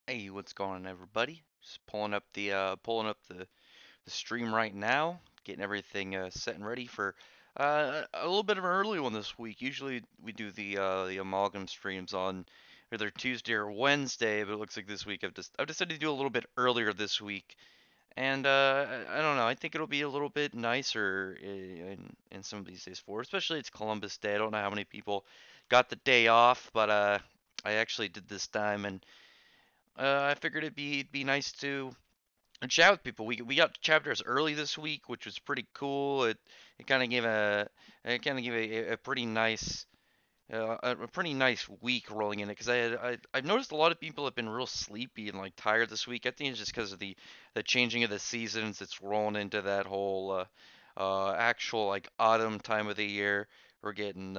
Hey, what's going on, everybody? Just pulling up the stream right now, getting everything set and ready for a little bit of an early one this week. Usually we do the Amalgam streams on either Tuesday or Wednesday, but it looks like this week I've decided to do a little bit earlier this week, and I don't know. I think it'll be a little bit nicer in some of these days for, especially it's Columbus Day. I don't know how many people got the day off, but I actually did this time and. I figured it'd be nice to chat with people. We got chapters early this week, which was pretty cool. It kind of gave a pretty nice a pretty nice week rolling in it because I've noticed a lot of people have been real sleepy and like tired this week. I think it's just because of the changing of the seasons. It's rolling into that whole actual like autumn time of the year. We're getting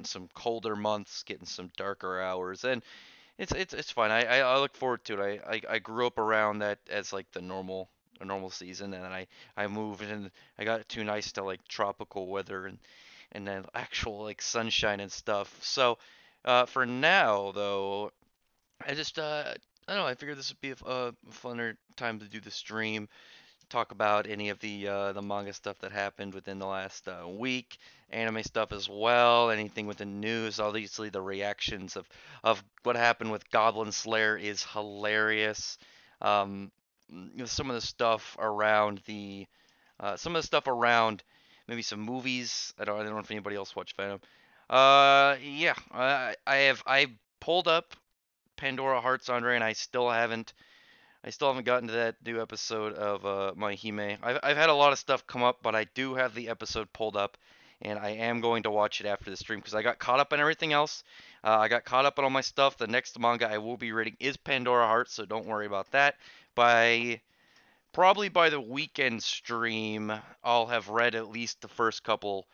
some colder months, getting some darker hours, and it's fine. I look forward to it. I grew up around that as like a normal season, and then I moved and I got too nice to like tropical weather and then actual like sunshine and stuff. So for now though, I don't know. I figured this would be a funner time to do the stream, talk about any of the manga stuff that happened within the last week, anime stuff as well, anything with the news. Obviously, the reactions of what happened with Goblin Slayer is hilarious. Um, some of the stuff around some of the stuff around maybe some movies. I don't know if anybody else watched Venom. Yeah, I pulled up Pandora Hearts Andre, and I still haven't gotten to that new episode of My Hime. I've had a lot of stuff come up, but I do have the episode pulled up, and I am going to watch it after the stream because I got caught up on everything else. I got caught up on all my stuff. The next manga I will be reading is Pandora Hearts, so don't worry about that. By Probably by the weekend stream, I'll have read at least the first couple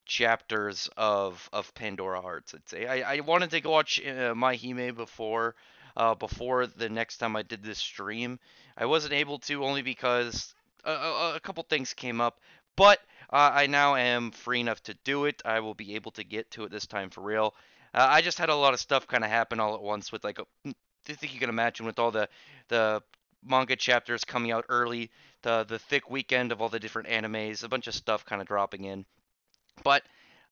chapters of Pandora Hearts. I'd say I wanted to go watch My Hime before the next time I did this stream. I wasn't able to only because a couple things came up, but I now am free enough to do it. I will be able to get to it this time for real. I just had a lot of stuff kind of happen all at once with I think you can imagine with all the manga chapters coming out early, the thick weekend of all the different animes, a bunch of stuff kind of dropping in. But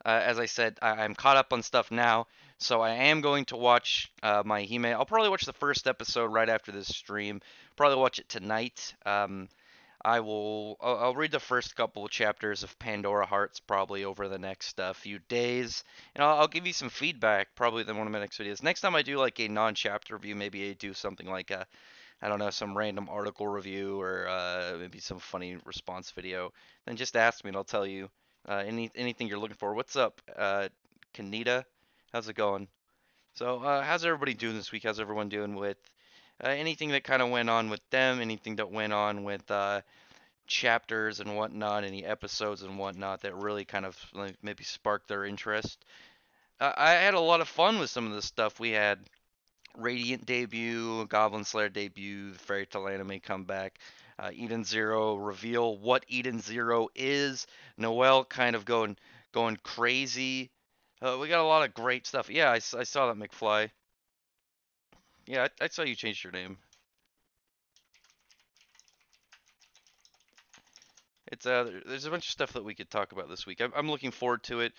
as I said, I'm caught up on stuff now, so I am going to watch My Hime. I'll probably watch the first episode right after this stream. Probably watch it tonight. I'll read the first couple of chapters of Pandora Hearts probably over the next few days, and I'll give you some feedback probably in one of my next videos. Next time I do like a non-chapter review, maybe I do something like I don't know, some random article review or maybe some funny response video. Then just ask me and I'll tell you anything you're looking for. What's up, Kanita? How's it going? So, how's everybody doing this week? How's everyone doing with anything that kind of went on with them? Anything that went on with chapters and whatnot? Any episodes and whatnot that really kind of like, maybe sparked their interest? I had a lot of fun with some of the stuff. We had Radiant debut, Goblin Slayer debut, the Fairy Tail anime comeback, Eden Zero reveal what Eden Zero is, Noelle kind of going crazy. We got a lot of great stuff. Yeah, I saw that McFly. Yeah, I saw you changed your name. There's a bunch of stuff that we could talk about this week. I'm looking forward to it.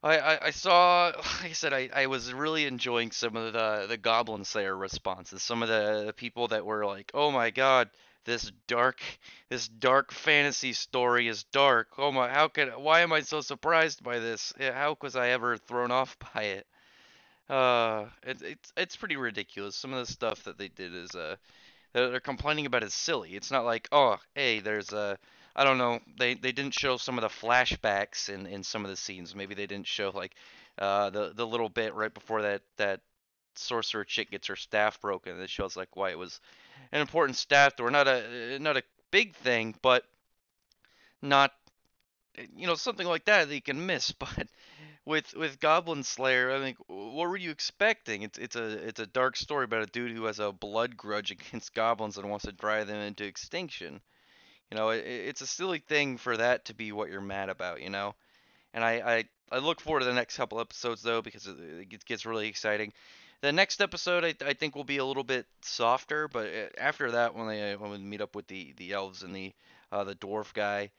I saw, like I said, I was really enjoying some of the Goblin Slayer responses. Some of the people that were like, "Oh my God, this dark, this dark fantasy story is dark. Oh my, why am I so surprised by this? How was I ever thrown off by it?" It's pretty ridiculous. Some of the stuff that they did is they're complaining about is silly. It's not like, oh, hey, there's a, I don't know, they didn't show some of the flashbacks in some of the scenes. Maybe they didn't show like the little bit right before that sorcerer chick gets her staff broken. It shows like why it was an important staff door, not a big thing, but not something like that you can miss. But with Goblin Slayer, I think what were you expecting? It's a dark story about a dude who has a blood grudge against goblins and wants to drive them into extinction. It's a silly thing for that to be what you're mad about, And I look forward to the next couple episodes though because it gets really exciting. the next episode I think will be a little bit softer, but after that when we meet up with the elves and the dwarf guy,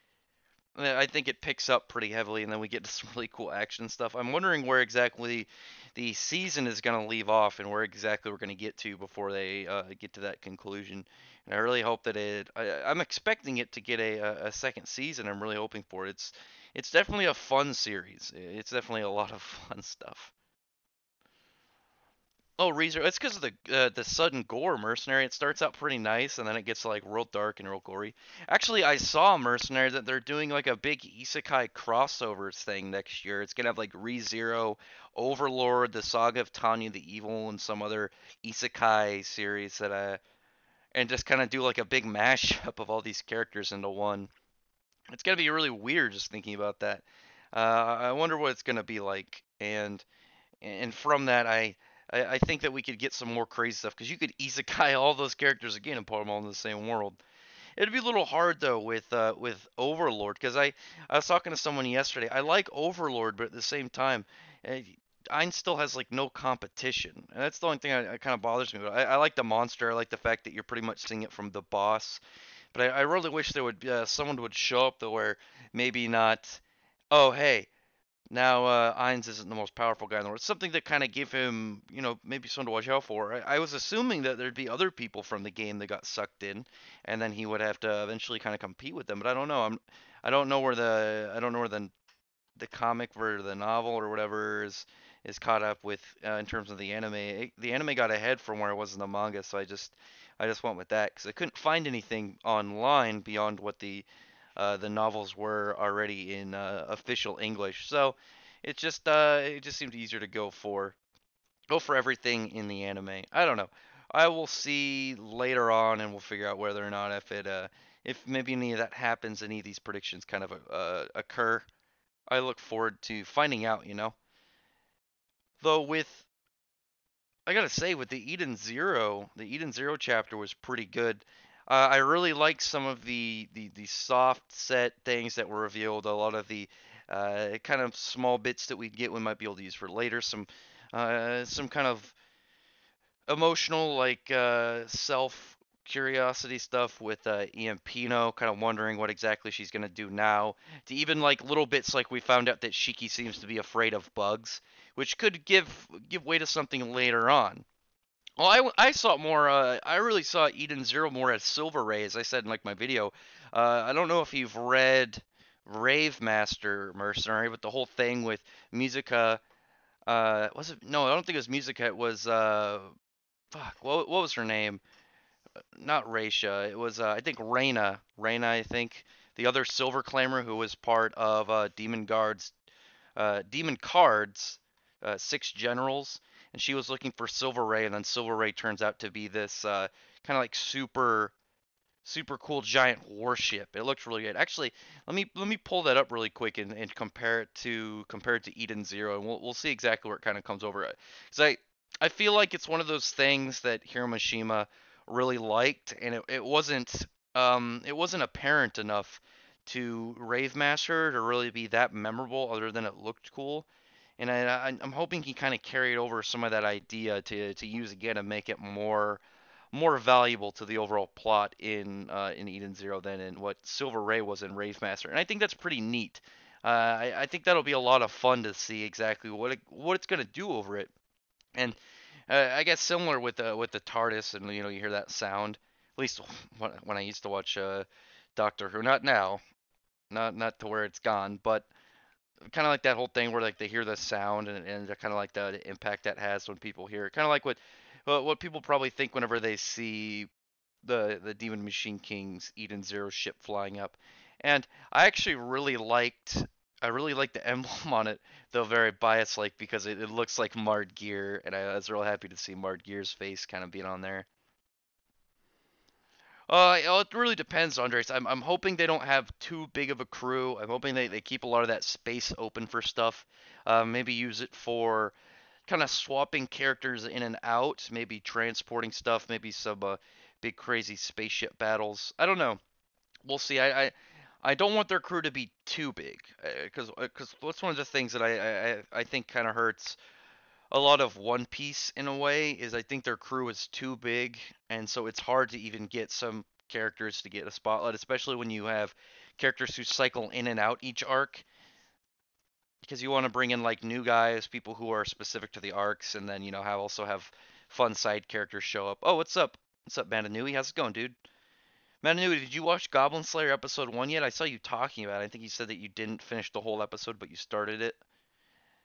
I think it picks up pretty heavily, and then we get to some really cool action stuff. I'm wondering where exactly the season is going to leave off, and where exactly we're going to get to before they get to that conclusion. And I really hope that I'm expecting it to get a second season. I'm really hoping for it. It's definitely a fun series. It's definitely a lot of fun stuff. Oh, Reezer, it's because of the sudden gore. Mercenary, it starts out pretty nice, and then it gets like real dark and real gory. Actually, I saw Mercenary that they're doing like a big isekai crossovers thing next year. It's gonna have like ReZero, Overlord, the Saga of Tanya the Evil, and some other isekai series and just kind of do like a big mashup of all these characters into one. It's gonna be really weird just thinking about that. I wonder what it's gonna be like, and from that, I think that we could get some more crazy stuff because you could isekai all those characters again and put them all in the same world. It'd be a little hard though with Overlord because I was talking to someone yesterday. I like Overlord, but at the same time, uh, Ein still has like no competition, and that's the only thing I kind of bothers me. But I like the monster. I like the fact that you're pretty much seeing it from the boss. But I really wish there would be someone would show up though where maybe not. Oh hey, now, Ainz isn't the most powerful guy in the world. Something that kind of give him, maybe something to watch out for. I was assuming that there'd be other people from the game that got sucked in, and then he would have to eventually kind of compete with them. But I don't know. I don't know where the comic or the novel or whatever is caught up with in terms of the anime. The anime got ahead from where it was in the manga, so I just went with that because I couldn't find anything online beyond what the novels were already in official English. So it just seemed easier to go for everything in the anime. I don't know. I will see later on, and we'll figure out whether or not if maybe any of that happens, any of these predictions kind of occur. I look forward to finding out. Though with I gotta say, with the Eden Zero chapter was pretty good. I really liked some of the soft set things that were revealed. A lot of the kind of small bits that we get we might be able to use for later. Some kind of emotional like self curiosity stuff with Ian Pino, kind of wondering what exactly she's gonna do now. To even like little bits like we found out that Shiki seems to be afraid of bugs, which could give way to something later on. Well, I saw it more. I really saw Eden Zero more as Silver Ray, as I said in like my video. I don't know if you've read Rave Master Mercenary, but the whole thing with Musica. Was it? No, I don't think it was Musica. It was fuck. What was her name? Not Raisha. It was I think Reina. Reina, I think the other Silver Claimer who was part of Demon Card's six generals, and she was looking for Silver Ray, and then Silver Ray turns out to be this kind of like super cool giant warship. It looks really good. Actually, let me pull that up really quick and compare it to Eden Zero, and we'll see exactly where it kind of comes over. Because I feel like it's one of those things that Hiromashima really liked, and it wasn't apparent enough to Rave Master to really be that memorable, other than it looked cool. And I'm hoping he kind of carried over some of that idea to use again and make it more valuable to the overall plot in Eden Zero than in what Silver Ray was in Rave Master. And I think that's pretty neat. I think that'll be a lot of fun to see exactly what it's gonna do over it. And I guess similar with the TARDIS, and you hear that sound. At least when I used to watch Doctor Who, not now, not to where it's gone, but kind of like that whole thing where like they hear the sound and kind of like the impact that has when people hear it. Kind of like what people probably think whenever they see the Demon Machine King's Eden Zero ship flying up. And I really liked the emblem on it, though very biased like because it looks like Mard Gear, and I was real happy to see Mard Gear's face kind of being on there. It really depends, Andres. I'm hoping they don't have too big of a crew. I'm hoping they keep a lot of that space open for stuff. Maybe use it for kind of swapping characters in and out, maybe transporting stuff, maybe some big crazy spaceship battles. I don't know. We'll see. I don't want their crew to be too big, because that's one of the things that I think kind of hurts a lot of One Piece in a way is I think their crew is too big, and so it's hard to even get some characters to get a spotlight, especially when you have characters who cycle in and out each arc, because you want to bring in like new guys, people who are specific to the arcs, and then have also have fun side characters show up. Oh, what's up? What's up, Mananui? How's it going, dude? Mananui, did you watch Goblin Slayer episode 1 yet? I saw you talking about it. I think you said that you didn't finish the whole episode, but you started it.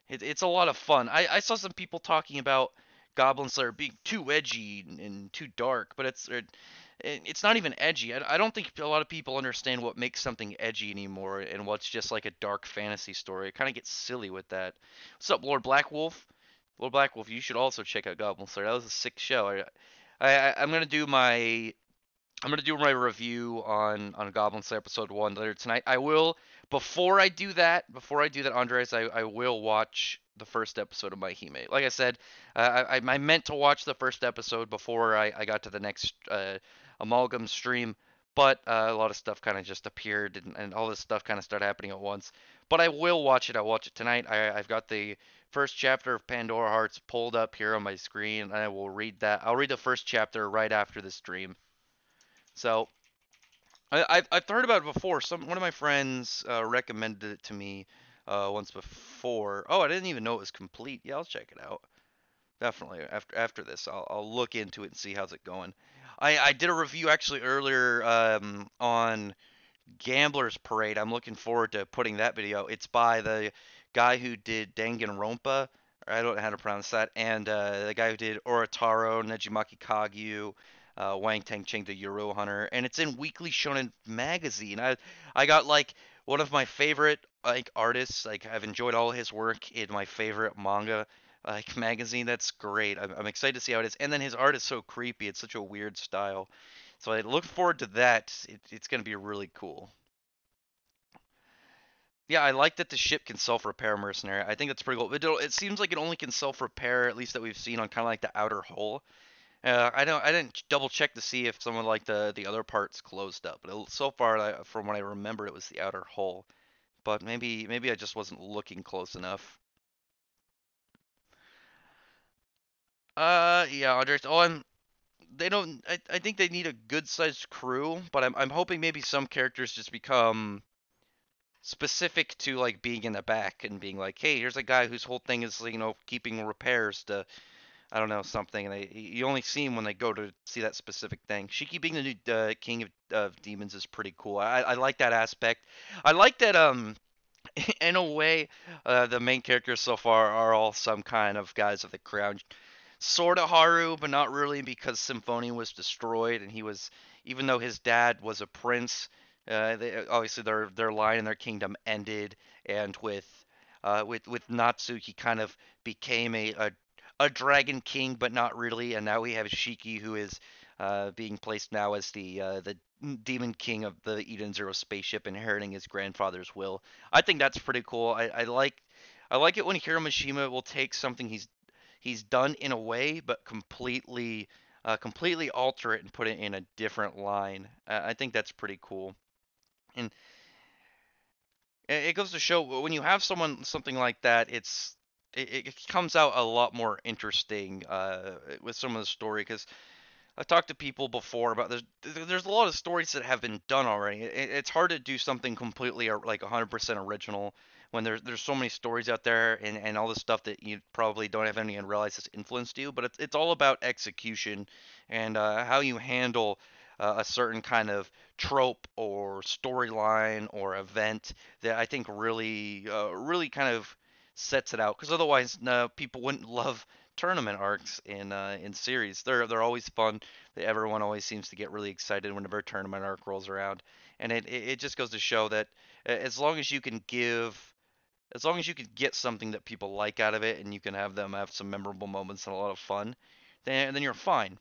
It's a lot of fun. I saw some people talking about Goblin Slayer being too edgy and too dark, but it's not even edgy. I don't think a lot of people understand what makes something edgy anymore and what's just like a dark fantasy story. It kind of gets silly with that. What's up, Lord Black Wolf? Lord Black Wolf, you should also check out Goblin Slayer. That was a sick show. I'm gonna do my review on Goblin Slayer episode 1 later tonight. I will before I do that, Andres, I will watch the first episode of My Hime. Like I said, I meant to watch the first episode before I got to the next Amalgam stream, but a lot of stuff kind of just appeared, and all this stuff kind of started happening at once. But I will watch it. I'll watch it tonight. I've got the first chapter of Pandora Hearts pulled up here on my screen, and I will read that. I'll read the first chapter right after the stream. So I've heard about it before. One of my friends recommended it to me once before. Oh, I didn't even know it was complete. Yeah, I'll check it out. Definitely after this, I'll look into it and see how's it going. I did a review actually earlier on Gambler's Parade. I'm looking forward to putting that video. It's by the guy who did Danganronpa. I don't know how to pronounce that. And the guy who did Orataro, Nejimaki Kagyu, Wang Tang Ching, the Euro Hunter. And it's in Weekly Shonen Magazine. I got like one of my favorite like artists. Like I've enjoyed all his work in my favorite manga like magazine. That's great. I'm excited to see how it is. And then his art is so creepy. It's such a weird style. So I look forward to that. It's going to be really cool. Yeah, I like that the ship can self-repair mercenary. I think that's pretty cool. It seems like it only can self-repair, at least that we've seen on kind of like the outer hull. I didn't double check to see if someone like the other parts closed up, but so far, from what I remember, it was the outer hull. But maybe I just wasn't looking close enough. Yeah, Andres. Oh, they don't. I think they need a good-sized crew, but I'm hoping maybe some characters just become specific to like being in the back and being like, hey, here's a guy whose whole thing is keeping repairs to I don't know something, and you only see him when they go to see that specific thing. Shiki being the new king of demons is pretty cool. I like that aspect. I like that in a way the main characters so far are all some kind of guys of the crown. Sort of Haru, but not really because Symphonia was destroyed, and he was, even though his dad was a prince, obviously their line in their kingdom ended, and with Natsu, he kind of became a dragon king, but not really, and now we have Shiki, who is being placed now as the demon king of the Eden Zero spaceship, inheriting his grandfather's will. I think that's pretty cool. I like it when Hiro Mishima will take something he's done in a way, but completely alter it and put it in a different line. I think that's pretty cool, and it goes to show when you have something like that, it comes out a lot more interesting with some of the story because I've talked to people before about there's a lot of stories that have been done already. It's hard to do something completely like 100% original when there's so many stories out there and all this stuff that you probably don't have any and realize has influenced you. But it's all about execution and how you handle a certain kind of trope or storyline or event that I think really kind of sets it out. Because otherwise, no, people wouldn't love tournament arcs in series. They're always fun. Everyone always seems to get really excited whenever a tournament arc rolls around, and it just goes to show that as long as you can get something that people like out of it, and you can have them have some memorable moments and a lot of fun, then you're fine.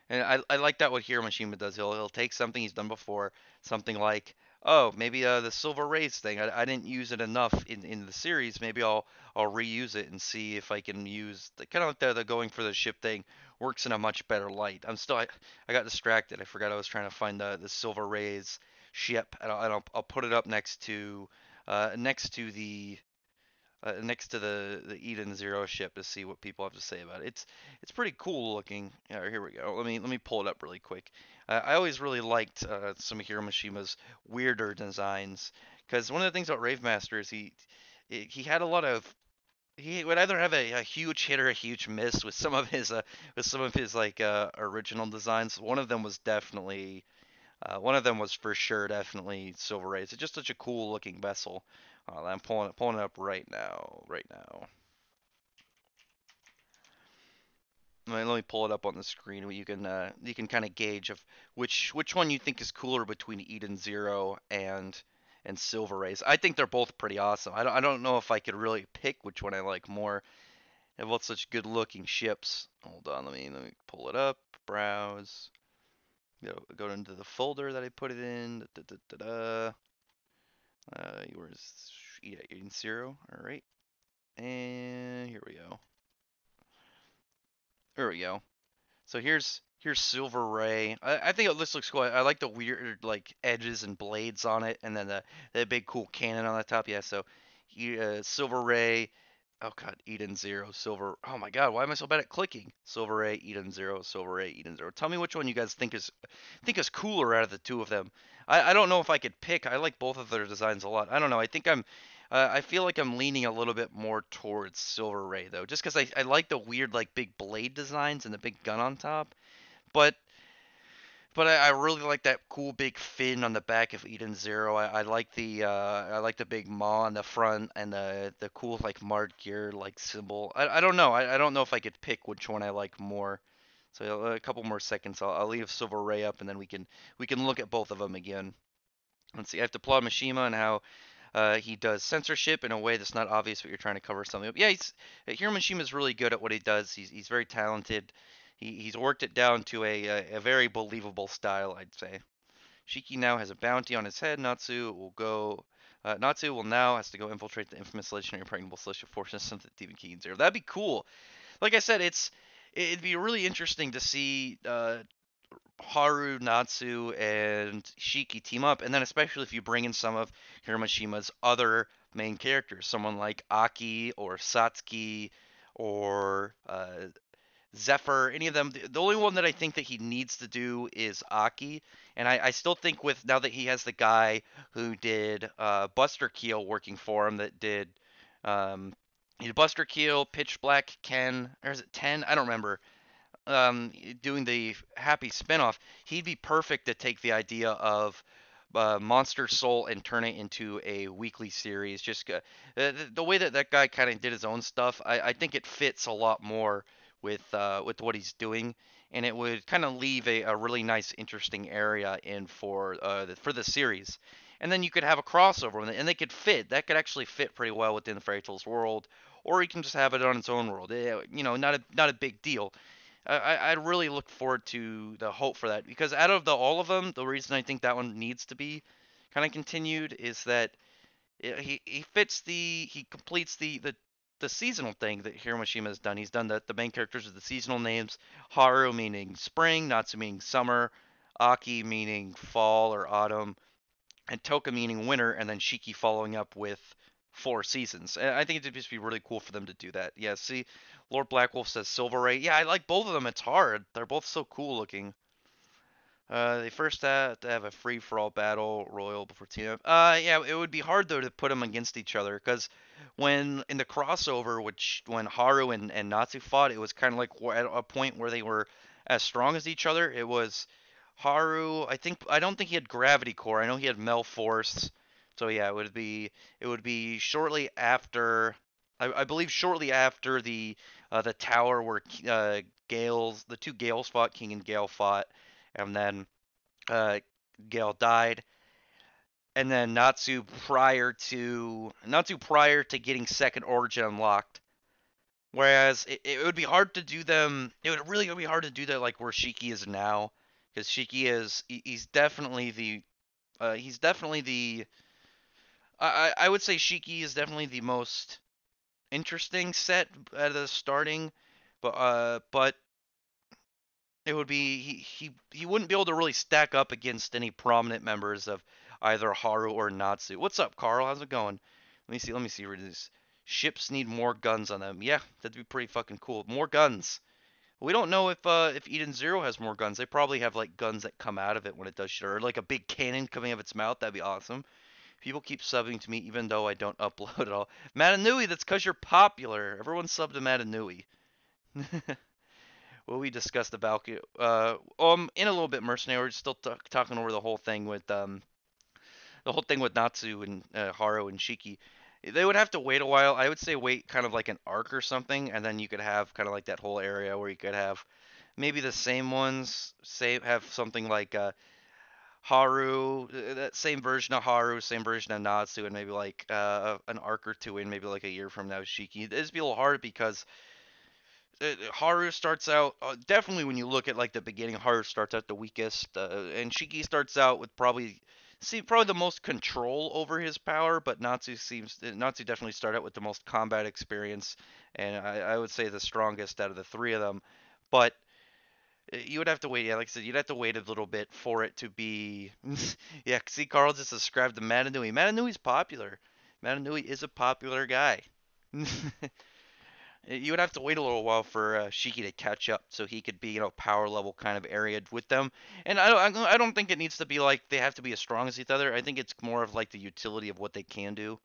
And I like that what Hiro Mashima does. He'll take something he's done before, something like, oh, maybe the Silver Rays thing. I didn't use it enough in the series. Maybe I'll reuse it and see if I can use the kind of like the going for the ship thing works in a much better light. I got distracted. I forgot I was trying to find the Silver Rays ship, and I'll put it up next to the next to the Eden Zero ship to see what people have to say about it. It's pretty cool looking. Here we go. Let me pull it up really quick. I always really liked some of Hiromishima's weirder designs because one of the things about Rave Master is he had a lot of he would either have a huge hit or a huge miss with some of his like original designs. One of them was for sure definitely Silver Rays. It's just such a cool looking vessel. I'm pulling it up right now. Right now. Let me pull it up on the screen where you can kind of gauge of which one you think is cooler between Eden Zero and Silver Rays. I think they're both pretty awesome. I don't know if I could really pick which one I like more. They're both such good looking ships. Hold on, let me pull it up. Browse. Go into the folder that I put it in. Da, da, da, da. Yours, yeah, Eden Zero. All right, and here we go. There we go. So here's Silver Ray. I think this looks cool. I like the weird like edges and blades on it, and then the big cool cannon on the top. Yeah. So Silver Ray. Oh God, Eden Zero, Silver. Oh my God, why am I so bad at clicking? Silver Ray, Eden Zero, Silver Ray, Eden Zero. Tell me which one you guys think is cooler out of the two of them. I don't know if I could pick. I like both of their designs a lot. I don't know. I feel like I'm leaning a little bit more towards Silver Ray though, just because I like the weird like big blade designs and the big gun on top. But I really like that cool big fin on the back of Eden Zero. I like the big maw on the front and the cool like Mard gear like symbol. I don't know. I don't know if I could pick which one I like more. So a couple more seconds. I'll leave Silver Ray up and then we can look at both of them again. Let's see. I have to applaud Mishima and how he does censorship in a way that's not obvious, but you're trying to cover something up. Yeah, Hiromushima is really good at what he does. He's very talented. He's worked it down to a very believable style, I'd say. Shiki now has a bounty on his head. Natsu will now has to go infiltrate the infamous legendary impregnable celestial fortress of the Demon King Zero. That'd be cool. Like I said, it'd be really interesting to see Haru, Natsu, and Shiki team up, and then especially if you bring in some of Hiromishima's other main characters, someone like Aki or Satsuki or Zephyr, any of them. The only one that I think that he needs to do is Aki, and I still think with now that he has the guy who did Buster Keel working for him that did um, he did Buster Keel, Pitch Black, Ken, or is it Ten? I don't remember doing the Happy spinoff, he'd be perfect to take the idea of Monster Soul and turn it into a weekly series. Just the way that that guy kind of did his own stuff, I think it fits a lot more with what he's doing, and it would kind of leave a really nice, interesting area in for the series. And then you could have a crossover, and they could fit. That could actually fit pretty well within the Fairy Tales world, or you can just have it on its own world. Not a big deal. I really look forward to the hope for that because out of all of them, the reason I think that one needs to be kind of continued is that he completes the seasonal thing that Hiroshima has done. He's done the main characters with the seasonal names: Haru meaning spring, Natsu meaning summer, Aki meaning fall or autumn, and Toka meaning winter, and then Shiki following up with four seasons. And I think it'd just be really cool for them to do that. Yeah, see, Lord Blackwolf says Silver Ray. Yeah, I like both of them. It's hard. They're both so cool looking. They first have to have a free for all battle royal before team up. Yeah, it would be hard though to put them against each other because when in the crossover, when Haru and Natsu fought, it was kind of like at a point where they were as strong as each other. It was Haru. I don't think he had gravity core. I know he had Mel Force. So yeah, it would be shortly after. I believe shortly after the tower where the two Gales fought, King and Gale fought, and then uh, Gale died, and then Natsu prior to getting Second Origin unlocked. Whereas it would be hard to do them. It would really be hard to do that like where Shiki is now, because Shiki he's definitely the I would say Shiki is definitely the most interesting set at the starting, but it would be he wouldn't be able to really stack up against any prominent members of either Haru or Natsu. What's up, Carl? How's it going? Let me see. Read this. Ships need more guns on them. Yeah, that'd be pretty fucking cool. More guns. We don't know if Eden Zero has more guns. They probably have like guns that come out of it when it does shit, or like a big cannon coming out of its mouth. That'd be awesome. People keep subbing to me even though I don't upload at all. Matanui, that's because you're popular. Everyone sub to Matanui. Well, we discussed the Valkyrie. In a little bit, mercenary. We're still talking over the whole thing with Natsu and Haru and Shiki. They would have to wait a while. I would say wait kind of like an arc or something, and then you could have kind of like that whole area where you could have maybe the same ones, say have something like Haru, that same version of Haru, same version of Natsu, and maybe like an arc or two in, maybe like a year from now, Shiki. It'd be a little hard because Haru starts out definitely when you look at like the beginning, Haru starts out the weakest, and Shiki starts out with probably the most control over his power, but Natsu definitely started out with the most combat experience, and I would say the strongest out of the three of them. But you would have to wait, yeah, like I said, you'd have to wait a little bit for it to be. Yeah, see, Carl just described the Matanui. Matanui's popular. Matanui is a popular guy. You would have to wait a little while for Shiki to catch up, so he could be, power level kind of area with them. And I don't think it needs to be like they have to be as strong as each other. I think it's more of like the utility of what they can do.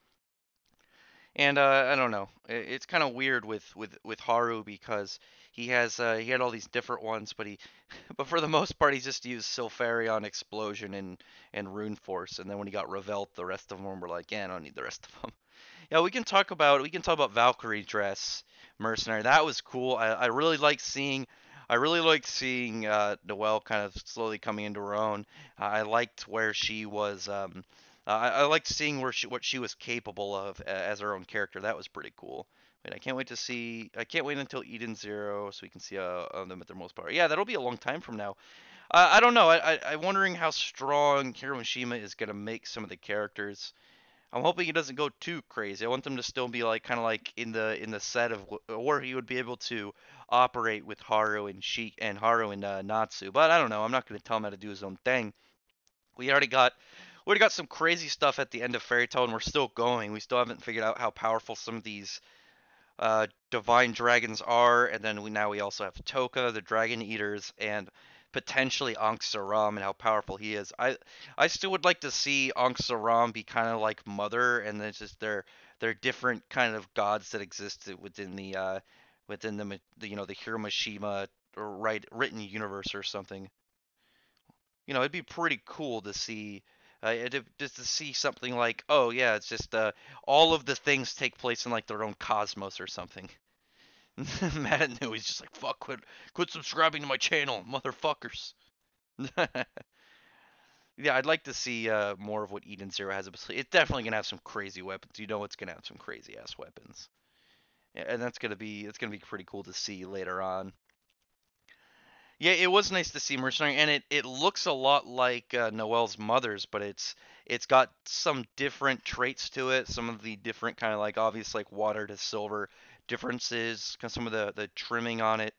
And I don't know. It's kind of weird with Haru because he had all these different ones, but for the most part he's just used Sylpharion Explosion and Rune Force, and then when he got Revolt, the rest of them were like, yeah, I don't need the rest of them. Yeah, we can talk about Valkyrie dress mercenary. That was cool. I really like seeing Noelle kind of slowly coming into her own. I liked where she was. I liked seeing what she was capable of as her own character. That was pretty cool. And I can't wait to see. I can't wait until Eden Zero so we can see them at their most power. Yeah, that'll be a long time from now. I don't know. I'm wondering how strong Hiroshima is gonna make some of the characters. I'm hoping he doesn't go too crazy. I want them to still be like kind of like in the set of where he would be able to operate with Haru and Natsu. But I don't know. I'm not going to tell him how to do his own thing. We already got we already got some crazy stuff at the end of Fairy Tail, and we're still going. We still haven't figured out how powerful some of these divine dragons are, and then we also have Toka, the dragon eaters, and potentially Ankh-Saram and how powerful he is. I still would like to see Ankh-Saram be kind of like Mother, and then just they're different kind of gods that exist within the Hiroshima or written universe or something. It'd be pretty cool to see. Just to see something like, oh yeah, it's just all of the things take place in like their own cosmos or something. Matt knew he's just like, fuck, quit subscribing to my channel, motherfuckers. Yeah, I'd like to see more of what Eden Zero has. It's definitely gonna have some crazy weapons. It's gonna have some crazy ass weapons, and it's gonna be pretty cool to see later on. Yeah, it was nice to see Mercenary, and it looks a lot like Noelle's mother's, but it's got some different traits to it. Some of the different kind of like obvious like water to silver differences, some of the trimming on it,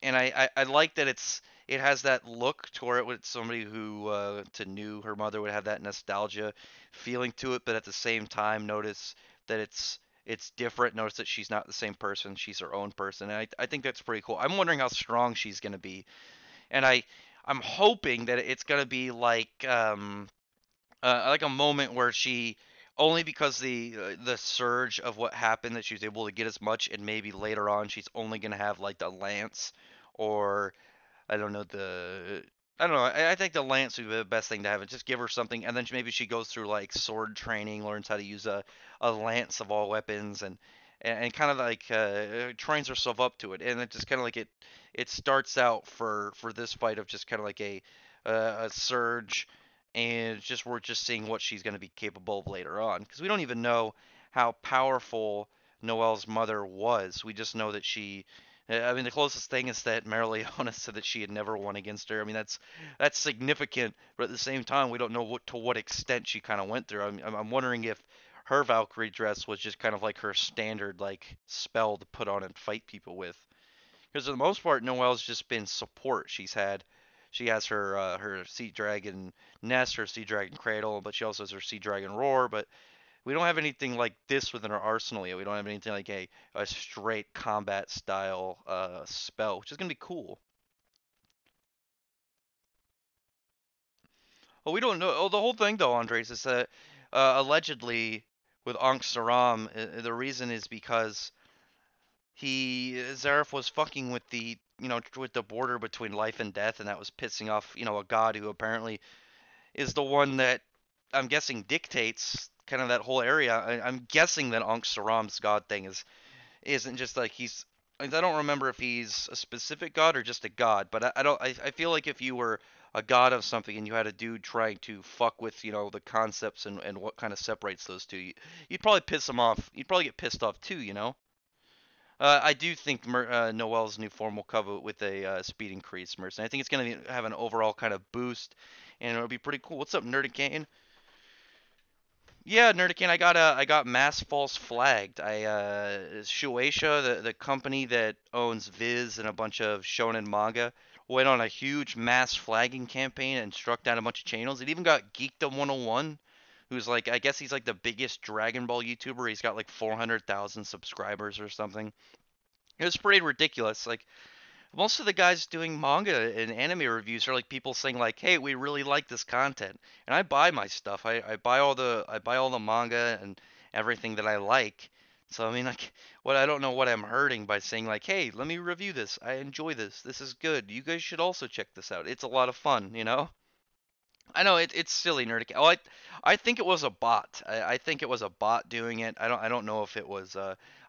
and I like that it has that look to where it would somebody who to knew her mother would have that nostalgia feeling to it, but at the same time notice that it's different. Notice that she's not the same person; she's her own person, and I think that's pretty cool. I'm wondering how strong she's gonna be, and I'm hoping that it's gonna be like a moment where she only because the surge of what happened that she was able to get as much, and maybe later on she's only gonna have like the lance or I don't know the. I don't know. I think the lance would be the best thing to have. And just give her something, and then maybe she goes through like sword training, learns how to use a lance of all weapons, and kind of like trains herself up to it. And it just kind of like it starts out for this fight of just kind of like a surge, and just we're just seeing what she's going to be capable of later on because we don't even know how powerful Noelle's mother was. We just know that I mean, the closest thing is that Marileona said that she had never won against her. I mean, that's significant, but at the same time, we don't know to what extent she kind of went through. I'm wondering if her Valkyrie dress was just kind of like her standard like spell to put on and fight people with. Because for the most part, Noelle's just been support. She has her Sea Dragon Nest, her Sea Dragon Cradle, but she also has her Sea Dragon Roar. But We don't have anything like this within our arsenal yet. We don't have anything like a straight combat style spell, which is gonna be cool. Well, we don't know. Oh, the whole thing though, Andres, is that allegedly with Ankh Saram, the reason is because Zareth was fucking with the with the border between life and death, and that was pissing off a god who apparently is the one that I'm guessing dictates kind of that whole area. I'm guessing that Ankh Saram's god thing isn't just like he's. I don't remember if he's a specific god or just a god, but I don't. I feel like if you were a god of something and you had a dude trying to fuck with the concepts and what kind of separates those two, you'd probably piss him off. You'd probably get pissed off too, you know. I do think Noelle's new form will come with a speed increase, Mercy. I think it's going to have an overall kind of boost, and it'll be pretty cool. What's up, Nerdican? Yeah, Nerdican, I got Mass False flagged. Shueisha, the company that owns Viz and a bunch of shonen manga, went on a huge mass flagging campaign and struck down a bunch of channels. It even got Geekdom 101, who's like I guess he's like the biggest Dragon Ball YouTuber. He's got like 400,000 subscribers or something. It was pretty ridiculous. Like most of the guys doing manga and anime reviews are like people saying like, "Hey, we really like this content," and I buy my stuff. I buy all the manga and everything that I like. So I mean, like, what I don't know what I'm hurting by saying like, "Hey, let me review this. I enjoy this. This is good. You guys should also check this out. It's a lot of fun, you know." I know it's silly, Nerdic. Oh, I think it was a bot. I think it was a bot doing it. I don't know if it was.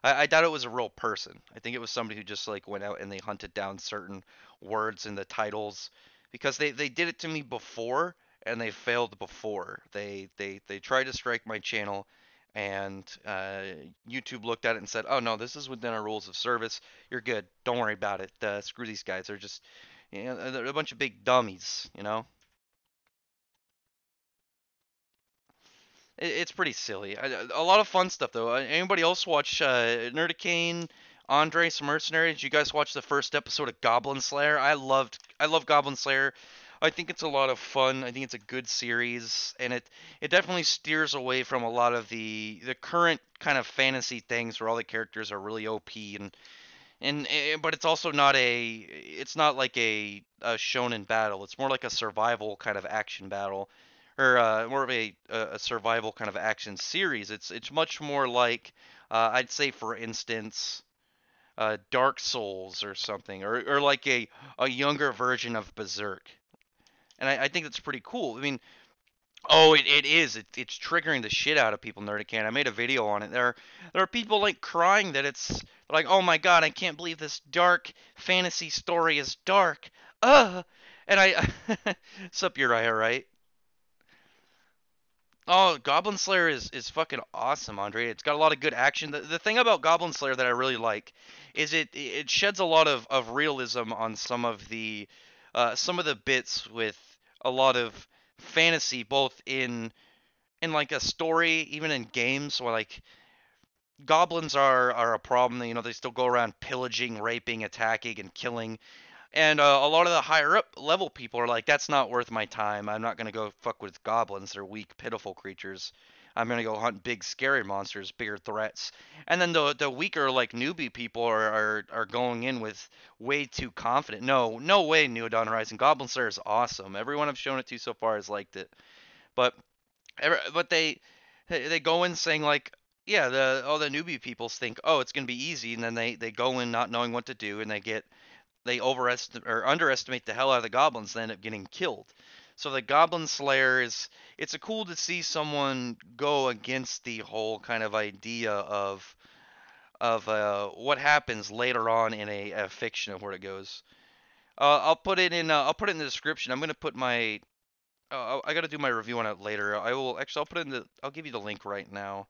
I doubt it was a real person. I think it was somebody who just like went out and they hunted down certain words in the titles because they did it to me before and they failed before. They tried to strike my channel and YouTube looked at it and said, "Oh no, this is within our rules of service. You're good. Don't worry about it. Screw these guys. They're just they're a bunch of big dummies, you know." It's pretty silly. A lot of fun stuff though. Anybody else watch Nerdicane, Andres Mercenary? Did you guys watch the first episode of Goblin Slayer? I love Goblin Slayer. I think it's a lot of fun. I think it's a good series, and it definitely steers away from a lot of the current kind of fantasy things where all the characters are really OP but it's also not it's not like a shonen battle. It's more like a survival kind of action battle, or more of a survival kind of action series. It's much more like I'd say, for instance, Dark Souls or something, or like a younger version of Berserk. And I think that's pretty cool. I mean, oh, it is. It's triggering the shit out of people, Nerdican. I made a video on it. There are people like crying that it's like, oh my god, I can't believe this dark fantasy story is dark. And I, sup, Uriah, right? Oh, Goblin Slayer is fucking awesome, Andre. It's got a lot of good action. The thing about Goblin Slayer that I really like is it sheds a lot of realism on some of the bits with a lot of fantasy, both in like a story, even in games where like goblins are a problem. You know, they still go around pillaging, raping, attacking, and killing. And a lot of the higher up level people are like, that's not worth my time. I'm not gonna go fuck with goblins. They're weak, pitiful creatures. I'm gonna go hunt big, scary monsters, bigger threats. And then the weaker, like newbie people are going in with way too confident. No, no way, New Dawn Rising. Goblin Slayer is awesome. Everyone I've shown it to so far has liked it. But but they go in saying like, yeah, all the newbie people think, oh, it's gonna be easy, and then they go in not knowing what to do, and they overestimate or underestimate the hell out of the goblins, and end up getting killed. So the Goblin Slayer it's a cool to see someone go against the whole kind of idea of what happens later on in a fiction of where it goes. I'll put it in the description. I'm gonna put my I gotta do my review on it later. I'll put it in I'll give you the link right now.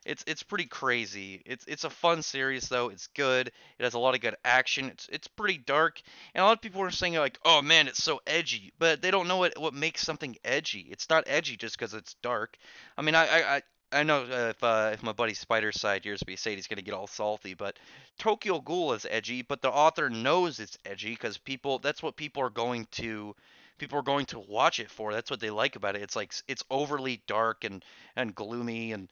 It's pretty crazy. It's a fun series though. It's good. It has a lot of good action. It's pretty dark, and a lot of people are saying like, "Oh man, it's so edgy," but they don't know what makes something edgy. It's not edgy just because it's dark. I mean, I know if my buddy Spider Side hears me say it, he's gonna get all salty, but Tokyo Ghoul is edgy, but the author knows it's edgy because people that's what people are going to watch it for. That's what they like about it. It's like it's overly dark and gloomy and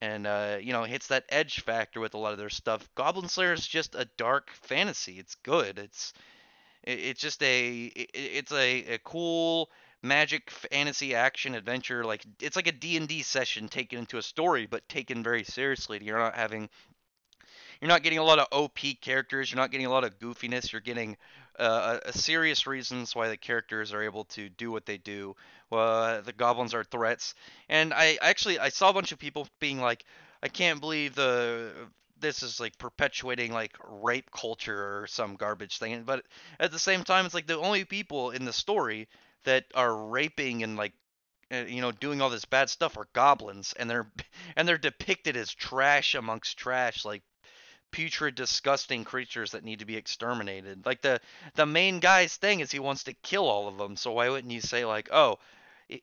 hits that edge factor with a lot of their stuff. Goblin Slayer is just a dark fantasy. It's good. It's just a cool magic fantasy action adventure. Like it's like a D&D session taken into a story, but taken very seriously. You're not getting a lot of OP characters. You're not getting a lot of goofiness. You're getting a serious reasons why the characters are able to do what they do. The goblins are threats, and I saw a bunch of people being like, I can't believe the this is like perpetuating like rape culture or some garbage thing. But at the same time, it's like the only people in the story that are raping and like doing all this bad stuff are goblins, and they're depicted as trash amongst trash, like putrid, disgusting creatures that need to be exterminated. Like the main guy's thing is he wants to kill all of them. So why wouldn't you say like, oh,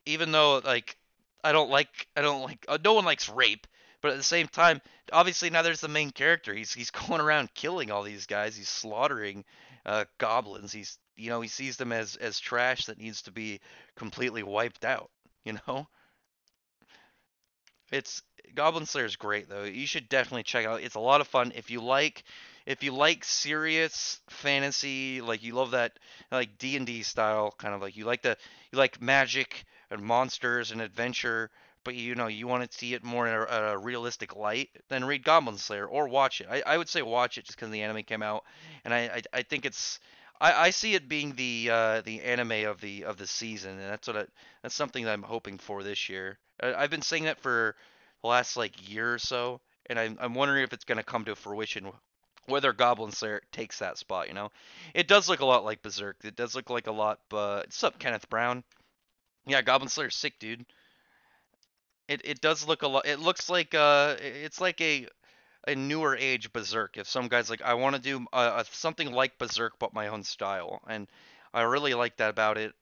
even though like I don't like no one likes rape, but at the same time, obviously now there's the main character. He's going around killing all these guys. He's slaughtering goblins. He sees them as trash that needs to be completely wiped out. You know. It's Goblin Slayer is great though. You should definitely check it out. It's a lot of fun. If you like serious fantasy, like you love that like D&D style kind of like you like magic and monsters and adventure, but you want to see it more in a realistic light, then read Goblin Slayer or watch it. I would say watch it just because the anime came out, and I think I see it being the anime of the season, and that's something that I'm hoping for this year. I've been saying that for the last like year or so, and I'm wondering if it's going to come to fruition, whether Goblin Slayer takes that spot. It does look a lot like Berserk. It does look like a lot. But what's up, Kenneth Brown? Yeah, Goblin Slayer's sick, dude. It does look a lot. It looks like it's like a newer age Berserk. If some guy's like, I want to do something like Berserk but my own style, and I really like that about it.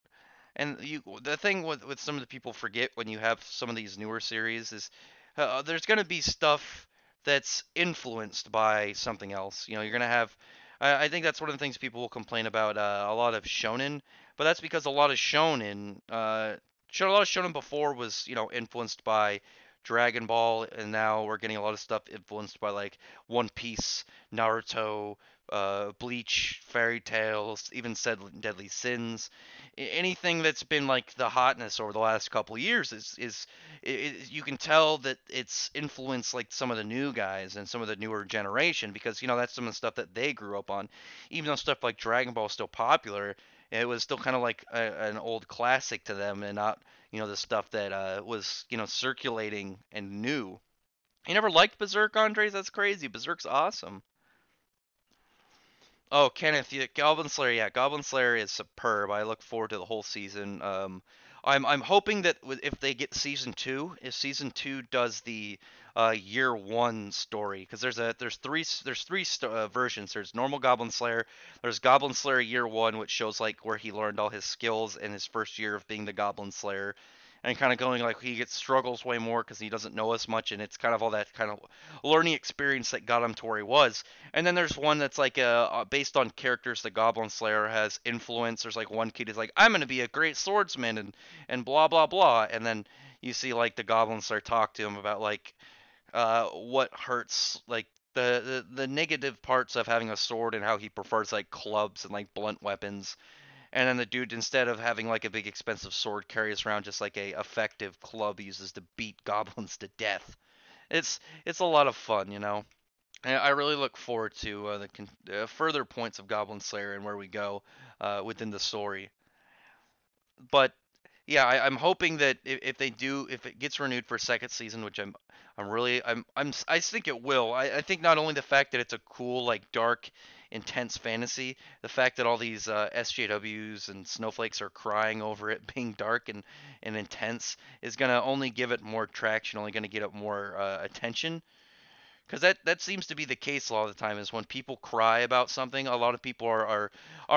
And the thing with some of the people forget when you have some of these newer series is there's going to be stuff that's influenced by something else. You're going to have. I think that's one of the things people will complain about a lot of shonen, but that's because a lot of a lot of shonen before was influenced by Dragon Ball, and now we're getting a lot of stuff influenced by like One Piece, Naruto, Bleach, Fairy Tales, even said Deadly Sins. Anything that's been like the hotness over the last couple of years you can tell that it's influenced like some of the new guys and some of the newer generation because that's some of the stuff that they grew up on. Even though stuff like Dragon Ball is still popular, it was still kind of like an old classic to them and not the stuff that was circulating and new. You never liked Berserk, Andres? That's crazy. Berserk's awesome. Oh, Kenneth, yeah, Goblin Slayer, yeah, Goblin Slayer is superb. I look forward to the whole season. I'm hoping that if they get season two, if season two does the year one story, because there's three versions. There's normal Goblin Slayer, there's Goblin Slayer year one, which shows like where he learned all his skills in his first year of being the Goblin Slayer, and kind of going like he gets struggles way more because he doesn't know as much, and it's kind of all that kind of learning experience that got him to where he was. And then there's one that's like based on characters the Goblin Slayer has influenced. There's like one kid who's like, I'm gonna be a great swordsman and blah blah blah. And then you see like the Goblin Slayer talk to him about like what hurts, like the negative parts of having a sword and how he prefers like clubs and like blunt weapons. And then the dude, instead of having like a big expensive sword, carries around just like a effective club he uses to beat goblins to death. It's a lot of fun. I really look forward to the further points of Goblin Slayer and where we go within the story. But yeah, I'm hoping that if they do, if it gets renewed for a second season, which I think it will. I think not only the fact that it's a cool, like dark, intense fantasy, the fact that all these SJWs and snowflakes are crying over it being dark and intense is gonna only give it more traction, only gonna get it more attention. Because that seems to be the case a lot of the time is when people cry about something, a lot of people are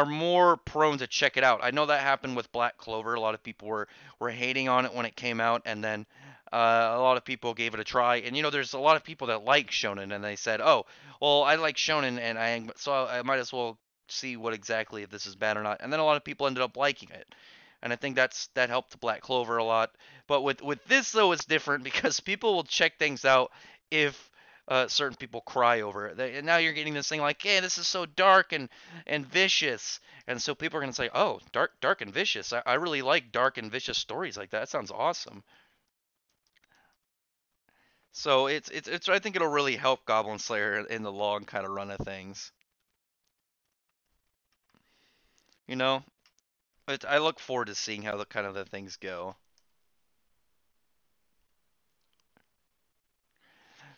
more prone to check it out. I know that happened with Black Clover. A lot of people were hating on it when it came out, and then a lot of people gave it a try. And there's a lot of people that like shonen, and they said, "Oh, well, I like shonen, and I might as well see what exactly if this is bad or not." And then a lot of people ended up liking it. and I think that helped Black Clover a lot. But with this though, it's different because people will check things out if certain people cry over it. And now you're getting this thing like, hey, this is so dark and vicious, and so people are gonna say, oh, dark and vicious. I really like dark and vicious stories like that. That sounds awesome. So it's I think it'll really help Goblin Slayer in the long kind of run of things. You know, I look forward to seeing how the kind of the things go.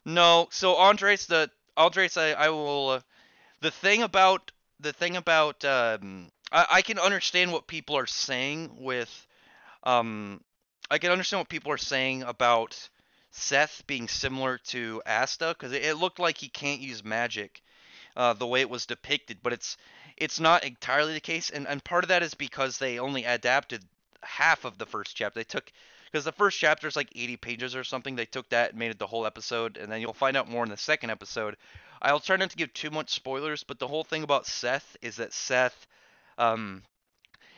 No, so Andres, I will. The thing about I can understand what people are saying with um, I can understand what people are saying about Seth being similar to Asta because it looked like he can't use magic the way it was depicted, but it's not entirely the case, and part of that is because they only adapted half of the first chapter. They took because the first chapter is like 80 pages or something. They took that and made it the whole episode, and then you'll find out more in the second episode. I'll try not to give too much spoilers, but the whole thing about Seth is that Seth, um,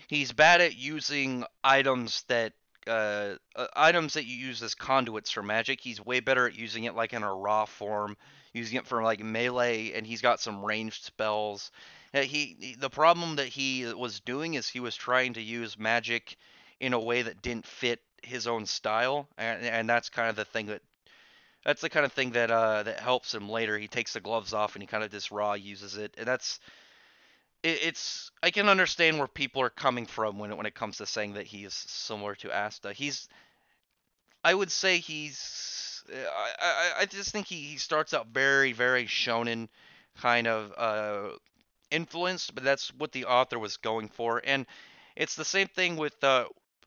he's bad at using items that you use as conduits for magic. He's way better at using it like in a raw form, using it for like melee, and he's got some ranged spells. The problem that he was doing is he was trying to use magic in a way that didn't fit his own style, and that's the kind of thing that helps him later. He takes the gloves off and he kind of just raw uses it, and it's I can understand where people are coming from when it comes to saying that he is similar to Asta. I would say I just think he starts out very shonen kind of influenced, but that's what the author was going for, and it's the same thing with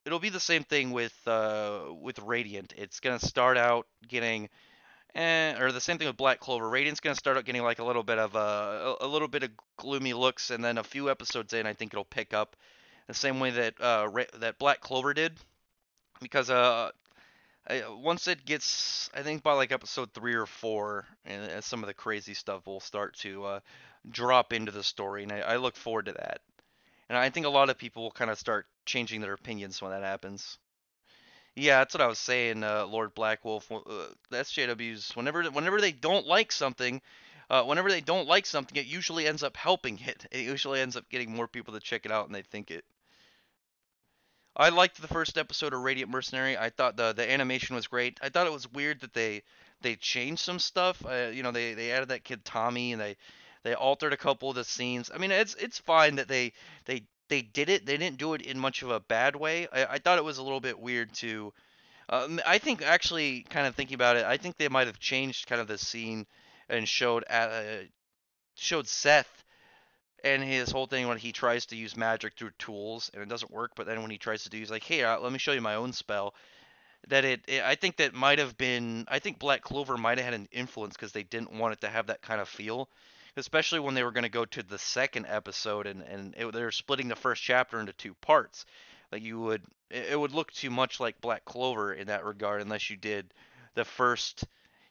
it'll be the same thing with Radiant. It's gonna start out getting or the same thing with Black Clover. Radiant's gonna start out getting like a little bit of a little bit of gloomy looks, and then a few episodes in, I think it'll pick up the same way that that Black Clover did, because once it gets, I think by like episode 3 or 4, and some of the crazy stuff will start to drop into the story, and I look forward to that. And I think a lot of people will kind of start changing their opinions when that happens. Yeah, that's what I was saying, Lord Blackwolf. The SJWs, whenever they don't like something, it usually ends up helping it. It usually ends up getting more people to check it out, and they think it. I liked the first episode of Radiant Mercenary. I thought the animation was great. I thought it was weird that they changed some stuff. They added that kid Tommy, and they altered a couple of the scenes. I mean, it's fine that they did it. They didn't do it in much of a bad way. I thought it was a little bit weird to. I think actually, kind of thinking about it, I think they might have changed kind of the scene and showed Seth and his whole thing when he tries to use magic through tools and it doesn't work. But then when he tries to do, he's like, "Hey, let me show you my own spell." I think that might have been. I think Black Clover might have had an influence because they didn't want it to have that kind of feel, especially when they were going to go to the second episode they're splitting the first chapter into two parts. Like it would look too much like Black Clover in that regard unless the first,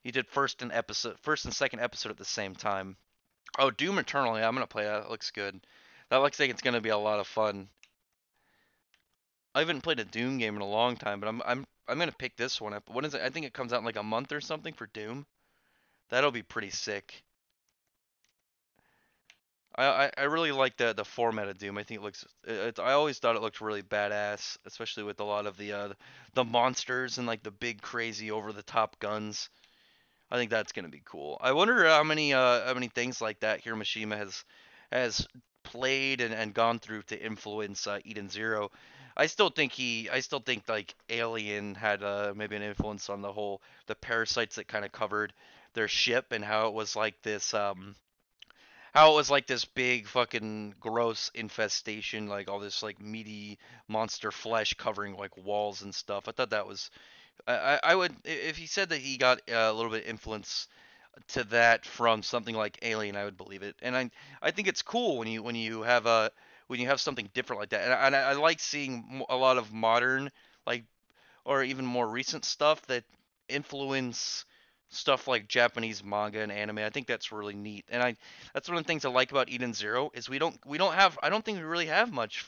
you did first and second episode at the same time. Oh, Doom Eternal, yeah, I'm gonna play that. That looks good. That looks like it's gonna be a lot of fun. I haven't played a Doom game in a long time, but I'm gonna pick this one up. When is it? I think it comes out in like a month or something for Doom. That'll be pretty sick. I really like the format of Doom. I think it looks. I always thought it looked really badass, especially with a lot of the monsters and like the big crazy over the top guns. I think that's gonna be cool. I wonder how many things like that Hiroshima has played and gone through to influence Eden Zero. I still think like Alien had maybe an influence on the parasites that kind of covered their ship and how it was like this big fucking gross infestation, like all this like meaty monster flesh covering like walls and stuff. I thought that was I would if he said that he got a little bit influence to that from something like Alien, I would believe it. And I think it's cool when you have something different like that. I like seeing a lot of modern like or even more recent stuff that influence stuff like Japanese manga and anime. I think that's really neat. And I that's one of the things I like about Eden Zero is we don't have I don't think we really have much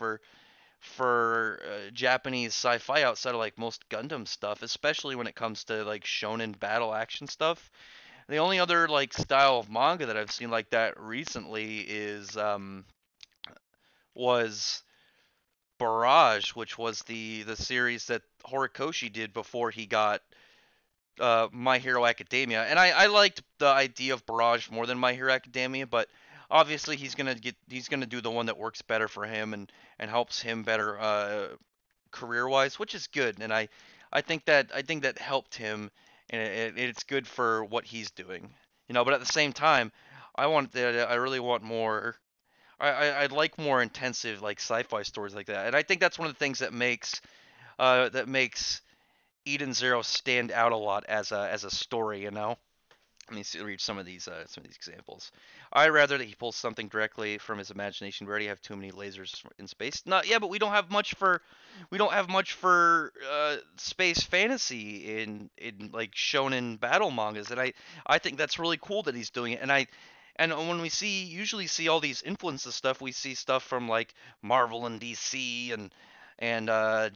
for Japanese sci-fi outside of like most Gundam stuff, especially when it comes to like shonen battle action stuff. The only other like style of manga that I've seen like that recently is was Barrage, which was the series that Horikoshi did before he got My Hero Academia, and I liked the idea of Barrage more than My Hero Academia, but obviously he's gonna do the one that works better for him and helps him better career wise, which is good, and I think that helped him, and it's good for what he's doing, you know. But at the same time, I really want more. I'd like more intensive like sci-fi stories like that, and I think that's one of the things that makes Eden Zero stand out a lot as a story, you know. Let me see, read some of these examples. I'd rather that he pulls something directly from his imagination. We already have too many lasers in space. Not yeah, but we don't have much for space fantasy in like shonen battle mangas, and I think that's really cool that he's doing it. And when we usually see all these influences stuff, we see stuff from like Marvel and DC and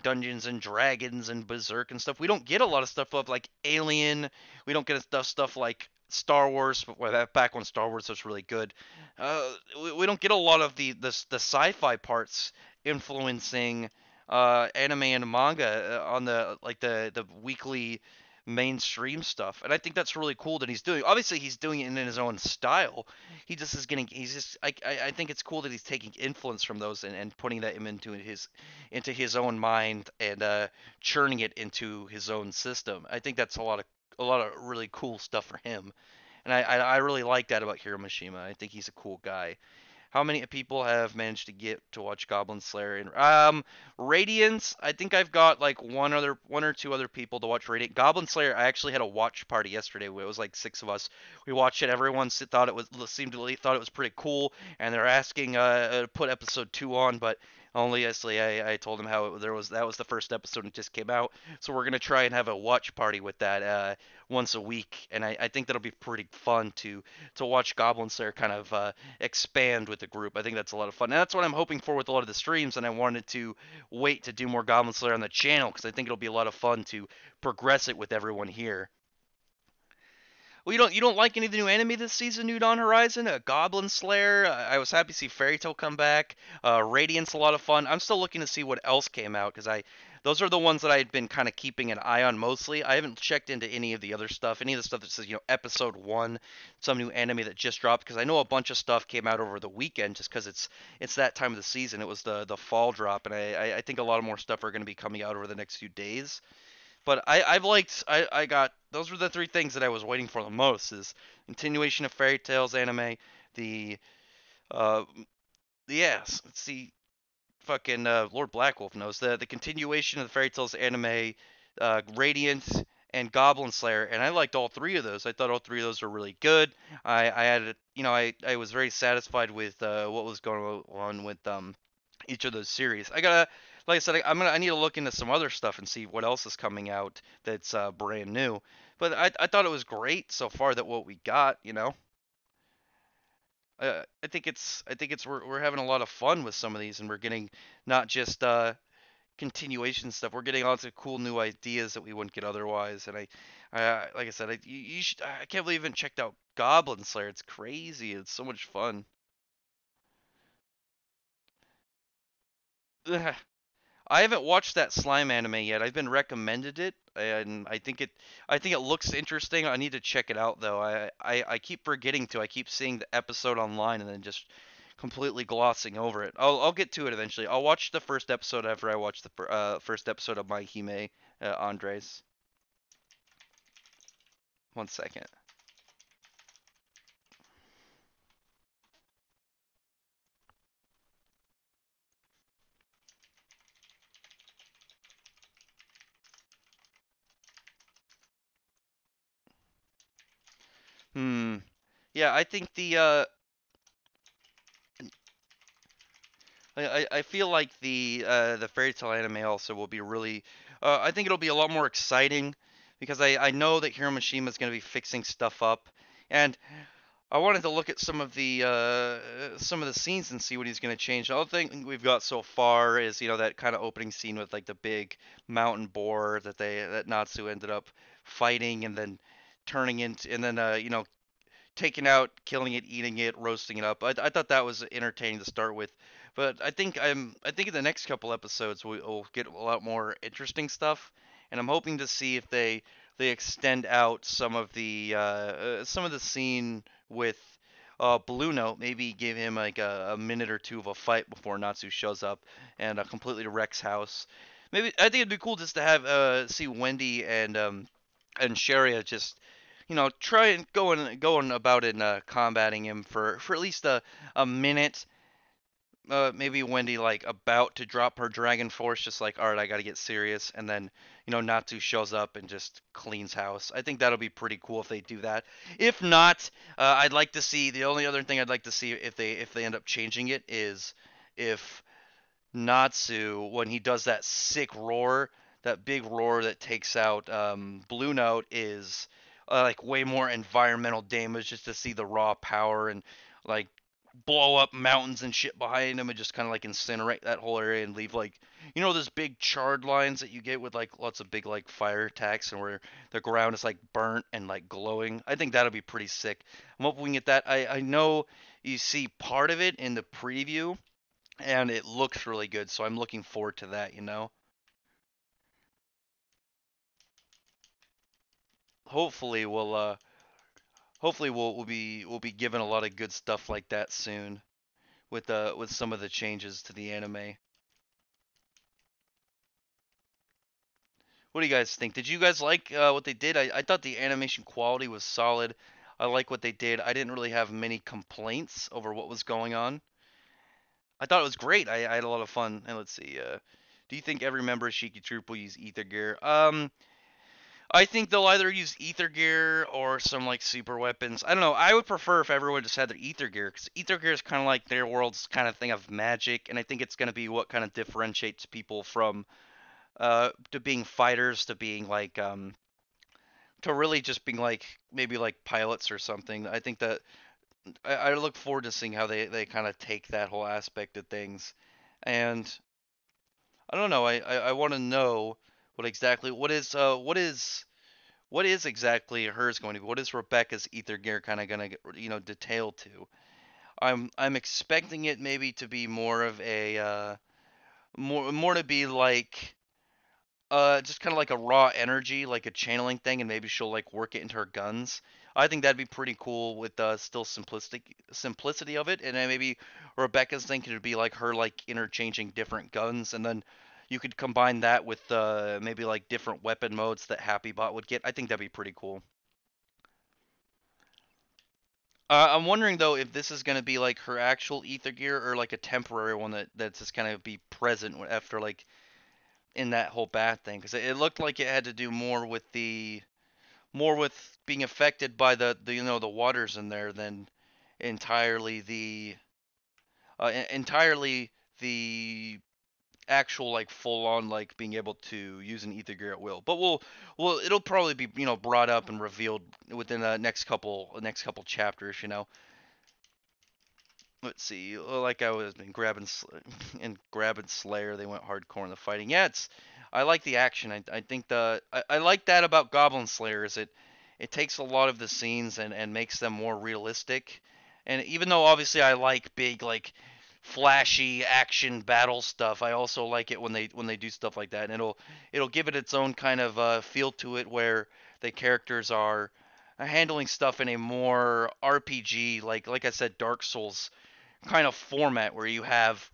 Dungeons and Dragons and Berserk and stuff. We don't get a lot of stuff of like Alien. We don't get stuff like Star Wars, well, back when Star Wars was really good. We don't get a lot of the sci-fi parts influencing anime and manga on the like the weekly mainstream stuff, and I think that's really cool that he's doing. Obviously, he's doing it in his own style. He just is getting. He's just. I think it's cool that he's taking influence from those and putting that into his own mind and churning it into his own system. I think that's a lot of really cool stuff for him, and I really like that about Hiro Mishima. I think he's a cool guy. How many people have managed to get to watch Goblin Slayer? And Radiance, I think I've got like one or two other people to watch Radiant. Goblin Slayer, I actually had a watch party yesterday. Where it was like six of us. We watched it. Everyone thought it was seemed to thought it was pretty cool, and they're asking to put episode 2 on, but only yesterday I told them how that was the first episode and it just came out. So we're gonna try and have a watch party with that once a week, and I think that'll be pretty fun to watch Goblin Slayer kind of expand with the group. I think that's a lot of fun. And that's what I'm hoping for with a lot of the streams. And I wanted to wait to do more Goblin Slayer on the channel because I think it'll be a lot of fun to progress it with everyone here. Well, you don't like any of the new anime this season, New Dawn Horizon? Goblin Slayer. I was happy to see Fairy Tail come back. Radiant's a lot of fun. I'm still looking to see what else came out because I those are the ones that I had been kind of keeping an eye on mostly. I haven't checked into any of the other stuff, any of the stuff that says episode 1, some new anime that just dropped because I know a bunch of stuff came out over the weekend just because it's that time of the season. It was the fall drop, and I think a lot of more stuff are going to be coming out over the next few days. But I got those were the three things that I was waiting for the most is continuation of Fairy Tales anime, the uh yes, let's see, fucking Lord Blackwolf knows the continuation of the Fairy Tales anime, Radiant and Goblin Slayer, and I liked all three of those. I thought all three of those were really good. I had I was very satisfied with what was going on with each of those series. Like I said, I need to look into some other stuff and see what else is coming out that's brand new. But I thought it was great so far that what we got, you know. I think it's we're having a lot of fun with some of these, and we're getting not just continuation stuff. We're getting lots of cool new ideas that we wouldn't get otherwise. And like I said, you should. I can't believe I even checked out Goblin Slayer. It's crazy. It's so much fun. I haven't watched that slime anime yet. I've been recommended it, and I think it looks interesting. I need to check it out though. I keep forgetting to. I keep seeing the episode online and then just completely glossing over it. I'll get to it eventually. I'll watch the first episode after I watch the first episode of My Hime Andres. One second. Hmm. Yeah, I think I feel like the fairy tale anime also will be really I think it'll be a lot more exciting because I know that Hiro Mishima is going to be fixing stuff up, and I wanted to look at some of the scenes and see what he's gonna change. The other thing we've got so far is that kind of opening scene with like the big mountain boar that Natsu ended up fighting and then turning into and then taking out, killing it, eating it, roasting it up. I thought that was entertaining to start with, but I think in the next couple episodes we'll get a lot more interesting stuff, and I'm hoping to see if they extend out some of the scene with Blue Note. Maybe give him like a minute or two of a fight before Natsu shows up and completely wrecks house. Maybe I think it'd be cool just to have see Wendy and Sharia just try and going about it and combating him for at least a minute. Maybe Wendy like about to drop her Dragon Force, just like, all right, I got to get serious, and then Natsu shows up and just cleans house. I think that'll be pretty cool if they do that. If not, I'd like to see the only other thing I'd like to see if they end up changing it is if Natsu, when he does that sick roar, that big roar that takes out Blue Note, is like way more environmental damage, just to see the raw power and like blow up mountains and shit behind him and just kind of like incinerate that whole area and leave like those big charred lines that you get with like lots of big like fire attacks and where the ground is like burnt and like glowing. I think that'll be pretty sick. I'm hoping we can get that. I know you see part of it in the preview and it looks really good. So I'm looking forward to that. Hopefully we'll be given a lot of good stuff like that soon with some of the changes to the anime. What do you guys think? Did you guys like what they did? I thought the animation quality was solid. I like what they did. I didn't really have many complaints over what was going on. I thought it was great. I had a lot of fun. And let's see. Do you think every member of Shiki Troop will use Ether Gear? I think they'll either use ether gear or some like super weapons. I don't know. I would prefer if everyone just had their ether gear because ether gear is kind of like their world's kind of thing of magic, and I think it's going to be what kind of differentiates people from to being fighters to being like to really just being like maybe like pilots or something. I think that I look forward to seeing how they kind of take that whole aspect of things, and I don't know. I want to know what is exactly hers going to be? What is Rebecca's ether gear kind of gonna detail to? I'm expecting it maybe to be more of a more to be like just kind of like a raw energy, like a channeling thing, and maybe she'll like work it into her guns. I think that'd be pretty cool with still simplicity of it, and then maybe Rebecca's thing could be like her like interchanging different guns, and then you could combine that with maybe like different weapon modes that Happy Bot would get. I think that'd be pretty cool. I'm wondering though if this is gonna be like her actual ether gear or like a temporary one that's just kind of be present after like in that whole bat thing because it looked like it had to do more with being affected by the waters in there than entirely entirely the actual like full on like being able to use an ether gear at will. But it'll probably be brought up and revealed within the next couple chapters. Let's see. Like I was been grabbing and grabbing Slayer, they went hardcore in the fighting. Yeah, I like the action. I think I like that about Goblin Slayer is it takes a lot of the scenes and makes them more realistic. And even though obviously I like big like flashy action battle stuff, I also like it when they do stuff like that, and it'll give it its own kind of feel to it where the characters are handling stuff in a more RPG like I said Dark Souls kind of format where you have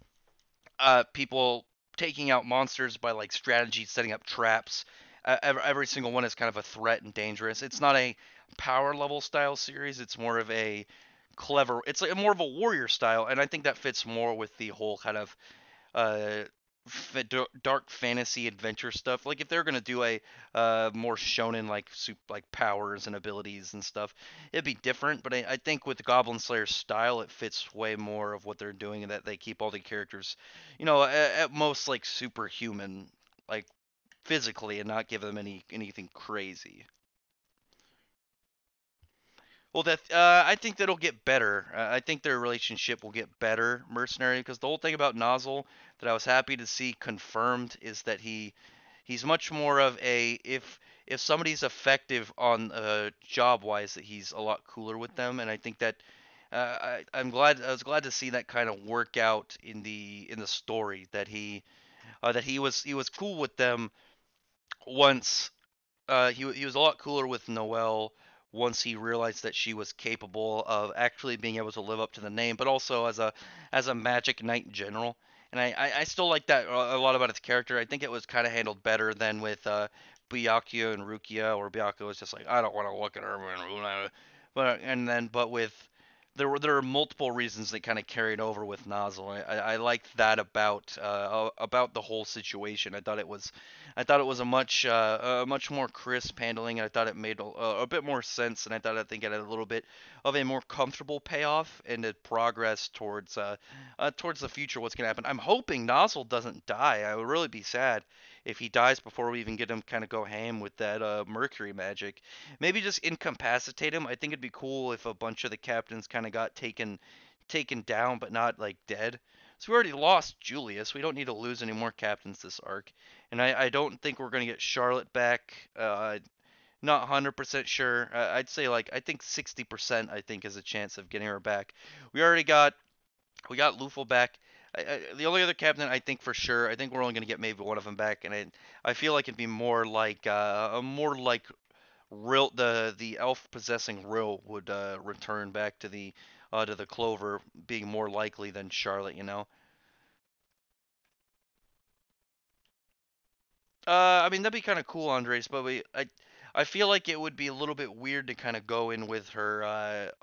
people taking out monsters by like strategy, setting up traps. Every single one is kind of a threat and dangerous. It's not a power level style series. It's more of a clever. It's like more of a warrior style, and I think that fits more with the whole kind of uh, dark fantasy adventure stuff. Like if they're gonna do a more shonen like powers and abilities and stuff, it'd be different. But I think with the Goblin Slayer style, it fits way more of what they're doing, and that they keep all the characters, at most like superhuman, like physically, and not give them anything crazy. Well, that I think that'll get better. I think their relationship will get better, mercenary. Because the whole thing about Nozzle that I was happy to see confirmed is that he's much more of a if somebody's effective on job wise that he's a lot cooler with them, and I think that I was glad to see that kind of work out in the story that he was cool with them once he was a lot cooler with Noelle once he realized that she was capable of actually being able to live up to the name, but also as a magic knight in general. And I still like that a lot about its character. I think it was kind of handled better than with Byakuya and Rukia, or Byakuya was just like, I don't want to look at her, but with there were multiple reasons that kind of carried over with Nozzle. I liked that about the whole situation. I thought it was a much more crisp handling, and I thought it made a bit more sense, and I think it had a little bit of a more comfortable payoff and a progress towards the future. What's gonna happen? I'm hoping Nozzle doesn't die. I would really be sad if he dies before we even get him kind of go ham with that Mercury magic. Maybe just incapacitate him. I think it'd be cool if a bunch of the captains kind of got taken down, but not like dead. So we already lost Julius. We don't need to lose any more captains this arc. And I don't think we're going to get Charlotte back. Not 100% sure. I'd say like I think 60% I think is a chance of getting her back. We already got we got Lufel back. The only other captain I think for sure, I think we're only going to get maybe one of them back, and I feel like it'd be more like Rill, the elf possessing Rill would return back to the Clover, being more likely than Charlotte. I mean that'd be kind of cool, Andres, but I feel like it would be a little bit weird to kind of go in with her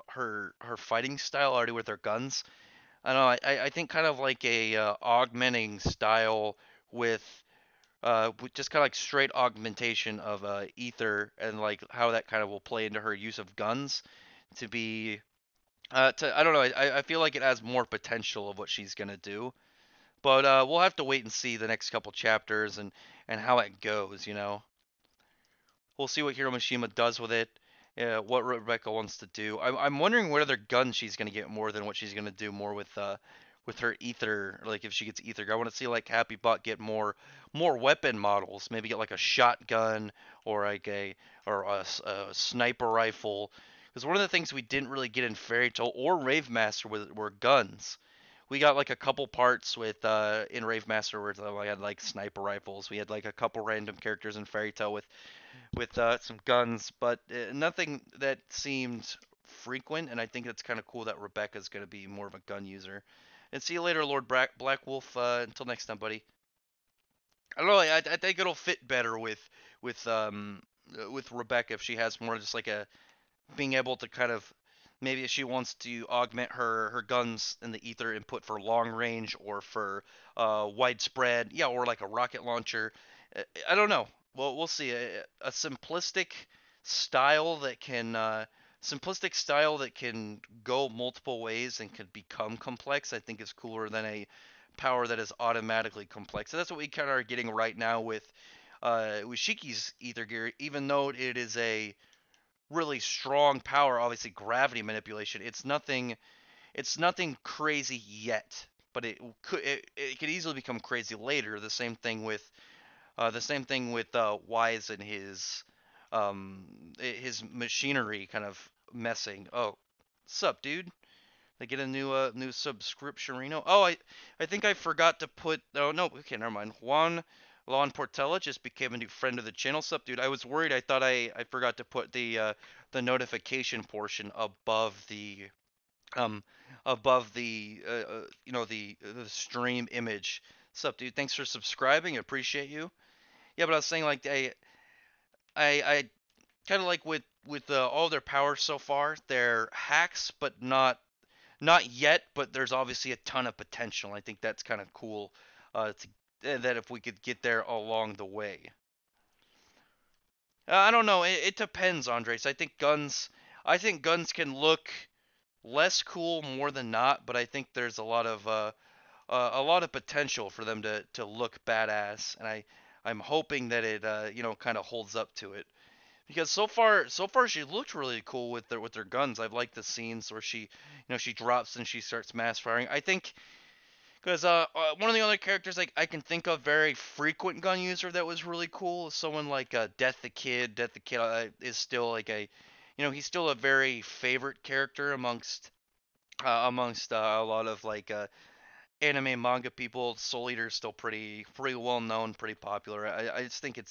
fighting style already with her guns. I don't know. I think kind of like a augmenting style with just kind of like straight augmentation of ether and like how that kind of will play into her use of guns to be to I don't know. I feel like it has more potential of what she's gonna do. But we'll have to wait and see the next couple chapters and how it goes. We'll see what Hiromashima does with it. What Rebecca wants to do. I'm wondering what other gun she's gonna get more than what she's gonna do more with her ether. Like if she gets ether, I want to see like Happy Butt get more weapon models. Maybe get like a shotgun or like a sniper rifle. Because one of the things we didn't really get in Fairy Tale or Rave Master were guns. We got like a couple parts with in Rave Master where we had like sniper rifles. We had like a couple random characters in Fairy Tale with some guns, but nothing that seemed frequent. And I think it's kind of cool that Rebecca's going to be more of a gun user. And see you later, Lord Black Wolf. Until next time, buddy. I don't know. I think it'll fit better with with Rebecca if she has more just like a being able to kind of maybe if she wants to augment her guns in the ether input for long range or for widespread, yeah, or like a rocket launcher. I don't know. Well, we'll see. A simplistic style that can go multiple ways and can become complex. I think is cooler than a power that is automatically complex. So that's what we kind of are getting right now with Shiki's ether gear, even though it is a really strong power, obviously gravity manipulation. It's nothing crazy yet, but it could easily become crazy later. The same thing with Wise and his machinery kind of messing. Oh, sup, dude? They get a new subscription Reno. Oh, I think I forgot to put. Oh no, okay, never mind. Juan Lon Portella just became a new friend of the channel. Sup, dude? I was worried. I thought I forgot to put the notification portion um above the stream image. Sup, dude? Thanks for subscribing. I appreciate you. Yeah, but I was saying like I kind of like with all their powers so far, they're hacks, but not yet, but there's obviously a ton of potential. I think that's kind of cool. That if we could get there along the way. I don't know. It depends, Andres. I think guns can look less cool more than not, but I think there's a lot of potential for them to look badass, and I'm hoping that it kind of holds up to it. Because so far she looked really cool with her guns. I've liked the scenes where she drops and she starts mass firing. I think because one of the other characters I can think of very frequent gun user that was really cool is someone like Death the Kid. Death the Kid is still like he's still a very favorite character amongst a lot of like anime manga people. Soul Eater is still pretty well known, pretty popular. I just think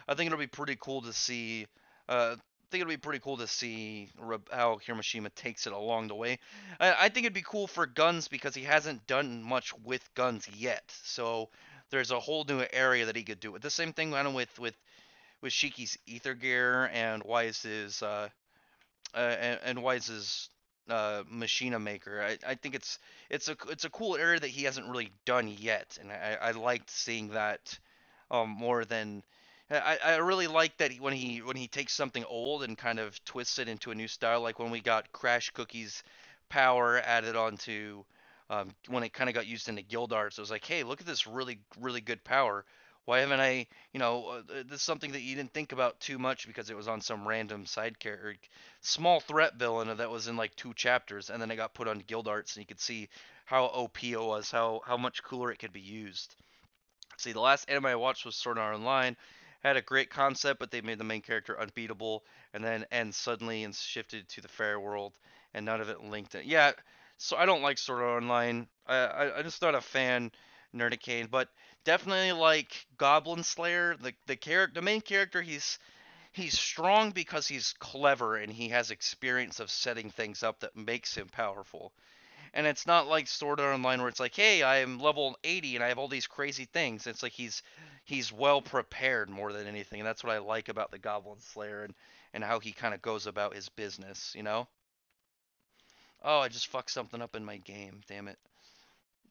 I think it'll be pretty cool to see. I think it'll be pretty cool to see how Hiroshima takes it along the way. I think it'd be cool for guns because he hasn't done much with guns yet. So there's a whole new area that he could do it. The same thing kind of with Shiki's ether gear and Wise's and Wise's Machina Maker. I think it's a cool area that he hasn't really done yet, and I liked seeing that more than I really like that when he takes something old and kind of twists it into a new style, like when we got Crash Cookie's power added onto when it kind of got used into Guild Arts. It was like, hey, look at this really good power. Why haven't this is something that you didn't think about too much because it was on some random side character, small threat villain that was in like 2 chapters, and then it got put on Guild Arts, and you could see how OP it was, how much cooler it could be used. See, the last anime I watched was Sword Art Online. Had a great concept, but they made the main character unbeatable, and suddenly and shifted to the fair world, and none of it linked it. Yeah, so I don't like Sword Art Online. I'm just not a fan, Nerdicane, but definitely like Goblin Slayer. The main character, he's strong because he's clever and he has experience of setting things up that makes him powerful. And it's not like Sword Art Online where it's like, hey, I am level 80 and I have all these crazy things. It's like he's well prepared more than anything, and that's what I like about the Goblin Slayer and how he kind of goes about his business, you know? Oh, I just fucked something up in my game, damn it.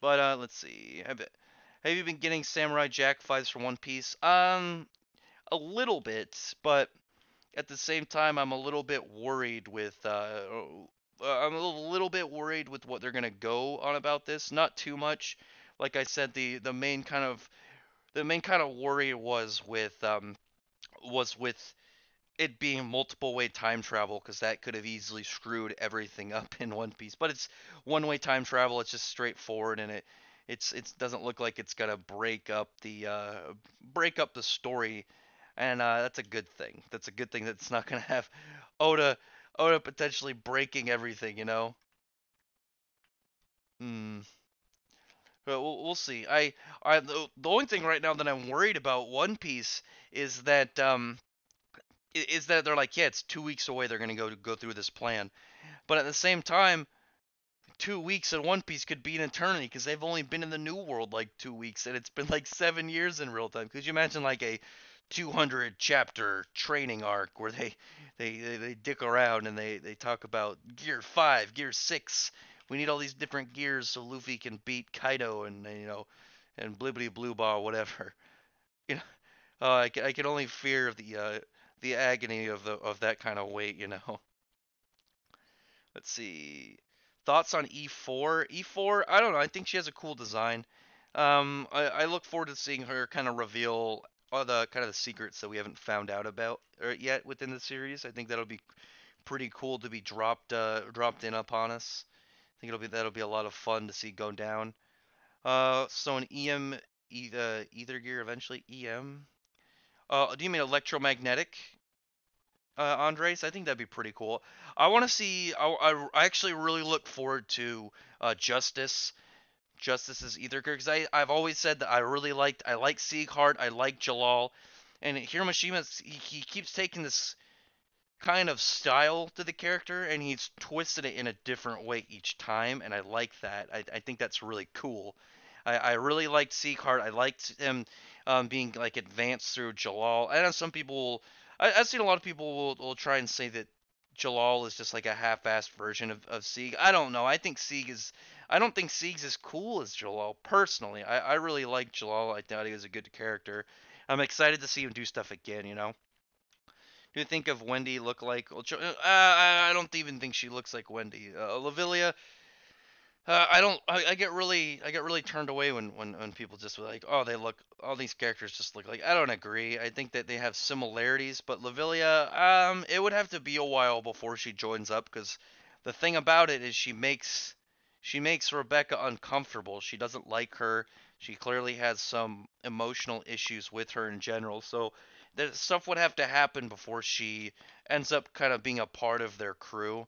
But let's see. Have you been getting Samurai Jack fights for One Piece? A little bit, but at the same time, I'm a little bit worried with I'm a little bit worried with what they're gonna go on about this. Not too much. Like I said, the main kind of worry was with it being multiple way time travel because that could have easily screwed everything up in One Piece. But it's one way time travel. It's just straightforward and it doesn't look like it's gonna break up the story, and that's a good thing. That's a good thing. That's not gonna have Oda Oda potentially breaking everything. You know. Hmm. But we'll see. The only thing right now that I'm worried about One Piece is that they're like, yeah, it's 2 weeks away. They're gonna go through this plan, but at the same time, 2 weeks in One Piece could be an eternity because they've only been in the New World like 2 weeks, and it's been like 7 years in real time. Could you imagine like a 200 chapter training arc where they dick around and they talk about Gear 5, Gear 6. We need all these different gears so Luffy can beat Kaido and blibbity blue ball whatever. You know, I can only fear the agony of that kind of weight. Let's see. Thoughts on E4? E4, I don't know. I think she has a cool design. I look forward to seeing her kind of reveal all the kind of the secrets that we haven't found out about yet within the series. I think that'll be pretty cool to be dropped in upon us. I think that'll be a lot of fun to see go down. So an ether gear eventually. EM. Do you mean electromagnetic? Andres. I think that'd be pretty cool. I want to see. I actually really look forward to Justice. Justice's Ether because I've always said that I like Sieghart, I like Jalal, and Hiroshima he keeps taking this kind of style to the character and he's twisted it in a different way each time, and I like that. I think that's really cool. I really liked Sieghart. I liked him being like advanced through Jalal. I know some people I've seen a lot of people will try and say that Jalal is just like a half-assed version of Sieg. I don't know. I don't think Sieg's as cool as Jalal personally. I really like Jalal. I thought he was a good character. I'm excited to see him do stuff again. Do you think of Wendy look like? Well, I don't even think she looks like Wendy. Lavilia, I don't. I get really turned away when people just like, oh, they look. All these characters just look like. I don't agree. I think that they have similarities, but Lavilia, it would have to be a while before she joins up because the thing about it is she makes Rebecca uncomfortable. She doesn't like her. She clearly has some emotional issues with her in general. So that stuff would have to happen before she ends up kind of being a part of their crew.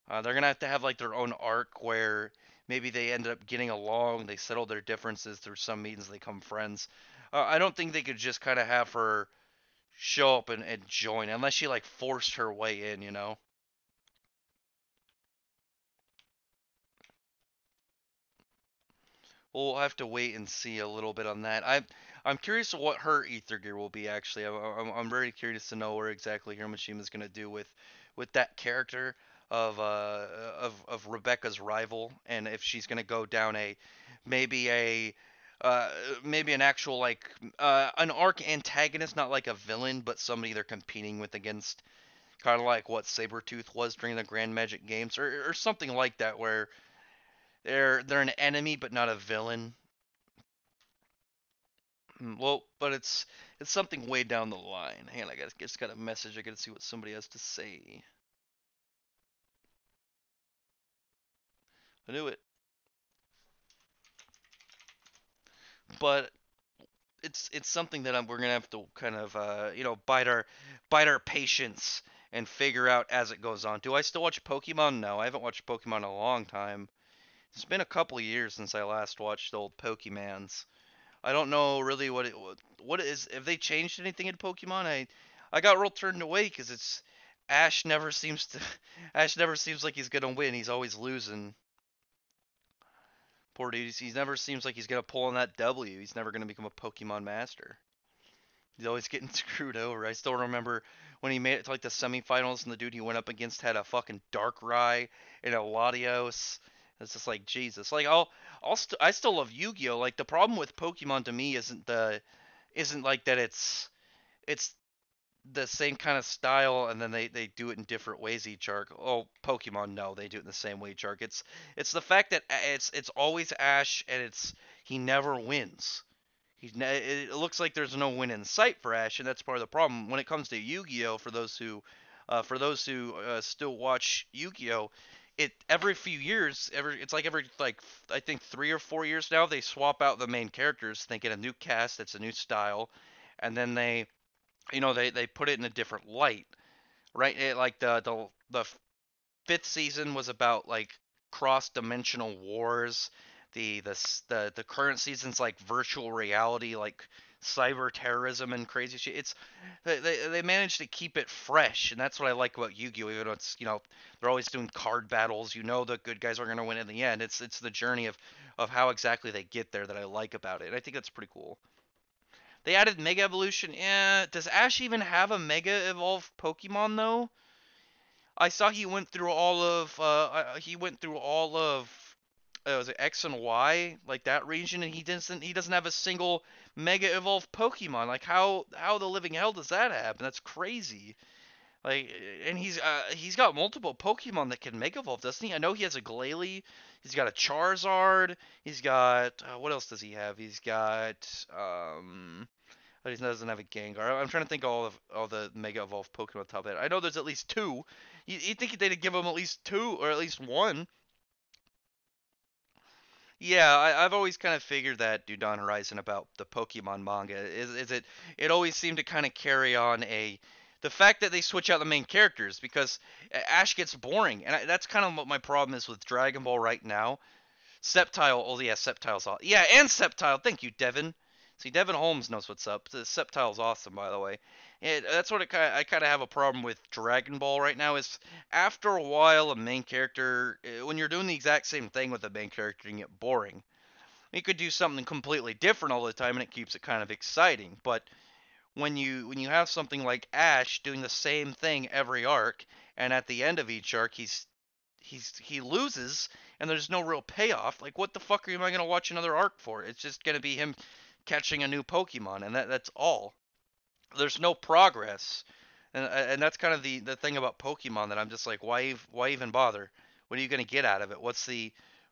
They're gonna have to have like their own arc where maybe they ended up getting along, they settle their differences through some means, they become friends. I don't think they could just kind of have her show up and join unless she like forced her way in, you know. We'll have to wait and see a little bit on that. I'm curious what her ether gear will be actually. I'm very curious to know where exactly Hiroshima is gonna do with that character of Rebecca's rival, and if she's gonna go down a maybe a uh, maybe an actual like an arc antagonist, not like a villain, but somebody they're competing with against, kind of like what Sabretooth was during the Grand Magic Games, or something like that, where they're an enemy but not a villain. Well, but it's something way down the line. Hang on, I just got a message. I gotta see what somebody has to say. I knew it, but it's something that we're gonna have to kind of bite our patience and figure out as it goes on. Do I still watch Pokemon? No, I haven't watched Pokemon in a long time. It's been a couple of years since I last watched old Pokemans. I don't know really what it is. Have they changed anything in Pokemon? I got real turned away because it's Ash never seems to Ash never seems like he's gonna win. He's always losing. Poor dude. He never seems like he's gonna pull on that W. He's never gonna become a Pokemon master. He's always getting screwed over. I still remember when he made it to like the semifinals and the dude he went up against had a fucking Darkrai and a Latios. It's just like Jesus. Like I still love Yu-Gi-Oh. Like the problem with Pokemon to me isn't like that it's the same kind of style and then they do it in different ways each arc. Oh, Pokemon, no, they do it in the same way each arc. It's the fact that it's always Ash and it's he never wins. It looks like there's no win in sight for Ash, and that's part of the problem when it comes to Yu-Gi-Oh. For those who still watch Yu-Gi-Oh, it every few years, every like I think 3 or 4 years now, they swap out the main characters, they get a new cast, it's a new style, and then they put it in a different light, right? Like the fifth season was about like cross-dimensional wars. The current season's like virtual reality, like cyber terrorism and crazy shit. They managed to keep it fresh, and that's what I like about Yu-Gi-Oh. Even though it's they're always doing card battles. You know the good guys are gonna win in the end. It's the journey of how exactly they get there that I like about it. And I think that's pretty cool. They added Mega Evolution. Yeah, does Ash even have a Mega Evolved Pokemon though? I saw he went through all of was it X and Y, like that region, and he doesn't have a single Mega Evolved Pokemon. Like how the living hell does that happen? That's crazy. Like, and he's got multiple Pokemon that can Mega Evolve, doesn't he? I know he has a Glalie. He's got a Charizard. He's got what else does he have? He's got but he doesn't have a Gengar. I'm trying to think of all the Mega Evolved Pokemon top of it. I know there's at least two. You think they'd give him at least two or at least one? Yeah, I've always kind of figured that Dudon Horizon about the Pokemon manga is it always seemed to kind of carry on the fact that they switch out the main characters because Ash gets boring, and that's kind of what my problem is with Dragon Ball right now. Sceptile, oh yeah, Sceptile's awesome. Yeah, and Sceptile, thank you, Devin. See, Devin Holmes knows what's up. The Sceptile's awesome, by the way. That's what I kind of have a problem with Dragon Ball right now. Is after a while, a main character, when you're doing the exact same thing with the main character, you get boring. You could do something completely different all the time, and it keeps it kind of exciting. But when you have something like Ash doing the same thing every arc, and at the end of each arc, he loses and there's no real payoff. Like what the fuck am I gonna watch another arc for? It's just gonna be him catching a new Pokemon, and that's all. There's no progress, and that's kind of the thing about Pokemon that I'm just like, why even bother? What are you gonna get out of it?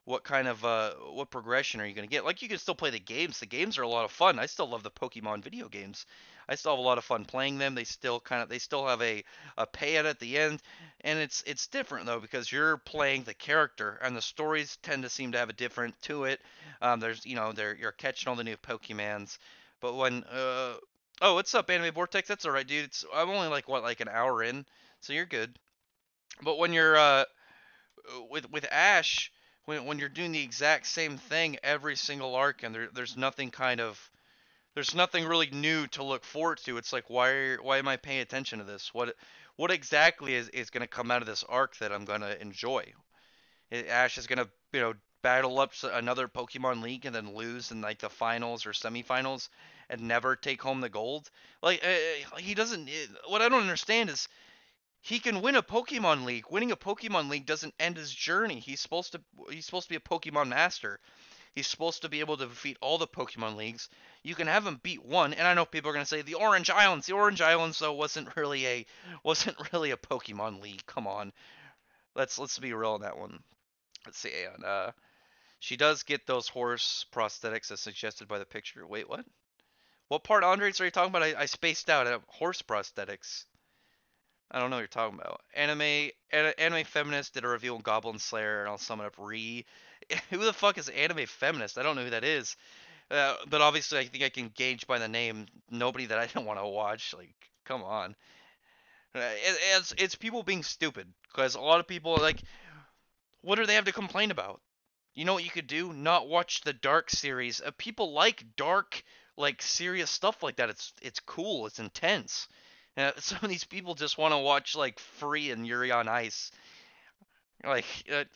what kind of what progression are you going to get? Like you can still play the games. The games are a lot of fun. I still love the Pokemon video games. I still have a lot of fun playing them. They still have a payout at the end, and it's different though because you're playing the character and the stories tend to seem to have a different to it. There's you're catching all the new Pokemons, but when oh, what's up, Anime Vortex? That's all right, dude. I'm only like an hour in, so you're good. But when you're with Ash, when you're doing the exact same thing every single arc, and there's nothing really new to look forward to. It's like why am I paying attention to this? What exactly is going to come out of this arc that I'm going to enjoy? Ash is going to battle up another Pokemon League and then lose in like the finals or semifinals and never take home the gold. Like he doesn't. What I don't understand is he can win a Pokemon League. Winning a Pokemon League doesn't end his journey. He's supposed to be a Pokemon master. He's supposed to be able to defeat all the Pokemon Leagues. You can have him beat one, and I know people are gonna say the Orange Islands. The Orange Islands though wasn't really a Pokemon League. Come on, let's be real on that one. Let's see, and she does get those horse prosthetics as suggested by the picture. Wait, what? What part, Andres, are you talking about? I spaced out. Horse prosthetics. I don't know what you're talking about. Anime feminist did a review on Goblin Slayer, and I'll sum it up. Who the fuck is anime feminist? I don't know who that is. But obviously, I think I can gauge by the name. Nobody that I don't want to watch. Like, come on. It's people being stupid because a lot of people like, what do they have to complain about? You know what you could do? Not watch the Dark series. People like dark, like serious stuff like that. It's cool. It's intense. Some of these people just want to watch like Free and Yuri on Ice. Like,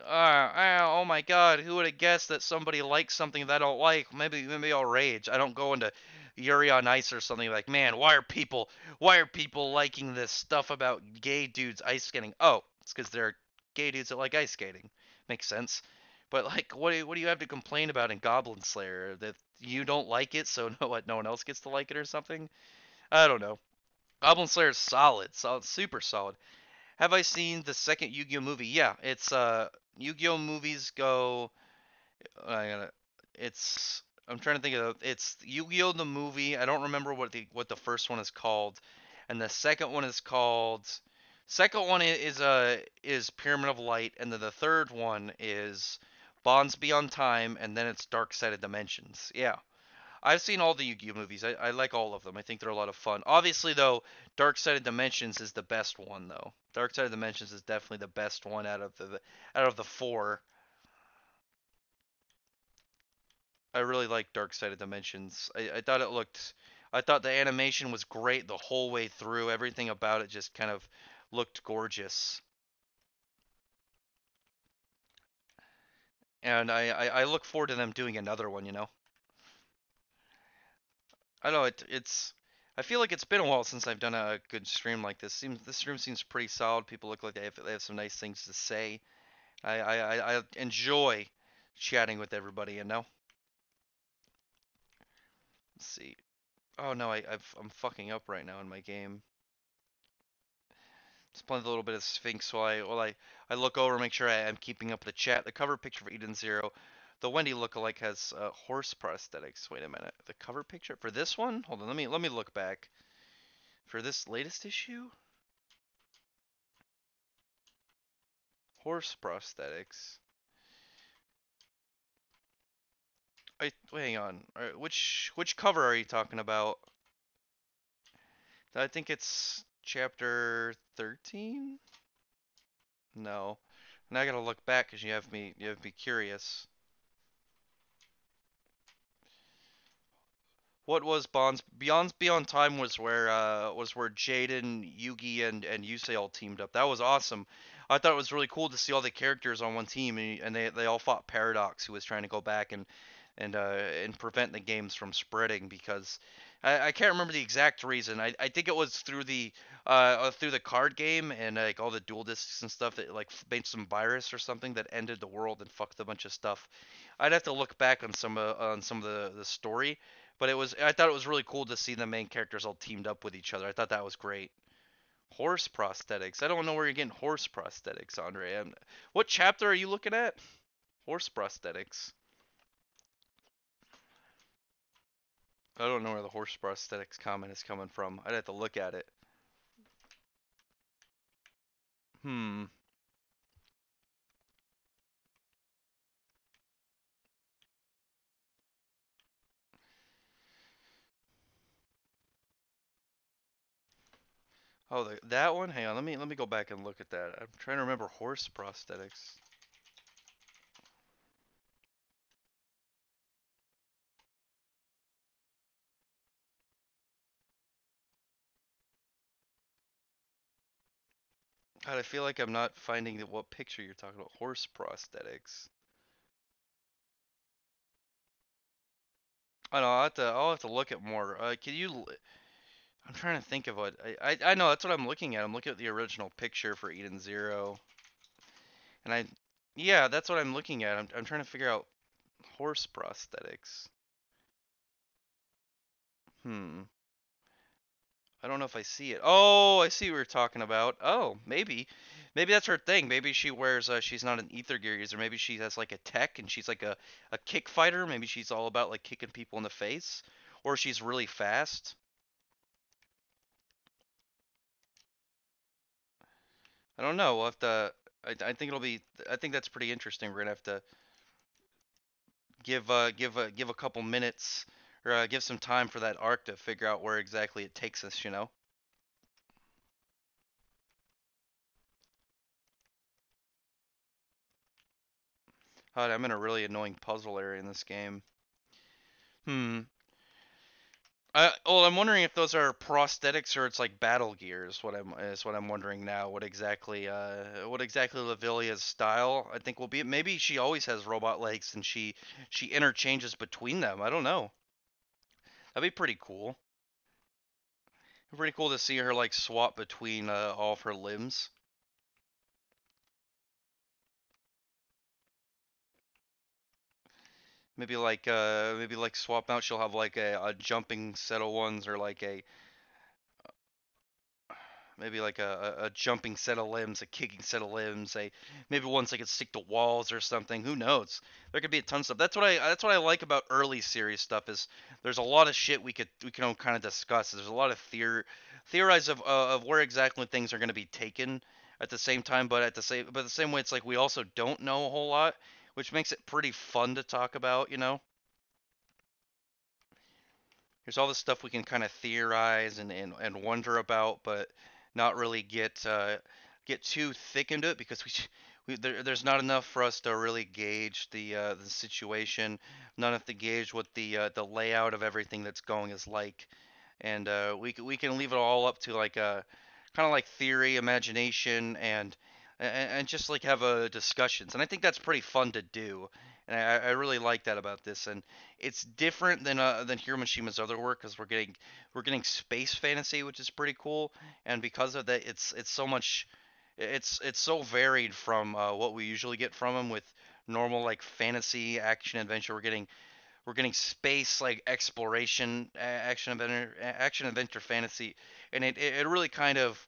oh my God, who would have guessed that somebody likes something that I don't like? Maybe I'll rage. I don't go into Yuri on Ice or something like, man, why are people liking this stuff about gay dudes ice skating? Oh, it's because they're gay dudes that like ice skating. Makes sense. But like, what do you have to complain about in Goblin Slayer? That you don't like it, so no one else gets to like it or something? I don't know. Goblin Slayer is solid, super solid. Have I seen the second Yu-Gi-Oh movie? Yeah, it's Yu-Gi-Oh movies go. I gotta. It's. I'm trying to think of. It's Yu-Gi-Oh the movie. I don't remember what the first one is called, and the second one is called. Second one is Pyramid of Light, and then the third one is Bonds Beyond Time, and then it's Dark Sided Dimensions. Yeah. I've seen all the Yu-Gi-Oh movies. I like all of them. I think they're a lot of fun. Obviously, though, Dark Sided Dimensions is the best one, though. Dark Sided Dimensions is definitely the best one out of the four. I really like Dark Sided Dimensions. I thought the animation was great the whole way through. Everything about it just kind of looked gorgeous. And I look forward to them doing another one, you know? I know it's. I feel like it's been a while since I've done a good stream like this. This stream seems pretty solid. People look like they have some nice things to say. I enjoy chatting with everybody. You know. Let's see. Oh no, I'm fucking up right now in my game. Just playing a little bit of Sphinx while I look over and make sure I'm keeping up with the chat. The cover picture for Eden Zero, the Wendy lookalike has horse prosthetics. Wait a minute. The cover picture for this one? Hold on. Let me look back. For this latest issue? Horse prosthetics. Wait, hang on. Which cover are you talking about? I think it's chapter 13? No. Now I gotta look back because you have me curious. What was Beyond Time was where Jaden, Yugi, and Yusei all teamed up. That was awesome. I thought it was really cool to see all the characters on one team, and they all fought Paradox, who was trying to go back and prevent the games from spreading because I can't remember the exact reason. I think it was through the card game and like all the dual discs and stuff that like made some virus or something that ended the world and fucked a bunch of stuff. I'd have to look back on some of the story, but I thought it was really cool to see the main characters all teamed up with each other. I thought that was great. Horse prosthetics. I don't know where you're getting horse prosthetics, Andre. What chapter are you looking at? Horse prosthetics. I don't know where the horse prosthetics comment is coming from. I'd have to look at it. Hmm. Oh, that one. Hang on. Let me go back and look at that. I'm trying to remember horse prosthetics. God, I feel like I'm not finding what picture you're talking about. Horse prosthetics. I know. I'll have to look at more. Can you? I'm trying to think of what I know. That's what I'm looking at. I'm looking at the original picture for Eden Zero, and yeah, that's what I'm looking at. I'm trying to figure out horse prosthetics. Hmm. I don't know if I see it. Oh, I see what you're talking about. Oh, maybe that's her thing. Maybe she wears she's not an ether gear user. Maybe she has like a tech and she's like a kick fighter. Maybe she's all about like kicking people in the face, or she's really fast. I don't know. We'll have to. I think it'll be. I think that's pretty interesting. We're gonna have to give a couple minutes or give some time for that arc to figure out where exactly it takes us. You know. God, I'm in a really annoying puzzle area in this game. Hmm. Well, I'm wondering if those are prosthetics or it's like battle gears. What I'm wondering now. What exactly Lavilia's style I think will be. Maybe she always has robot legs and she interchanges between them. I don't know. That'd be pretty cool. Pretty cool to see her like swap between all of her limbs. Maybe like swap out. She'll have like a jumping set of ones or like a maybe like a jumping set of limbs, a kicking set of limbs, maybe ones that could stick to walls or something. Who knows? There could be a ton of stuff. That's what I like about early series stuff is there's a lot of shit we can kind of discuss. There's a lot of theorize of where exactly things are going to be taken at the same time, but the same way it's like we also don't know a whole lot, which makes it pretty fun to talk about. There's all this stuff we can kind of theorize and wonder about, but not really get too thick into it because there's not enough for us to really gauge the situation, not enough to gauge what the layout of everything that's going is like, and we can leave it all up to like a kind of like theory, imagination, and just like have a discussions. And I think that's pretty fun to do. And I really like that about this. And it's different than Hiromishima's other work because we're getting space fantasy, which is pretty cool. And because of that, it's so much. It's so varied from what we usually get from him with normal like fantasy action adventure. We're getting space like exploration action adventure fantasy, and it really kind of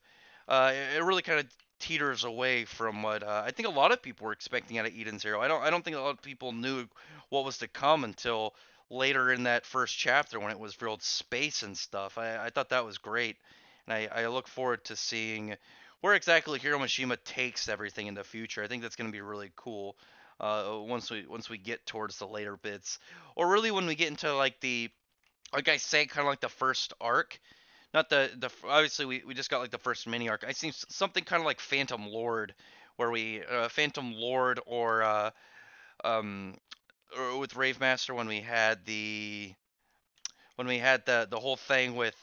teeters away from what I think a lot of people were expecting out of Eden Zero. I don't think a lot of people knew what was to come until later in that first chapter when it was real space and stuff. I thought that was great, and I look forward to seeing where exactly Hiro Mishima takes everything in the future. I think that's going to be really cool once we get towards the later bits, or really when we get into like I say, kind of like the first arc. Not the obviously we just got like the first mini arc. I see something kind of like Phantom Lord, where we Phantom Lord um or with Rave Master when we had the whole thing with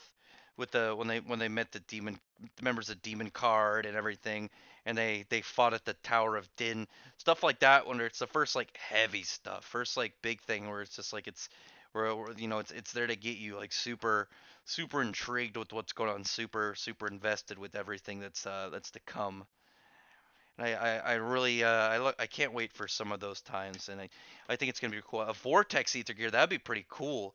the when they met the members of Demon Card and everything, and they fought at the Tower of Din, stuff like that. When it's the first like heavy stuff, first like big thing where it's just like it's there to get you like super intrigued with what's going on, super invested with everything that's to come. And I really I can't wait for some of those times, and I think it's gonna be cool. A Vortex Ether Gear, that'd be pretty cool.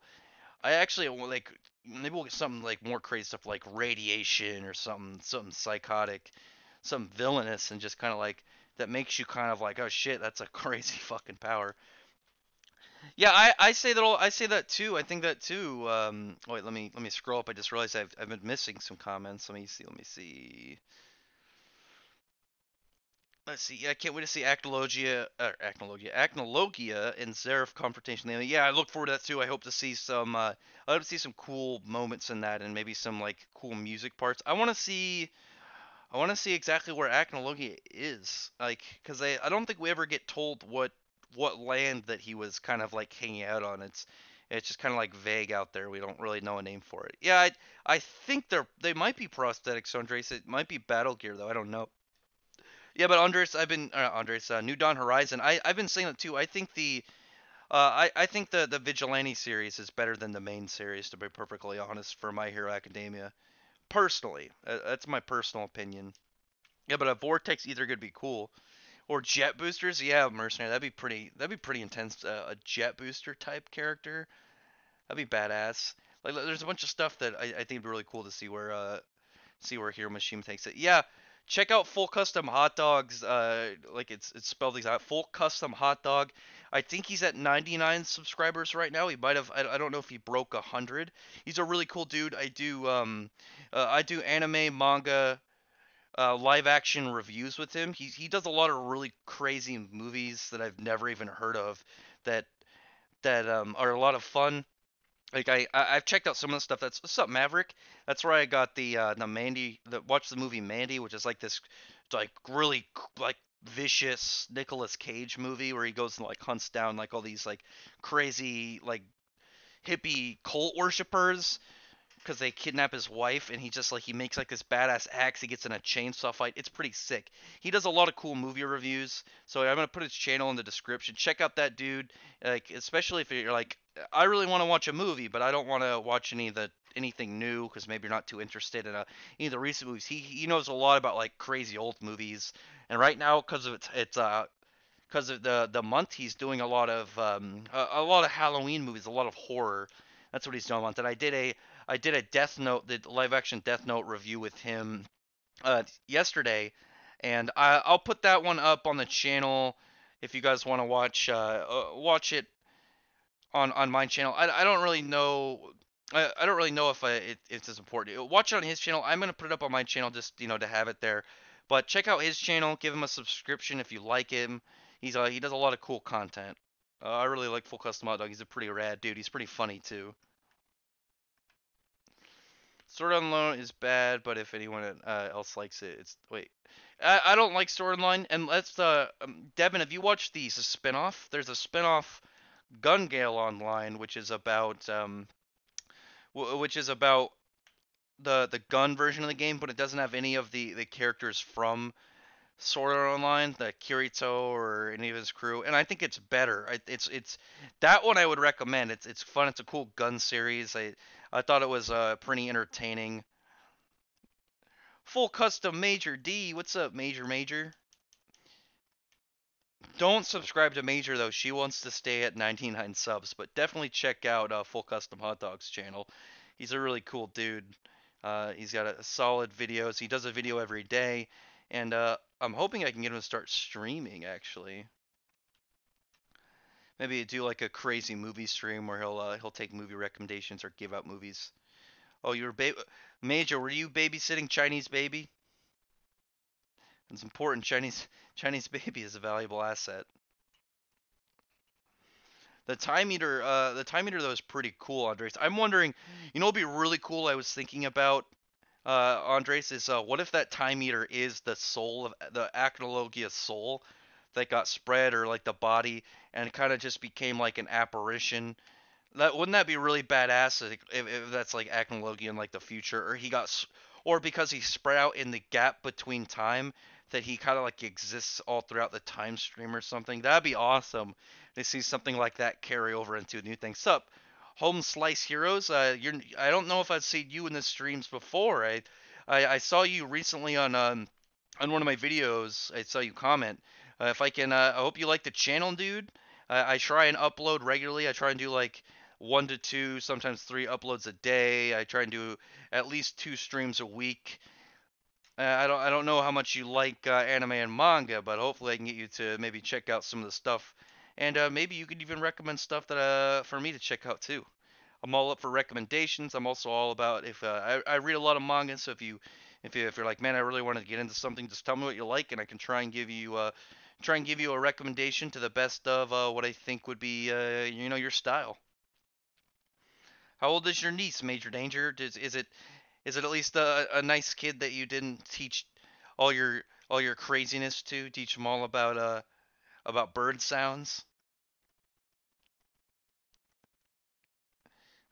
I actually like maybe we'll get something like more crazy stuff like radiation or something psychotic, something villainous, and just kind of like that makes you kind of like, oh shit, that's a crazy fucking power. Yeah, I say that I say that too. I think that too. Wait, let me scroll up. I just realized I've been missing some comments. Let me see. Let's see. Yeah, I can't wait to see Acnologia, and Zeref confrontation. Yeah, I look forward to that too. I hope to see some. I hope to see some cool moments in that, and maybe some like cool music parts. I want to see. I want to see exactly where Acnologia is, like, because I don't think we ever get told what land that he was kind of like hanging out on. It's just kind of like vague out there. We don't really know a name for it. Yeah, I think they might be prosthetics, Andres. It might be battle gear though. I don't know. Yeah, but Andres, New Dawn Horizon. I've been saying it too. I think I think the Vigilante series is better than the main series, to be perfectly honest, for My Hero Academia. Personally, that's my personal opinion. Yeah, but a Vortex either could be cool or jet boosters. Yeah, mercenary. That'd be pretty intense. A jet booster type character. That'd be badass. Like there's a bunch of stuff that I think would be really cool to see where Hero Machine takes it. Yeah, check out Full Custom Hot Dogs. Like it's spelled out. Full Custom Hot Dog. I think he's at 99 subscribers right now. He might have. I don't know if he broke 100. He's a really cool dude. I do anime, manga, live action reviews with him. He does a lot of really crazy movies that I've never even heard of that are a lot of fun. Like I've checked out some of the stuff. That's what's up, Maverick. That's where I got the Mandy. Watch the movie Mandy, which is like this like really like vicious Nicolas Cage movie where he goes and like hunts down like all these like crazy like hippie cult worshippers because they kidnap his wife, and he just like he makes like this badass axe. He gets in a chainsaw fight. It's pretty sick. He does a lot of cool movie reviews, so I'm gonna put his channel in the description. Check out that dude, like especially if you're like, I really want to watch a movie, but I don't want to watch anything new because maybe you're not too interested in any of the recent movies. He knows a lot about like crazy old movies, and right now because of the month he's doing a lot of Halloween movies, a lot of horror. That's what he's doing. And I did a Death Note, the live action Death Note review with him yesterday, and I'll put that one up on the channel if you guys want to watch it on my channel. I don't really know. I don't really know if it's as important. Watch it on his channel. I'm gonna put it up on my channel just to have it there. But check out his channel. Give him a subscription if you like him. He does a lot of cool content. I really like Full Custom Hot Dog. He's a pretty rad dude. He's pretty funny too. Sword Online is bad, but if anyone else likes it, it's wait. I don't like Sword Online, and let's Devin, have you watched the spinoff? There's a spinoff Gun Gale Online, which is about the gun version of the game, but it doesn't have any of the characters from Sword Art Online, the Kirito or any of his crew, and I think it's better. It's that one I would recommend. It's fun. It's a cool gun series. I thought it was pretty entertaining. Full custom Major D. What's up, Major? Don't subscribe to Major though. She wants to stay at 99 subs, but definitely check out Full Custom Hot Dogs channel. He's a really cool dude. He's got a solid videos. He does a video every day, and I'm hoping I can get him to start streaming actually. Maybe do like a crazy movie stream where he'll take movie recommendations or give out movies. Oh, Major, were you babysitting Chinese baby? It's important. Chinese baby is a valuable asset. The time meter though is pretty cool, Andres. I'm wondering, it'd be really cool. I was thinking about Andres is what if that time meter is the soul of the Acnologia soul that got spread, or like the body, and kind of just became like an apparition. Wouldn't that be really badass if that's like Acnologia in like the future, or or because he spread out in the gap between time, that he kind of like exists all throughout the time stream or something. That'd be awesome to see something like that carry over into a new thing. Sup, Home Slice Heroes? I don't know if I've seen you in the streams before. I saw you recently on one of my videos. I saw you comment. If I can, I hope you like the channel, dude. I try and upload regularly. I try and do like 1 to 2, sometimes 3 uploads a day. I try and do at least 2 streams a week. I don't know how much you like anime and manga, but hopefully I can get you to maybe check out some of the stuff, and maybe you could even recommend stuff that for me to check out too. I'm all up for recommendations. I'm also all about if I read a lot of manga, so if you're like, man, I really want to get into something, just tell me what you like, and I can try and give you a recommendation to the best of what I think would be your style. How old is your niece, Major Danger? Is it at least a nice kid that you didn't teach all your all your craziness to? Teach them all about bird sounds?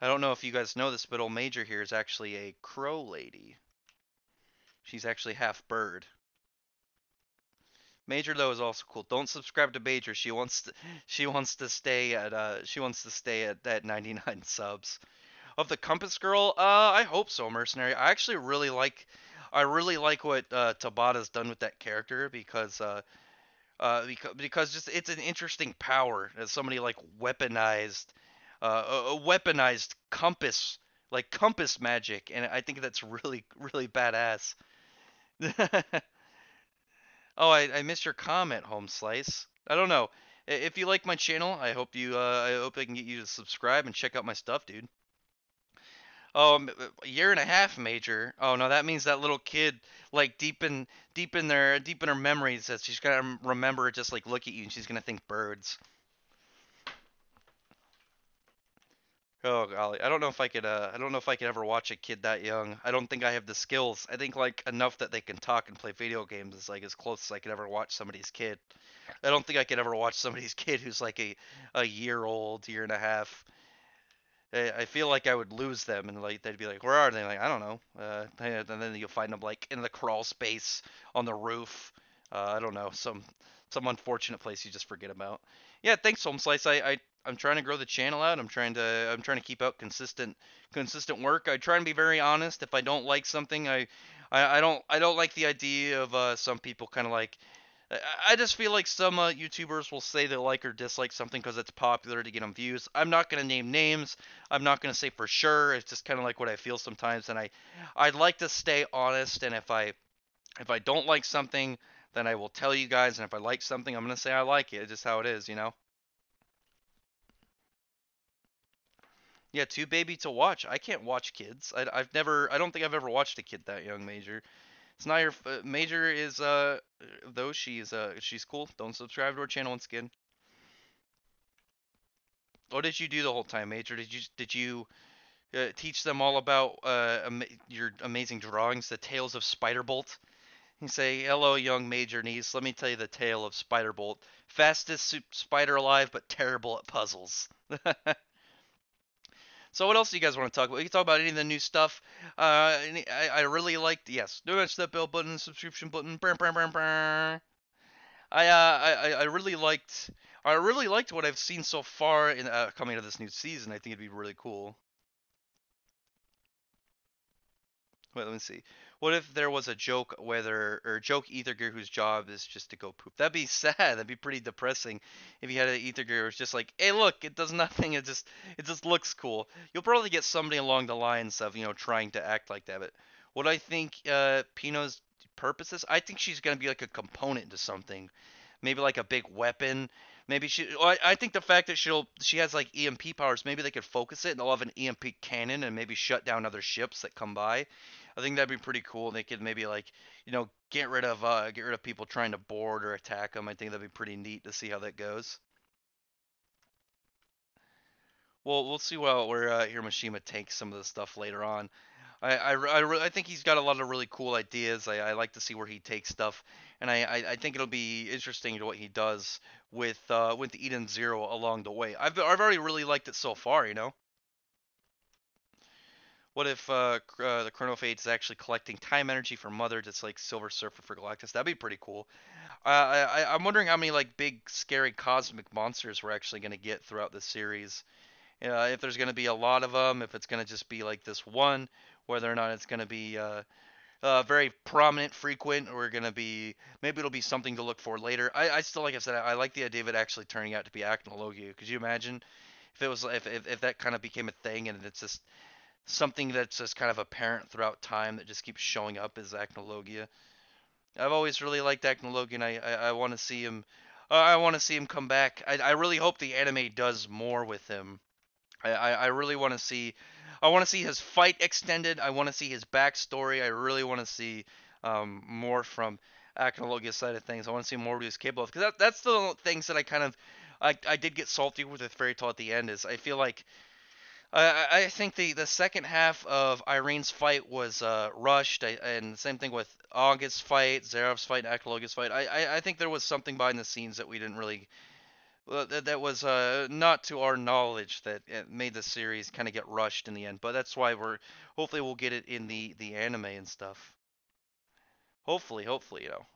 I don't know if you guys know this, but old Major here is actually a crow lady. She's actually half bird. Major though is also cool. Don't subscribe to Major. She wants to stay at that 99 subs. Of the Compass Girl, I hope so, Mercenary. I really like what Tabata's done with that character because just it's an interesting power as somebody like weaponized compass like compass magic, and I think that's really really badass. Oh, I missed your comment, Home Slice. I don't know. If you like my channel, I hope I can get you to subscribe and check out my stuff, dude. Oh, a year and a half, Major. Oh no, that means that little kid, like deep in her memories, that she's gonna remember just like look at you, and she's gonna think birds. Oh golly, I don't know if I could ever watch a kid that young. I don't think I have the skills. I think like enough that they can talk and play video games is like as close as I could ever watch somebody's kid. I don't think I could ever watch somebody's kid who's like a year old, year and a half. I feel like I would lose them, and like they'd be like, "Where are they?" Like, I don't know. And then you'll find them like in the crawl space on the roof. I don't know, some unfortunate place you just forget about. Yeah, thanks, Home Slice. I'm trying to grow the channel out. I'm trying to keep out consistent work. I try and be very honest. If I don't like something, I don't like the idea of some people kind of like I just feel like some YouTubers will say they like or dislike something because it's popular to get them views. I'm not gonna name names. I'm not gonna say for sure. It's just kind of like what I feel sometimes, and I'd like to stay honest. And if I don't like something, then I will tell you guys. And if I like something, I'm gonna say I like it. It's just how it is, you know. Yeah, too baby to watch. I can't watch kids. I don't think I've ever watched a kid that young, Major. It's not your Major is though she's cool. Don't subscribe to her channel once again. What did you do the whole time, Major? Did you teach them all about your amazing drawings, the tales of Spiderbolt? You say, "Hello, young Major niece. Let me tell you the tale of Spiderbolt, fastest spider alive, but terrible at puzzles." So, what else do you guys want to talk about? We can talk about any of the new stuff. I really liked, yes, smash that bell button, subscription button. Brr, brr, brr, brr. I really liked what I've seen so far in coming to this new season. I think it'd be really cool. Wait, let me see. What if there was a joke whether or joke ether gear whose job is just to go poop? That'd be sad. That'd be pretty depressing if you had an ether gear who's just like, hey, look, it does nothing. It just looks cool. You'll probably get somebody along the lines of trying to act like that. But what I think Pino's purpose is, I think she's gonna be like a component to something. Maybe like a big weapon. Maybe I think the fact that she has like EMP powers, maybe they could focus it and they'll have an EMP cannon and maybe shut down other ships that come by. I think that'd be pretty cool. They could maybe like, get rid of people trying to board or attack them. I think that'd be pretty neat to see how that goes. Well, we'll see where Hiroshima takes some of the stuff later on. I think he's got a lot of really cool ideas. I like to see where he takes stuff, and I think it'll be interesting to what he does with Eden Zero along the way. I've already really liked it so far. What if the Chronophage is actually collecting time energy for Mother, just like Silver Surfer for Galactus? That'd be pretty cool. I'm wondering how many like big scary cosmic monsters we're actually gonna get throughout the series. If there's gonna be a lot of them, if it's gonna just be like this one, whether or not it's gonna be very prominent, frequent, or gonna be maybe it'll be something to look for later. I still, like I said, I like the idea of it actually turning out to be Acnologia. Could you imagine if it was if that kind of became a thing and it's just something that's just kind of apparent throughout time that just keeps showing up is Acnologia. I've always really liked Acnologia, and I want to see him. I want to see him come back. I really hope the anime does more with him. I really want to see. I want to see his fight extended. I want to see his backstory. I really want to see more from Acnologia's side of things. I want to see more what he's capable of, because that's the things that I kind of I did get salty with Fairy Tail at the end. Is I feel like I think the second half of Irene's fight was rushed, and the same thing with August's fight, Zerof's fight, and Akalogia's fight. I think there was something behind the scenes that we didn't really that was not to our knowledge that it made the series kind of get rushed in the end. But that's why we're hopefully we'll get it in the anime and stuff. Hopefully, you know.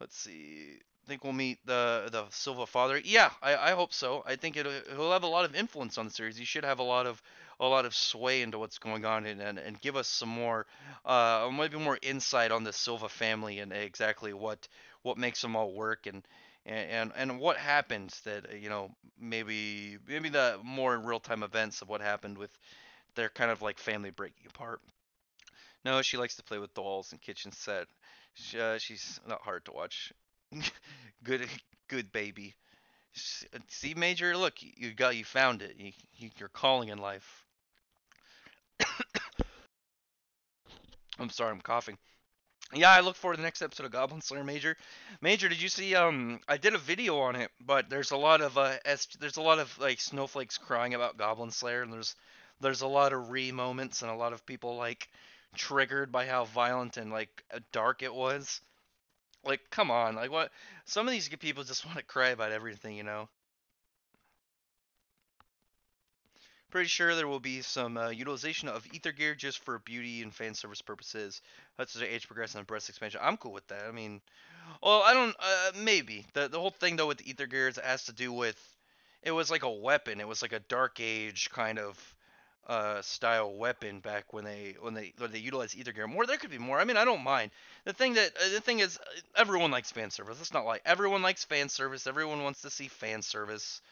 Let's see. Think we'll meet the Silva father. Yeah, I hope so. I think he'll have a lot of influence on the series. He should have a lot of sway into what's going on, and give us some more maybe more insight on the Silva family and exactly what makes them all work, and what happened that maybe the more real time events of what happened with their kind of like family breaking apart. No, she likes to play with dolls and kitchen set. She's not hard to watch. Good, good baby. See, Major, look, you found it. You're calling in life. I'm sorry, I'm coughing. Yeah, I look forward to the next episode of Goblin Slayer, Major. Major, did you see? I did a video on it, but there's a lot of there's a lot of like snowflakes crying about Goblin Slayer, and there's a lot of moments and a lot of people like triggered by how violent and like dark it was. Like, come on, like what? Some of these people just want to cry about everything, you know. Pretty sure there will be some utilization of ether gear just for beauty and fan service purposes. That's as age progresses and breast expansion. I'm cool with that. I mean, well, I don't. Maybe the whole thing though with the ether gears has to do with it was like a weapon. It was like a dark age kind of style weapon back when they utilized ether gear more. There could be more. I mean, I don't mind. The thing is, everyone likes fan service. Let's not lie. Everyone likes fan service. Everyone wants to see fan service.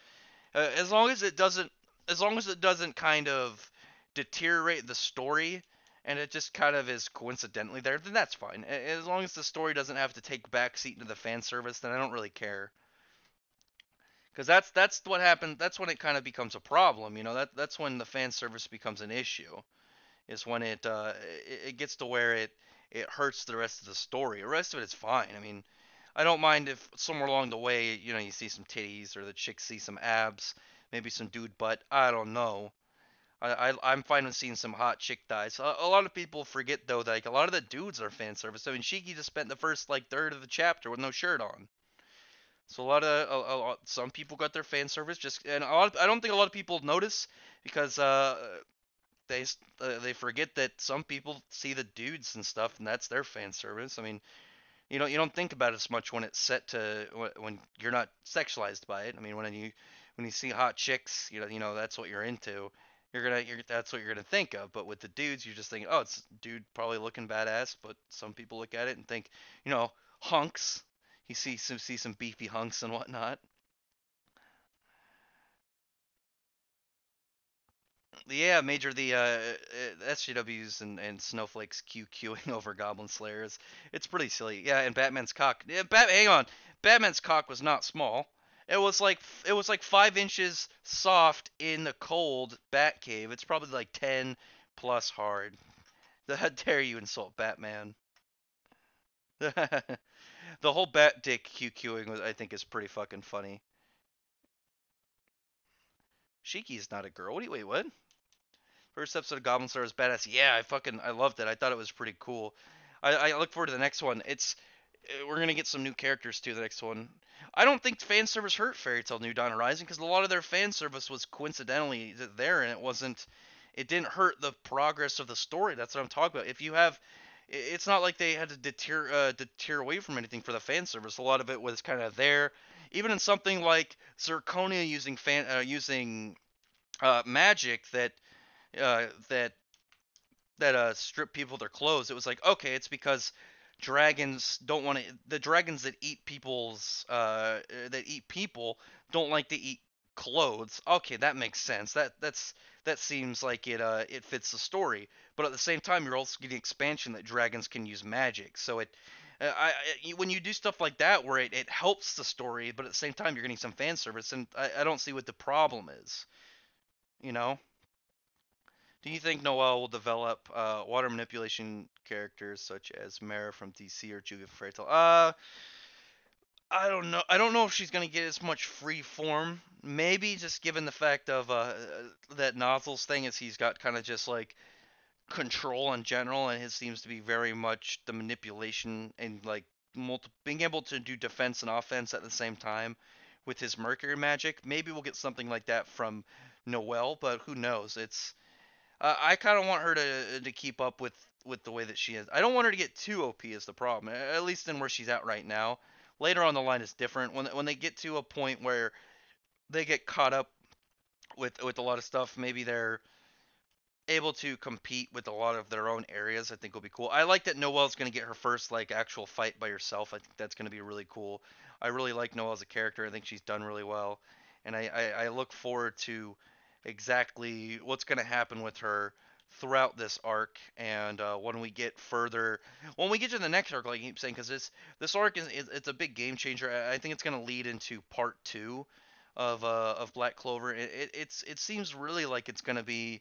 As long as it doesn't, as long as it doesn't kind of deteriorate the story, and it just kind of is coincidentally there, then that's fine. As long as the story doesn't have to take backseat into the fan service, then I don't really care. Because that's what happened. That's when it kind of becomes a problem. You know, that's when the fan service becomes an issue. Is when it gets to where it hurts the rest of the story. The rest of it is fine. I mean, I don't mind if somewhere along the way, you know, you see some titties or the chick see some abs, maybe some dude butt. I don't know. I'm fine with seeing some hot chick dies. A lot of people forget though that like a lot of the dudes are fan service. I mean, Shiki just spent the first like third of the chapter with no shirt on. So a lot of some people got their fan service just, and I don't think a lot of people notice because they they forget that some people see the dudes and stuff, and that's their fan service. I mean, you don't think about it as much when it's set to when you're not sexualized by it. I mean, when you see hot chicks, that's what you're into. That's what you're gonna think of. But with the dudes, you're just thinking, oh, it's a dude probably looking badass. But some people look at it and think, hunks. You see some beefy hunks and whatnot. Yeah, Major, the SJWs and Snowflakes QQing over Goblin Slayers. It's pretty silly. Yeah, and Batman's cock. Yeah, hang on. Batman's cock was not small. It was like 5 inches soft in the cold Bat cave. It's probably like 10 plus hard. How dare you insult Batman? The whole Bat dick QQing was, I think, is pretty fucking funny. Shiki's not a girl. Wait, what? First episode of Goblin Slayer was badass. Yeah, I loved it. I thought it was pretty cool. I look forward to the next one. We're gonna get some new characters too. The next one. I don't think fan service hurt Fairy Tail New Dawn Rising because a lot of their fan service was coincidentally there, and it wasn't. It didn't hurt the progress of the story. That's what I'm talking about. If you have, it's not like they had to deter away from anything for the fan service. A lot of it was kind of there. Even in something like Zirconia using magic uh, that strip people of their clothes. It was like, okay, it's because dragons don't want to. The dragons that eat people don't like to eat clothes. Okay, that makes sense. That seems like it fits the story. But at the same time, you're also getting expansion that dragons can use magic. So when you do stuff like that where it helps the story, but at the same time you're getting some fan service, and I don't see what the problem is. You know? Do you think Noelle will develop water manipulation characters such as Mara from DC or Julia from Fairy Tail? I don't know. I don't know if she's gonna get as much free form. Maybe just given the fact of that Nozzle's thing is he's got kind of just like control in general, and his seems to be very much the manipulation and like being able to do defense and offense at the same time with his Mercury magic. Maybe we'll get something like that from Noelle, but who knows? I kind of want her to keep up with the way that she is. I don't want her to get too OP is the problem. At least in where she's at right now. Later on the line is different. When they get to a point where they get caught up with a lot of stuff, maybe they're able to compete with a lot of their own areas. I think will be cool. I like that Noelle's going to get her first like actual fight by herself. I think that's going to be really cool. I really like Noelle as a character. I think she's done really well, and I look forward to exactly what's going to happen with her throughout this arc. And when we get further, when we get to the next arc, like I keep saying, because this arc it's a big game changer. I think it's going to lead into part two of Black Clover. It seems really like it's going to be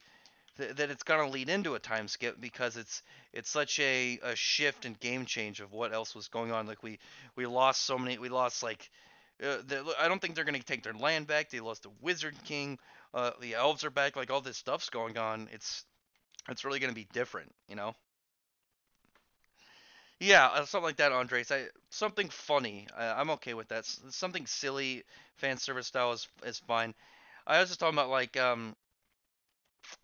that it's gonna lead into a time skip because it's such a shift and game change of what else was going on. Like we lost so many. We lost like I don't think they're gonna take their land back. They lost the Wizard King. The elves are back. Like all this stuff's going on. It's really gonna be different, you know. Yeah, something like that, Andres. Something funny. I'm okay with that. Something silly, fan service style is fine. I was just talking about like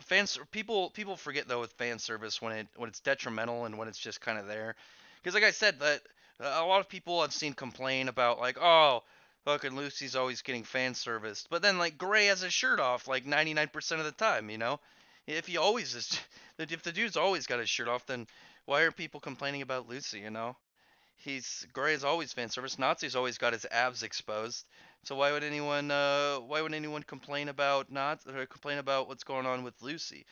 fans people forget though with fan service when it's detrimental and when it's just kind of there because like I said that a lot of people I've seen complain about like oh fucking Lucy's always getting fan service but then like Gray has his shirt off like 99% of the time, you know, if he always is if the dude's always got his shirt off, then why are people complaining about Lucy, you know? He's Gray's always fan service. Nazi's always got his abs exposed. So why would anyone complain about not or complain about what's going on with Lucy?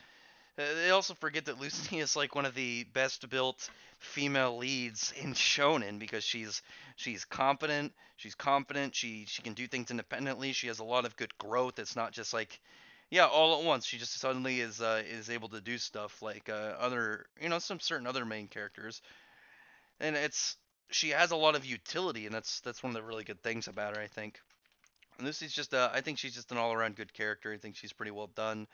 They also forget that Lucy is like one of the best built female leads in shonen because she's competent, she's confident, she can do things independently, she has a lot of good growth. It's not just like yeah, all at once. She just suddenly is able to do stuff like other, you know, some certain other main characters and it's she has a lot of utility, and that's one of the really good things about her, I think. And Lucy's just I think she's just an all around good character. I think she's pretty well done,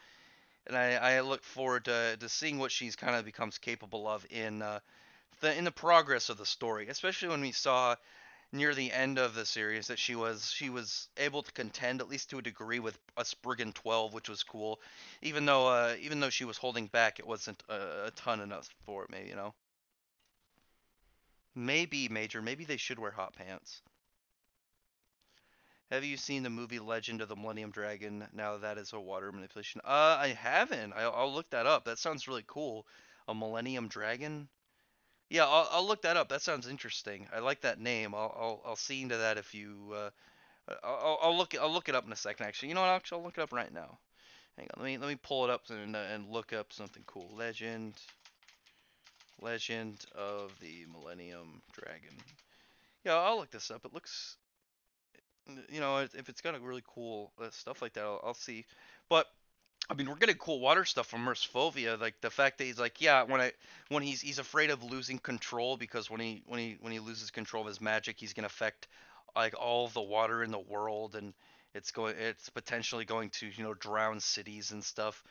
and I look forward to seeing what she's kind of becomes capable of in the progress of the story, especially when we saw near the end of the series that she was able to contend at least to a degree with a Spriggan 12, which was cool, even though she was holding back, it wasn't a ton enough for it, maybe you know. Maybe Major. Maybe they should wear hot pants. Have you seen the movie Legend of the Millennium Dragon? Now that is a water manipulation. I haven't. I'll look that up. That sounds really cool. A Millennium Dragon? Yeah, I'll look that up. That sounds interesting. I like that name. I'll see into that if you. I'll look it up in a second. Actually, you know what? Actually, I'll look it up right now. Hang on. Let me pull it up and look up something cool. Legend of the Millennium Dragon. Yeah, I'll look this up. It looks you know, if it's got a really cool stuff like that, I'll see. But I mean, we're getting cool water stuff from Mercifovia. Like the fact that he's like, yeah, when he's afraid of losing control because when he loses control of his magic, he's gonna affect like all the water in the world, and it's potentially going to drown cities and stuff.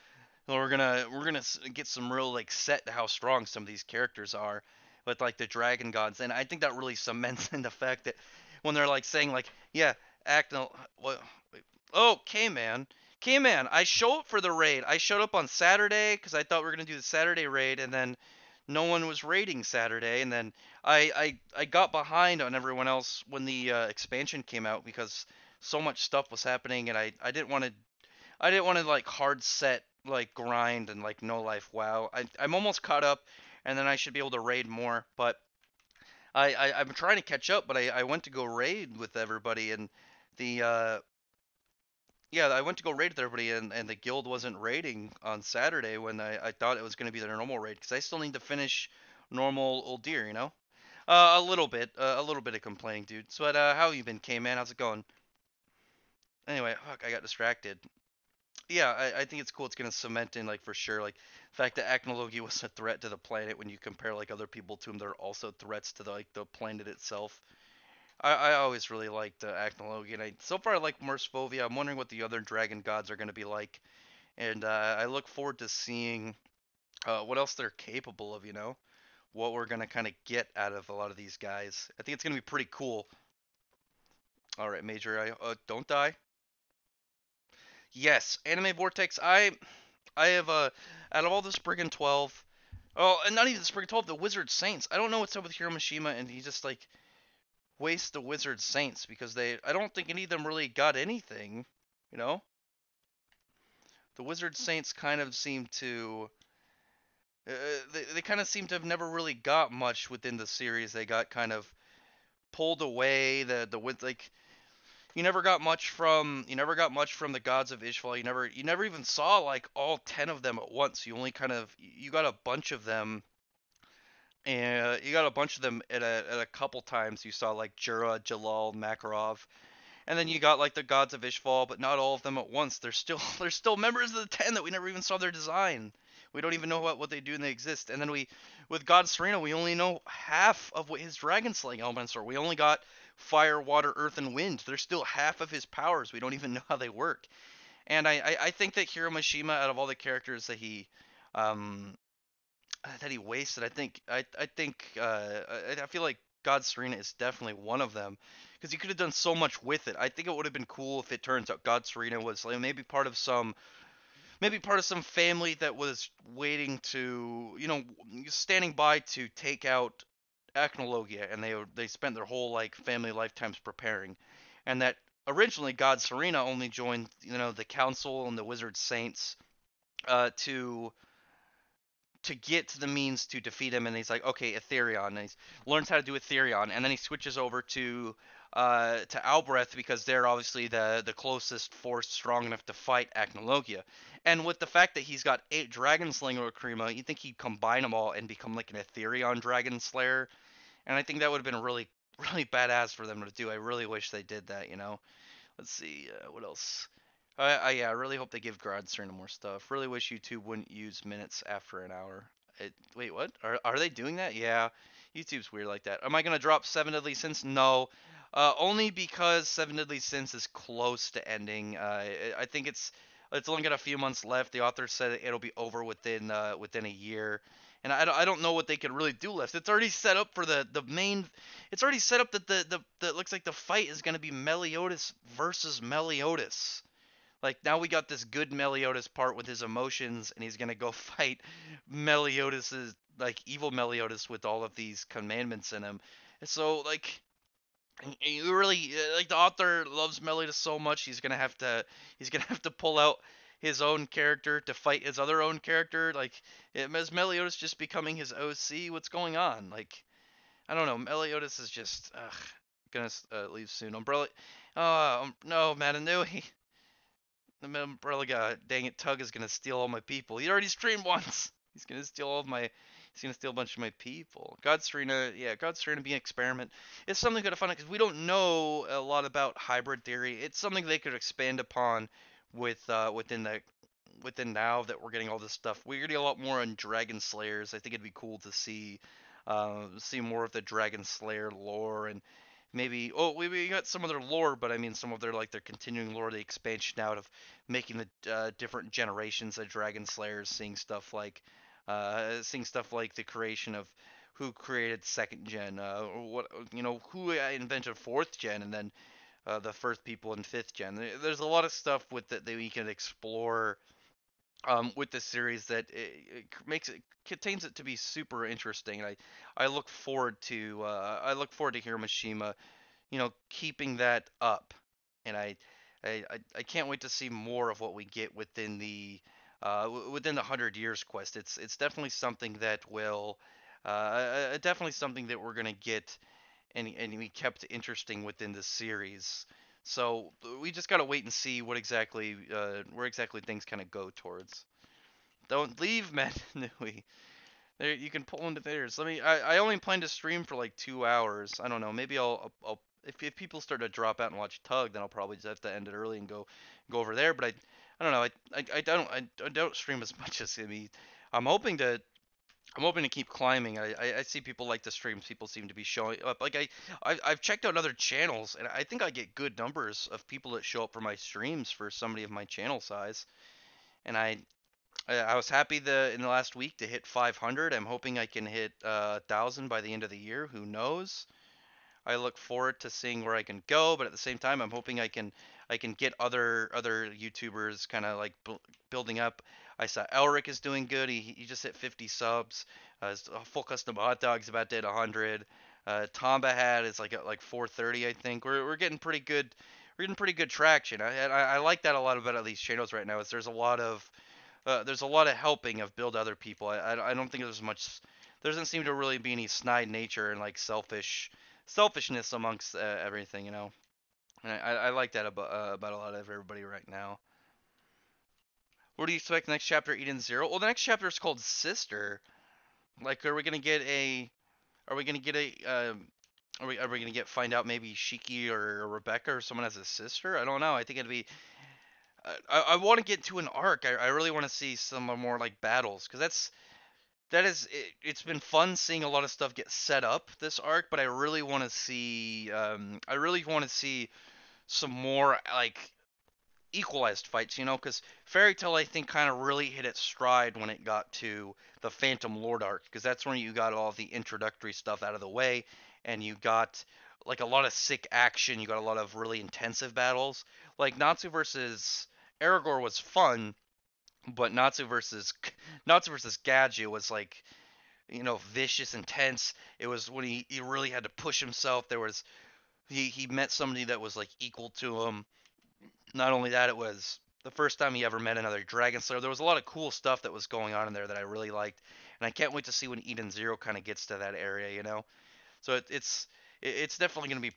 So we're gonna get some real like set to how strong some of these characters are with like the dragon gods, and I think that really cements in the fact that when they're like saying like yeah act no what wait, oh K-Man K-Man I show up for the raid. I showed up on Saturday because I thought we were gonna do the Saturday raid, and then no one was raiding Saturday, and then I got behind on everyone else when the expansion came out because so much stuff was happening, and I didn't want to like hard set like grind and like no life WoW. I'm almost caught up, and then I should be able to raid more. But I'm trying to catch up. But I went to go raid with everybody, and the Yeah, I went to go raid with everybody, and the guild wasn't raiding on Saturday when I thought it was going to be their normal raid because I still need to finish normal old deer, you know. A little bit of complaining, dude. So, how you been, K-Man? How's it going? Anyway, fuck, I got distracted. Yeah, I think it's cool. It's gonna cement in, like, for sure, like the fact that Acnology was a threat to the planet when you compare like other people to him, they're also threats to the planet itself. I always really liked Acnology, and so far I like Mersfovia. I'm wondering what the other dragon gods are gonna be like, and I look forward to seeing what else they're capable of. You know, what we're gonna kind of get out of a lot of these guys. I think it's gonna be pretty cool. All right, Major, I don't die. Yes, Anime Vortex. I have out of all the Spriggan 12, oh, and not even the Spriggan 12, the Wizard Saints. I don't know what's up with Hiromashima, and he just like wastes the Wizard Saints because I don't think any of them really got anything. You know, the Wizard Saints kind of seem to, they kind of seem to have never really got much within the series. They got kind of pulled away. Like you never got much from the gods of Ishval. You never even saw like all 10 of them at once. You only kind of you got a bunch of them, and you got a bunch of them at a couple times. You saw like Jura, Jalal, Makarov, and then you got like the gods of Ishval, but not all of them at once. They're still they're still members of the 10 that we never even saw their design. We don't even know what they do and they exist. And then with God Serena, we only know half of what his dragon slaying elements are. We only got fire, water, earth, and wind. There's still half of his powers. We don't even know how they work. And I think that Hiromashima, out of all the characters um, that he wasted. I think I feel like God Serena is definitely one of them because he could have done so much with it. I think it would have been cool if it turns out God Serena was like maybe part of some family that was waiting to, you know, standing by to take out Acnologia, and they spent their whole like family lifetimes preparing, and that originally God Serena only joined, you know, the council and the wizard saints to get to the means to defeat him, and he's like, okay, Ethereon, and he learns how to do Ethereon, and then he switches over to Albareth because they're obviously the closest force strong enough to fight Acnologia. And with the fact that he's got 8 Dragon Slinger Krima, you think he'd combine them all and become like an Ethereon Dragon Slayer, and I think that would have been really really badass for them to do. I really wish they did that, you know. Let's see, what else? Yeah, I really hope they give God Serena more stuff. Really wish YouTube wouldn't use minutes after an hour. Wait, what? Are they doing that? Yeah, YouTube's weird like that. Am I gonna drop Seven Deadly Sins? No, only because Seven Deadly Sins is close to ending. I think it's only got a few months left. The author said it'll be over within a year. And I don't know what they could really do left. It's already set up for the main. It's already set up that the looks like the fight is going to be Meliodas versus Meliodas. Like now we got this good Meliodas part with his emotions, and he's gonna go fight Meliodas's like evil Meliodas with all of these commandments in him. So like you really like the author loves Meliodas so much he's gonna have to pull out his own character to fight his other own character. Like is Meliodas just becoming his OC? What's going on? Like I don't know. Meliodas is just gonna leave soon. Umbrella. No, Matanui. The umbrella guy, dang it, Tug is gonna steal all my people. He already streamed once. He's gonna steal all of my. He's gonna steal a bunch of my people. God Serena, yeah, God Serena being an experiment. It's something kind of fun because we don't know a lot about hybrid theory. It's something they could expand upon with within now that we're getting all this stuff. We're getting a lot more on Dragon Slayers. I think it'd be cool to see more of the Dragon Slayer lore and maybe we got some of their lore, but I mean some of their like their continuing lore, the expansion out of making the different generations of Dragon Slayers, seeing stuff like the creation of who created second gen, what you know who invented fourth gen, and then the first people in fifth gen. There's a lot of stuff with that we can explore with this series that it makes it contains it to be super interesting. And I look forward to Hiroshima, you know, keeping that up. And I can't wait to see more of what we get within the 100 years quest. It's definitely something that will definitely something that we're gonna get and be kept interesting within the series. So we just gotta wait and see what exactly where exactly things kind of go towards. Don't leave, man. Nui. There, you can pull into theirs. I only plan to stream for like 2 hours. I don't know. Maybe I'll if people start to drop out and watch Tug, then I'll probably just have to end it early and go over there. But I don't know. I don't stream as much as me. I'm hoping to I'm hoping to keep climbing. I see people like the streams. People seem to be showing up. Like I've checked out other channels, and I think I get good numbers of people that show up for my streams for somebody of my channel size. And I was happy in the last week to hit 500. I'm hoping I can hit 1,000 by the end of the year. Who knows? I look forward to seeing where I can go, but at the same time, I'm hoping I can get other YouTubers kind of like building up. I saw Elric is doing good. He just hit 50 subs. Full custom hot dogs about to hit 100. Tomba had is like at like 430, I think. We're getting pretty good. We're getting pretty good traction. I like that a lot about these channels right now. Is there's a lot of helping of build other people. I don't think there's much. There doesn't seem to really be any snide nature and like selfishness amongst everything, you know. And I like that about a lot of everybody right now. What do you expect the next chapter, Eden Zero? Well, the next chapter is called Sister. Like, are we gonna get a? Are we gonna get a? Are we gonna get find out maybe Shiki or Rebecca or someone has a sister? I don't know. I think it'd be. I want to get to an arc. I really want to see some more like battles because it's been fun seeing a lot of stuff get set up this arc, but I really want to see some more like equalized fights, you know, because Fairy Tail I think kind of really hit its stride when it got to the Phantom Lord arc, because that's when you got all the introductory stuff out of the way, and you got like a lot of sick action. You got a lot of really intensive battles. Like Natsu versus Aragorn was fun, but Natsu versus Gadget was like vicious, intense. It was when he really had to push himself. He met somebody that was like equal to him. Not only that, it was the first time he ever met another Dragon Slayer. There was a lot of cool stuff that was going on in there that I really liked, and I can't wait to see when Eden Zero kind of gets to that area, you know. So it's definitely going to be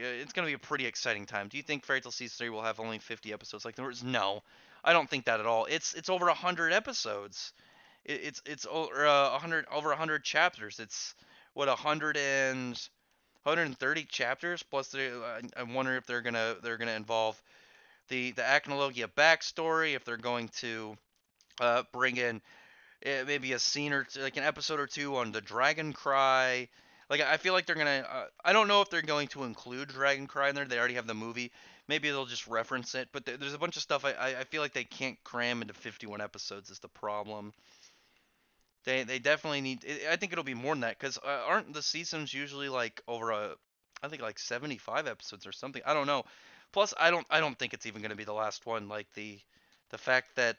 it's going to be a pretty exciting time. Do you think Fairy Tail Season 3 will have only 50 episodes like there was? No, I don't think that at all. It's over 100 episodes. It's over 100 chapters. It's what 130 chapters plus I wonder if they're gonna involve the Acnologia backstory, if they're going to bring in maybe a scene or two, like an episode or two on the Dragon Cry. Like I feel like they're gonna. I don't know if they're going to include Dragon Cry in there. They already have the movie. Maybe they'll just reference it. But there's a bunch of stuff I feel like they can't cram into 51 episodes is the problem. They definitely need. I think it'll be more than that because aren't the seasons usually like over I think like 75 episodes or something. I don't know. Plus, I don't think it's even going to be the last one. Like the fact that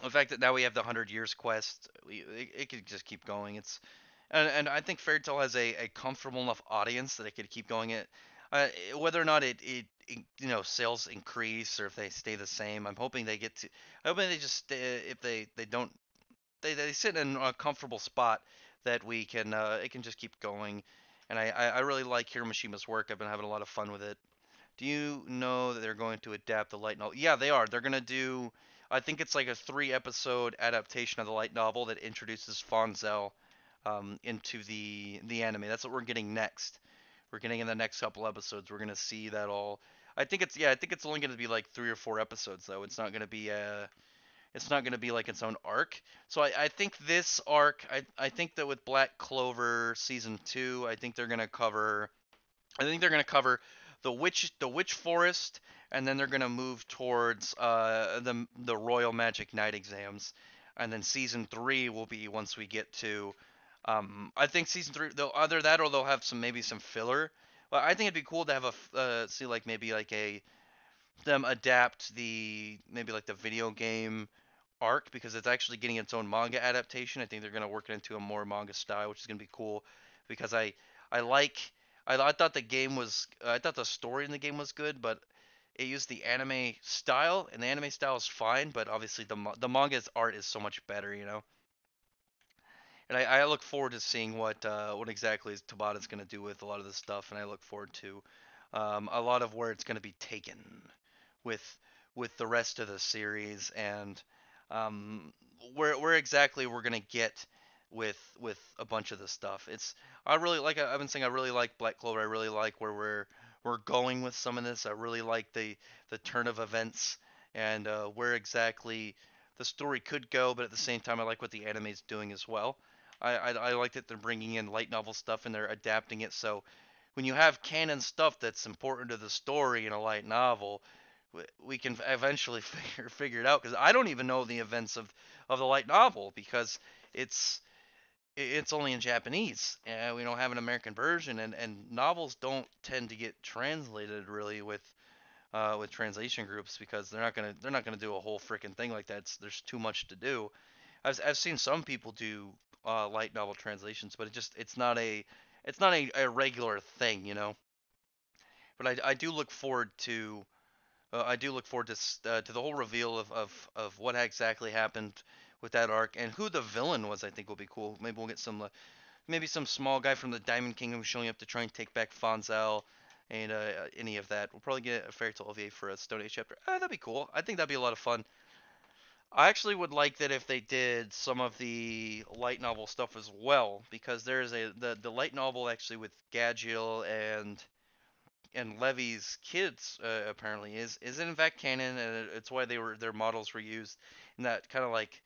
the fact that now we have the 100 years quest, it could just keep going. And I think Fairy Tail has a comfortable enough audience that it could keep going. Whether or not sales increase or if they stay the same. I'm hoping they get to. I hope they just if they don't they sit in a comfortable spot that we can it can just keep going. And I really like Hiramashima's work. I've been having a lot of fun with it. Do you know that they're going to adapt the light novel? Yeah, they are. They're gonna do. I think it's like a 3 episode adaptation of the light novel that introduces Fonzel into the anime. That's what we're getting next. We're getting in the next couple episodes. We're gonna see that all. I think it's only gonna be like 3 or 4 episodes though. It's not going to be like its own arc. So I think this arc, I think that with Black Clover season 2, I think they're going to cover the witch forest, and then they're going to move towards the Royal Magic Night exams, and then season 3 will be once we get to I think season 3 they'll either that or they'll have some filler. But I think it'd be cool to have see like maybe like a them adapt the maybe like the video game arc because it's actually getting its own manga adaptation. I think they're gonna work it into a more manga style, which is gonna be cool because I like I thought I thought the story in the game was good, but it used the anime style, and the anime style is fine, but obviously the manga's art is so much better, you know. And I look forward to seeing what exactly Tabata's gonna do with a lot of this stuff, and I look forward to a lot of where it's going to be taken with the rest of the series, and um, where exactly we're going to get with a bunch of the stuff. I really like. I've been saying I really like Black Clover. I really like where we're going with some of this. I really like the turn of events and where exactly the story could go, but at the same time, I like what the anime's doing as well. I like that they're bringing in light novel stuff and they're adapting it so when you have canon stuff that's important to the story in a light novel, we can eventually figure it out because I don't even know the events of the light novel because it's it's only in Japanese and we don't have an American version and novels don't tend to get translated really with translation groups because they're not gonna do a whole freaking thing like that. There's too much to do. I've seen some people do light novel translations, but it's not a regular thing, you know. But I do look forward to to the whole reveal of what exactly happened with that arc and who the villain was. I think will be cool. Maybe we'll get maybe some small guy from the Diamond Kingdom showing up to try and take back Fonzel and any of that. We'll probably get a Fairy Tale OVA for a Stone Age chapter. That'd be cool. I think that'd be a lot of fun. I actually would like that if they did some of the light novel stuff as well, because there's the light novel actually with Gadgil and Levy's kids apparently is in fact canon, and it's why their models were used in that kind of like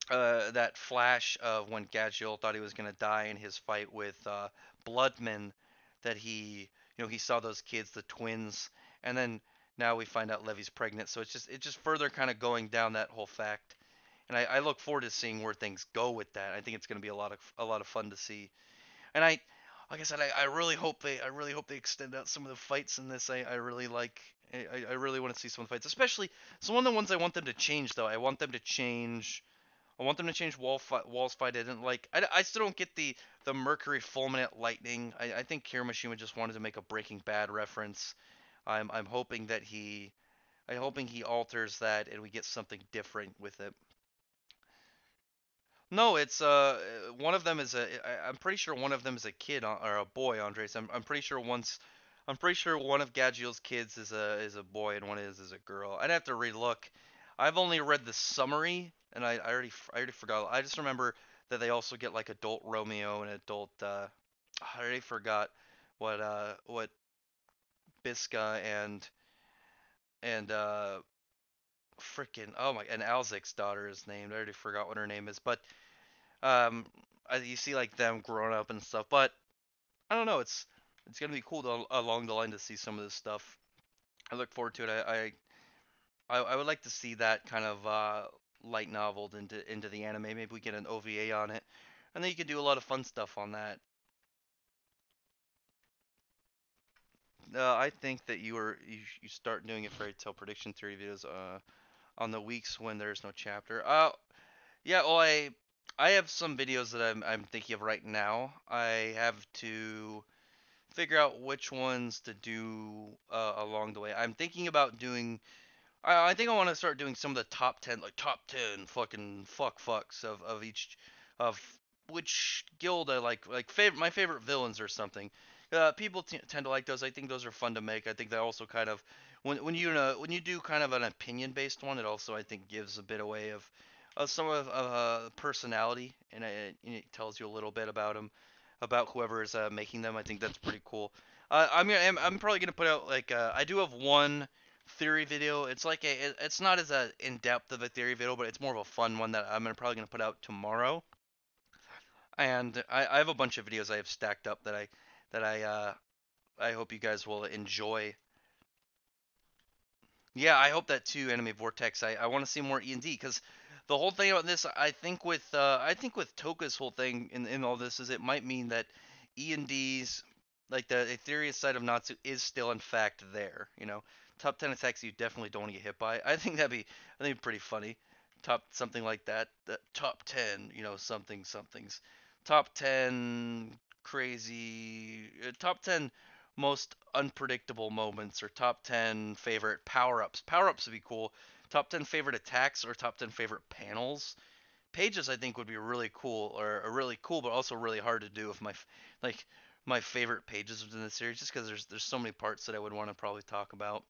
that flash of when Gadgil thought he was gonna die in his fight with Bloodman, that he saw those kids, the twins, and then now we find out Levy's pregnant, so it's just further kind of going down that whole fact, and I look forward to seeing where things go with that. I think it's gonna be a lot of fun to see, and like I said, I really hope they extend out some of the fights in this. I really like. I really want to see some of the fights, especially so one of the ones I want them to change though. I want them to change Wall's fight. I didn't like. I still don't get the Mercury Fulminate Lightning. I think Kirishima just wanted to make a Breaking Bad reference. I'm hoping that I'm hoping he alters that and we get something different with it. No, it's one of them is I'm pretty sure one of them is a kid or a boy, Andres. I'm pretty sure one of Gadgil's kids is a boy and one is a girl. I'd have to relook. I've only read the summary and I already forgot. I just remember that they also get like adult Romeo and adult I already forgot what Biska and frickin' oh my and Alzic's daughter is named. I already forgot what her name is, but um, you see like them growing up and stuff, but I don't know. It's gonna be cool along the line to see some of this stuff. I look forward to it. I would like to see that kind of light noveled into the anime. Maybe we get an OVA on it, and then you can do a lot of fun stuff on that. I think that you start doing a fairy tale prediction theory videos on the weeks when there's no chapter. Yeah, well, I have some videos that I'm thinking of right now. I have to figure out which ones to do along the way. I'm thinking about doing. I think I want to start doing some of the top 10, like top 10 fucking fucks of each of which guild I like my favorite villains or something. People tend to like those. I think those are fun to make. I think that also kind of when you do kind of an opinion based one, it also I think gives a bit away of some of personality, and it tells you a little bit about them, about whoever is making them. I think that's pretty cool. I'm probably gonna put out like I do have one theory video. It's not as in depth of a theory video, but it's more of a fun one that probably gonna put out tomorrow. And I have a bunch of videos I have stacked up that I hope you guys will enjoy. Yeah, I hope that too, Anime Vortex. I want to see more E and D because the whole thing about this, I think with Toka's whole thing in all this is it might mean that E and D's like the Ethereal side of Natsu is still in fact there. Top 10 attacks you definitely don't want to get hit by. I think pretty funny. Top something like that. The top 10, somethings. Top 10 crazy. Top 10 most unpredictable moments or top 10 favorite power-ups. Power-ups would be cool. Top 10 favorite attacks or top 10 favorite panels. Pages I think would be really cool or really cool but also really hard to do if like my favorite pages within the series, just because there's so many parts that I would want to probably talk about.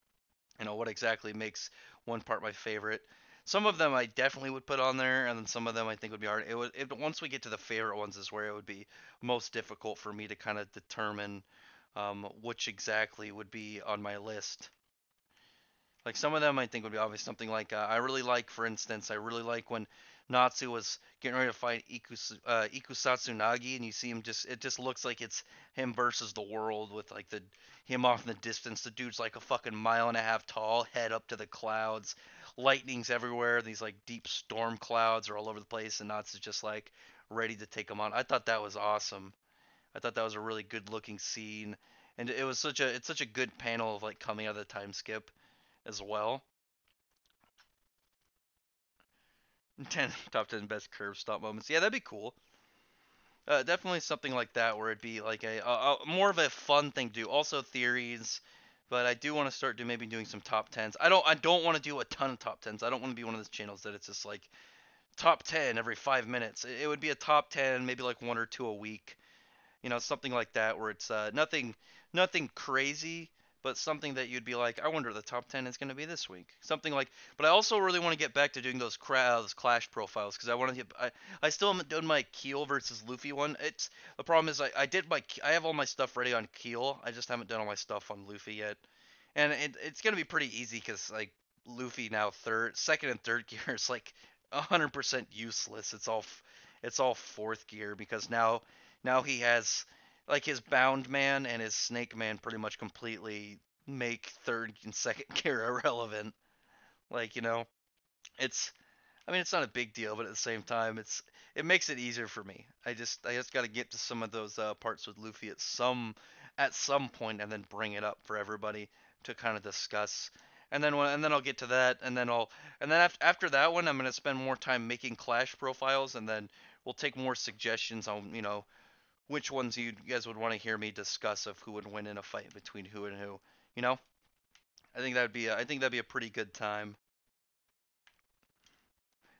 What exactly makes one part my favorite. Some of them I definitely would put on there, and then some of them I think would be hard. Once we get to the favorite ones is where it would be most difficult for me to kind of determine which exactly would be on my list. Like some of them, I think would be obvious. Something like I really like, for instance, I really like when Natsu was getting ready to fight Ikusatsu Nagi, and you see him it just looks like it's him versus the world with like the him off in the distance. The dude's like a fucking mile and a half tall, head up to the clouds, lightning's everywhere. These like deep storm clouds are all over the place, and Natsu's just like ready to take him on. I thought that was awesome. I thought that was a really good looking scene, and it's such a good panel of like coming out of the time skip as well. 10 top 10 best curve stop moments. Yeah, that'd be cool. Definitely something like that where it'd be like a more of a fun thing to do. Also theories, but I do want to start maybe doing some top tens. I don't want to do a ton of top tens. I don't want to be one of those channels that it's just like top 10 every 5 minutes. It would be a top 10, maybe like one or two a week, something like that where it's nothing crazy, but something that you'd be like, I wonder what the top 10 is going to be this week. Something like, but I also really want to get back to doing those clash profiles because I want to get I still haven't done my Keel versus Luffy one. It's the problem is I have all my stuff ready on Keel. I just haven't done all my stuff on Luffy yet. And it's going to be pretty easy cuz like Luffy now second and third gear is like 100% useless. It's all fourth gear because now he has like his bound man and his snake man pretty much completely make third and second gear irrelevant. Like, it's I mean it's not a big deal, but at the same time it makes it easier for me. I just got to get to some of those parts with Luffy at some point and then bring it up for everybody to kind of discuss. And then I'll get to that and then after that one I'm going to spend more time making clash profiles and then we'll take more suggestions on, which ones you guys would want to hear me discuss of who would win in a fight between who and who. You know, I think that'd be a pretty good time.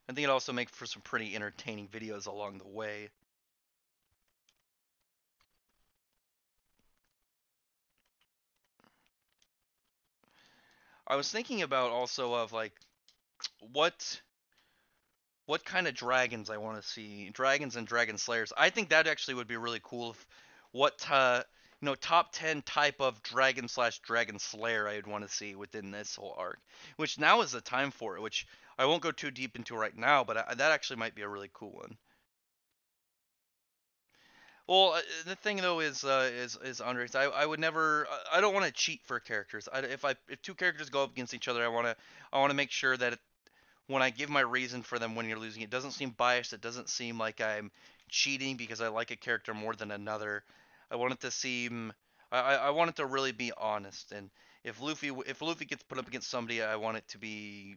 I think it also make for some pretty entertaining videos along the way. I was thinking about also of like what what kind of dragons I want to see, dragons and dragon slayers. I think that actually would be really cool if what top 10 type of dragon/dragon slayer I would want to see within this whole arc, which now is the time for it, which I won't go too deep into right now, but that actually might be a really cool one. Well, the thing though is Andres, I would never I don't want to cheat for characters. If two characters go up against each other, I want to make sure that when I give my reason for them when you're losing, it doesn't seem biased. It doesn't seem like I'm cheating because I like a character more than another. I want it to seem, I want it to really be honest. And if Luffy gets put up against somebody, I want it to be,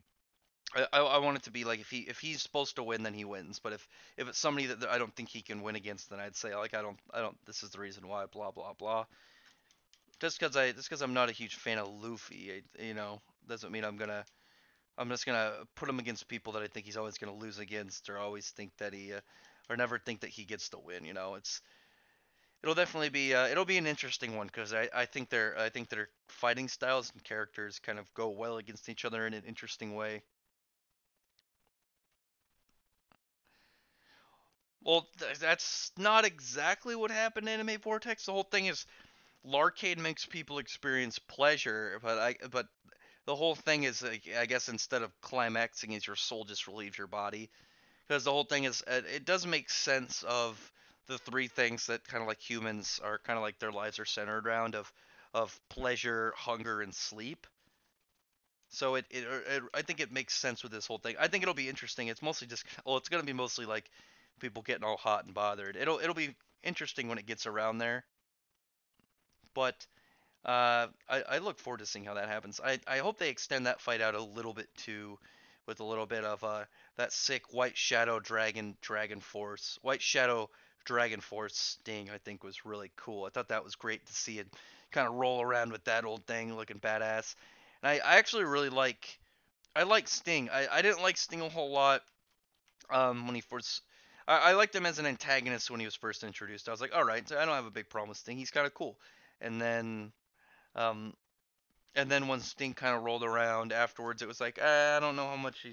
I want it to be like if he's supposed to win, then he wins. But if it's somebody that I don't think he can win against, then I'd say like I don't. This is the reason why. Blah blah blah. Just because I'm not a huge fan of Luffy, doesn't mean I'm just gonna put him against people that I think he's always gonna lose against, or always think that or never think that he gets the win. It'll definitely be it'll be an interesting one because I think their fighting styles and characters kind of go well against each other in an interesting way. Well, that's not exactly what happened in Anime Vortex. The whole thing is Larcade makes people experience pleasure, but the whole thing is like, I guess instead of climaxing, is your soul just relieves your body. Because the whole thing is it does make sense of the three things that kind of like humans are kind of like their lives are centered around of pleasure, hunger, and sleep. So I think it makes sense with this whole thing. I think it'll be interesting. It's mostly just well, it's gonna be mostly like people getting all hot and bothered. It'll be interesting when it gets around there, but I look forward to seeing how that happens. I hope they extend that fight out a little bit too, with a little bit of that sick White Shadow Dragon Force sting. I think was really cool. I thought that was great to see it kind of roll around with that old thing looking badass. And I actually really I like Sting. I didn't like Sting a whole lot when he first. I liked him as an antagonist when he was first introduced. I was like, all right, so I don't have a big problem with Sting. He's kind of cool. And then um, and then when Sting kind of rolled around afterwards, it was like, I don't know how much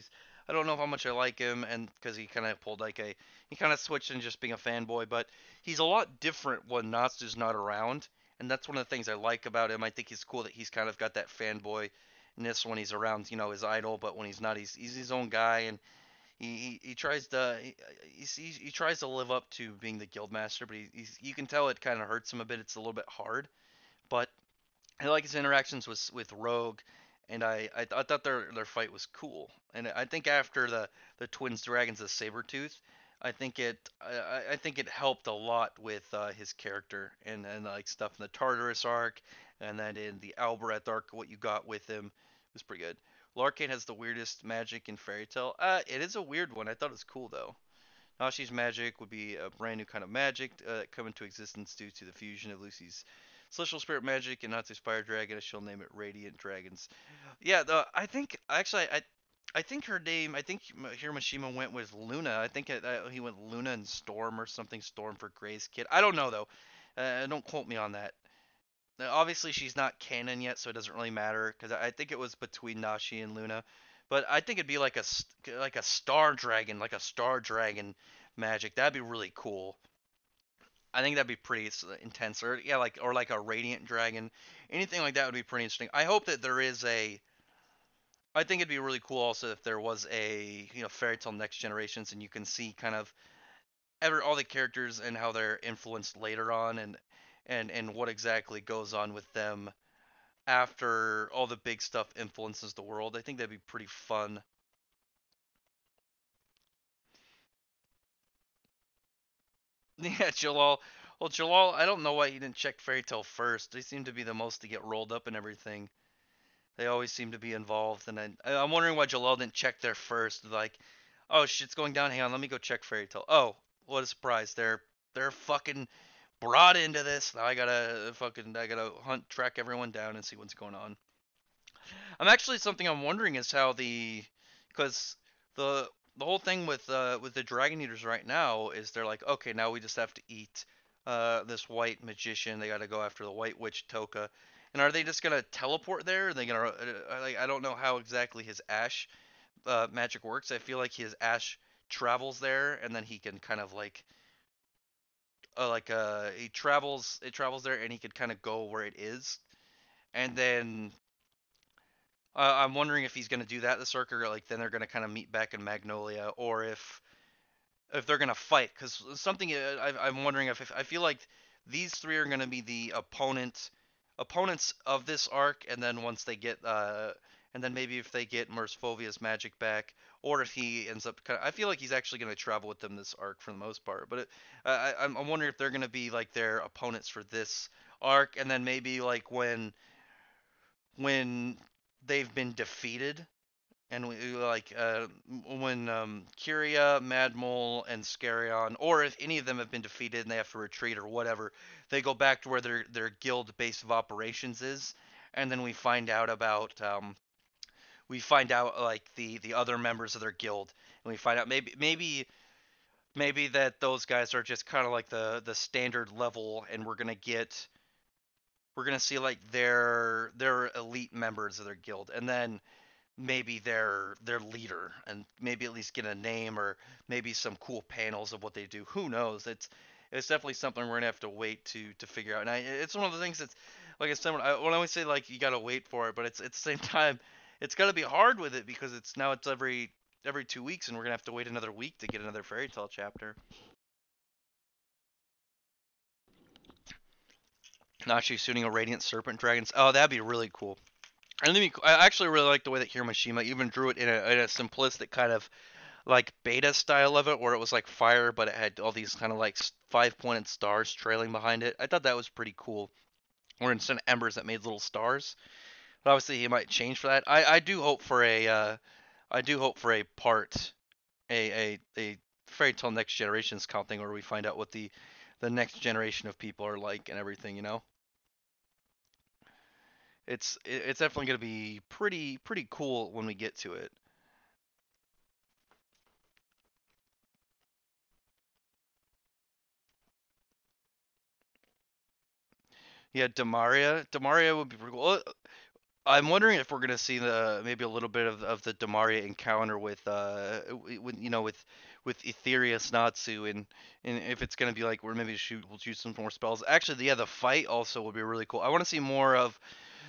I don't know how much I like him, and because he kind of pulled like he kind of switched in just being a fanboy, but he's a lot different when Natsu's not around, and that's one of the things I like about him. I think he's cool that he's kind of got that fanboyness when he's around, his idol, but when he's not, he's his own guy, and he tries to he tries to live up to being the guild master, but you can tell it kind of hurts him a bit. It's a little bit hard, but I like his interactions with Rogue, and I thought their fight was cool. And I think after the Twins Dragons of Sabretooth, I think it helped a lot with his character and like stuff in the Tartarus arc, and then in the Albareth arc, what you got with him was pretty good. Larkane has the weirdest magic in Fairy Tail. It is a weird one. I thought it was cool though. Nashi's magic would be a brand new kind of magic that come into existence due to the fusion of Lucy's celestial spirit magic and Natsu's fire dragon, as she'll name it Radiant Dragons. Yeah, I think actually I think her name. I think Hiramashima went with Luna. I think he went Luna and Storm or something. Storm for Gray's kid. I don't know though. Don't quote me on that. Obviously, she's not canon yet, so it doesn't really matter because I think it was between Nashi and Luna. But I think it'd be like a star dragon magic. That'd be really cool. I think that'd be pretty intense, or yeah, like a radiant dragon, anything like that would be pretty interesting. I hope that there is a. I think it'd be really cool also if there was a Fairy Tail Next Generations, and you can see kind of all the characters and how they're influenced later on, and what exactly goes on with them after all the big stuff influences the world. I think that'd be pretty fun. Yeah, Jalal. Well, Jalal, I don't know why he didn't check Fairy Tail first. They seem to be the most to get rolled up and everything. They always seem to be involved, and I'm wondering why Jalal didn't check there first. Like, oh shit's going down. Hang on, let me go check Fairy Tail. Oh, what a surprise! They're fucking brought into this. Now I gotta track everyone down and see what's going on. I'm actually something I'm wondering is how because the the whole thing with the Dragon Eaters right now is they're like, okay, now we just have to eat this white magician. They got to go after the White Witch Toka. And are they just gonna teleport there? Are they gonna like I don't know how exactly his Ash magic works. I feel like his Ash travels there and then he can kind of he travels there and he could kind of go where it is. And then I'm wondering if he's going to do that this arc, or like then they're going to kind of meet back in Magnolia, or if they're going to fight. Because something I'm wondering if I feel like these three are going to be the opponents of this arc, and then once they get and then maybe if they get Mercefovia's magic back, or if he ends up I feel like he's actually going to travel with them this arc for the most part. But I'm wondering if they're going to be like their opponents for this arc, and then maybe like when they've been defeated and when Kyria, Madmol, and Scarion, or if any of them have been defeated and they have to retreat or whatever, they go back to where their guild base of operations is, and then we find out like the other members of their guild, and we find out maybe that those guys are just kind of like the standard level, and we're gonna see like their elite members of their guild, and then maybe their leader, and maybe at least get a name or maybe some cool panels of what they do. Who knows? It's definitely something we're gonna have to wait to figure out. And it's one of the things that's like I said when I always say like you gotta wait for it, but it's at the same time it's gotta be hard with it because it's every 2 weeks, and we're gonna have to wait another week to get another fairy tale chapter. Nashi shooting a radiant serpent dragons. Oh, that'd be really cool. And then I actually really like the way that Hiramashima even drew it in a simplistic kind of like beta style of it, where it was like fire, but it had all these kind of like 5 pointed stars trailing behind it. I thought that was pretty cool. Or instead of embers that made little stars. But obviously he might change for that. I do hope for I do hope for a part a fairy tale next generations count thing where we find out what the next generation of people are like and everything. It's definitely gonna be pretty cool when we get to it. Yeah, Demaria would be pretty cool. I'm wondering if we're gonna see the maybe a little bit of the Demaria encounter with with with Ethereus Natsu, and if it's gonna be like where maybe we'll shoot some more spells. Actually, yeah, the fight also would be really cool. I want to see more of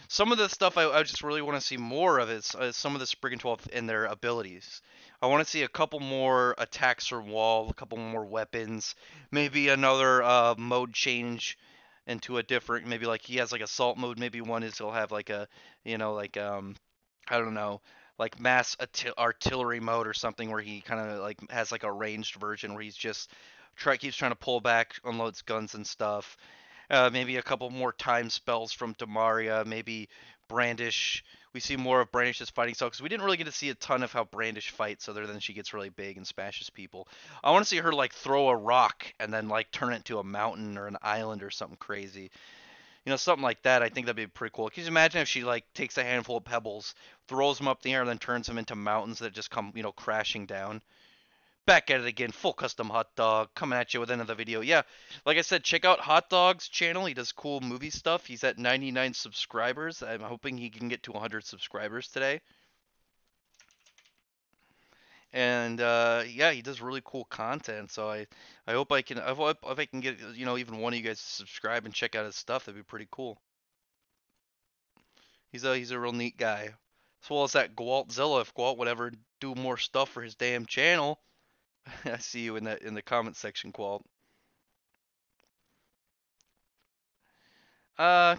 some of the stuff. I just really want to see more of is some of the Spriggan 12 and their abilities. I want to see a couple more attacks from wall, a couple more weapons, maybe another mode change into a different, maybe like he has like assault mode. Maybe one is he'll have like a, like I don't know, like mass artillery mode or something where he kind of like has like a ranged version where he's just keeps trying to pull back, unloads guns and stuff. Maybe a couple more time spells from Demaria. Maybe Brandish. We see more of Brandish's fighting style because we didn't really get to see a ton of how Brandish fights, other than she gets really big and smashes people. I want to see her like throw a rock and then like turn it into a mountain or an island or something crazy. Something like that. I think that'd be pretty cool. Can you imagine if she like takes a handful of pebbles, throws them up in the air, and then turns them into mountains that just come, crashing down? Back at it again, full custom hot dog coming at you with another video. Yeah, like I said, check out Hot Dog's channel. He does cool movie stuff. He's at 99 subscribers. I'm hoping he can get to 100 subscribers today. And yeah, he does really cool content. So I hope I can, I hope if I can get even one of you guys to subscribe and check out his stuff. That'd be pretty cool. He's a real neat guy. As well as that Gwaltzilla. If Gwalt would ever do more stuff for his damn channel, I see you in the comment section, Gwalt. Uh,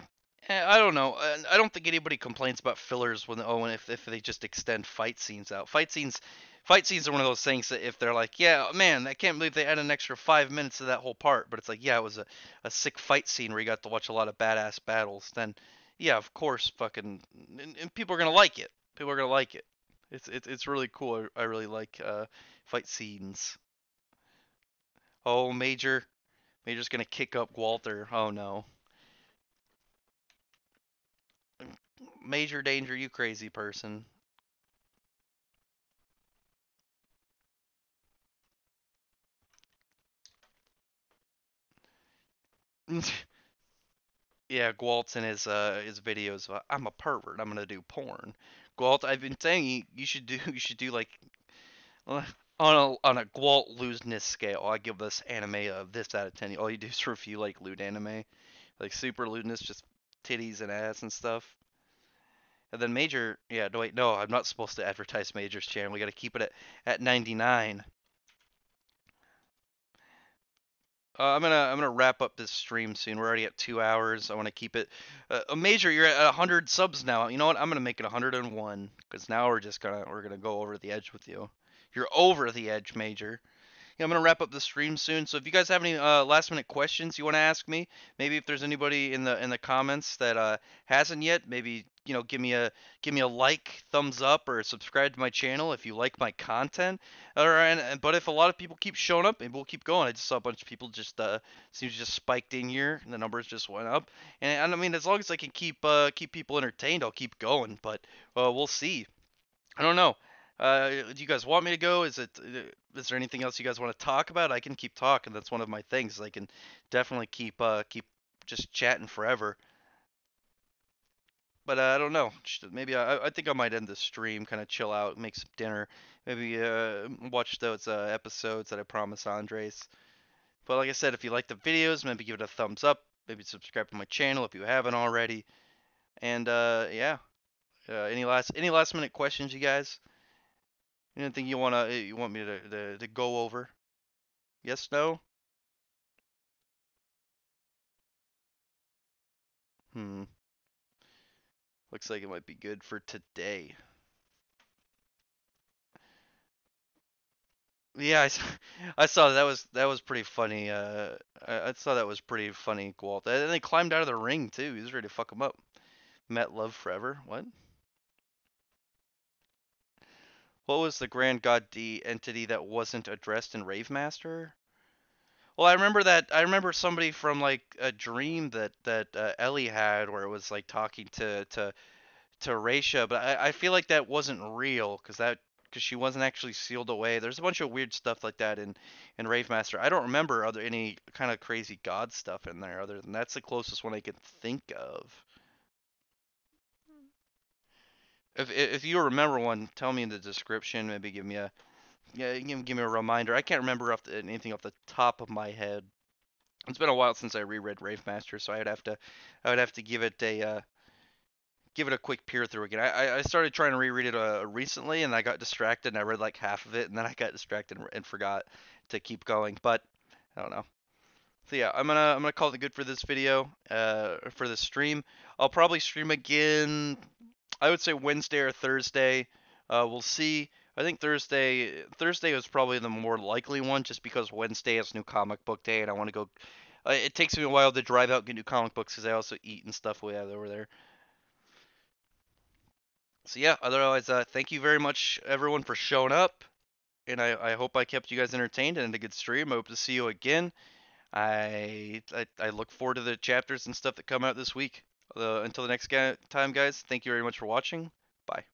I don't know. I don't think anybody complains about fillers when if they just extend fight scenes out. Fight scenes are one of those things that if they're like, yeah, man, I can't believe they added an extra 5 minutes to that whole part, but it's like, yeah, it was a sick fight scene where you got to watch a lot of badass battles. Then, yeah, of course, fucking, and people are gonna like it. People are gonna like it. It's really cool. I really like fight scenes. Oh, Major's gonna kick up Walter. Oh no. Major danger, you crazy person. Yeah, Gwalt's in his videos. I'm a pervert. I'm gonna do porn. Gwalt, I've been saying you should do you should do like uh, on a Gwalt lewdness scale. I give this anime a this out of 10. All you do is review like lewd anime, like super lewdness, just titties and ass and stuff. And then Major, yeah, no wait, no, I'm not supposed to advertise Major's channel. We got to keep it at 99. I'm gonna wrap up this stream soon. We're already at 2 hours. I want to keep it. Major, you're at 100 subs now. You know what? I'm gonna make it 101 because now we're gonna go over the edge with you. You're over the edge, Major. Yeah, I'm gonna wrap up the stream soon. So if you guys have any last minute questions you want to ask me, maybe if there's anybody in the comments that hasn't yet, maybe give me a like, thumbs up, or subscribe to my channel if you like my content. But if a lot of people keep showing up, maybe we'll keep going. I just saw a bunch of people just seems just spiked in here, and the numbers just went up. And I mean, as long as I can keep people entertained, I'll keep going. But we'll see. I don't know. Do you guys want me to go? Is there anything else you guys want to talk about? I can keep talking. That's one of my things. I can definitely keep just chatting forever. But I don't know. Maybe I think I might end the stream, kind of chill out, make some dinner, maybe watch those episodes that I promised Andres. But like I said, if you like the videos, maybe give it a thumbs up. Maybe subscribe to my channel if you haven't already. And yeah. Any last minute questions, you guys? Anything you want me to go over? Yes, no? Hmm. Looks like it might be good for today. Yeah, I saw that was pretty funny. I saw that was pretty funny, Gwalt. And they climbed out of the ring too. He was ready to fuck him up. Met love forever. What? What was the Grand God D entity that wasn't addressed in Rave Master? Well, I remember that. I remember somebody from like a dream that Ellie had, where it was like talking to Raisha, but I feel like that wasn't real because because she wasn't actually sealed away. There's a bunch of weird stuff like that in Rave Master. I don't remember other any kind of crazy god stuff in there other than that's the closest one I can think of. If you remember one, tell me in the description. Maybe give me a yeah, give me a reminder. I can't remember anything off the top of my head. It's been a while since I reread Rave Master, so I would have to give it a quick peer through again. I started trying to reread it recently, and I got distracted, and I read like half of it, and then I got distracted and forgot to keep going. But I don't know. So yeah, I'm gonna call it good for this video, for this stream. I'll probably stream again. I would say Wednesday or Thursday. We'll see. I think Thursday is probably the more likely one, just because Wednesday is new comic book day, and I want to go. It takes me a while to drive out and get new comic books because I also eat and stuff way out over there. So yeah, otherwise, thank you very much everyone for showing up, and I hope I kept you guys entertained and a good stream. I hope to see you again. I look forward to the chapters and stuff that come out this week. Until the next time, guys. Thank you very much for watching. Bye.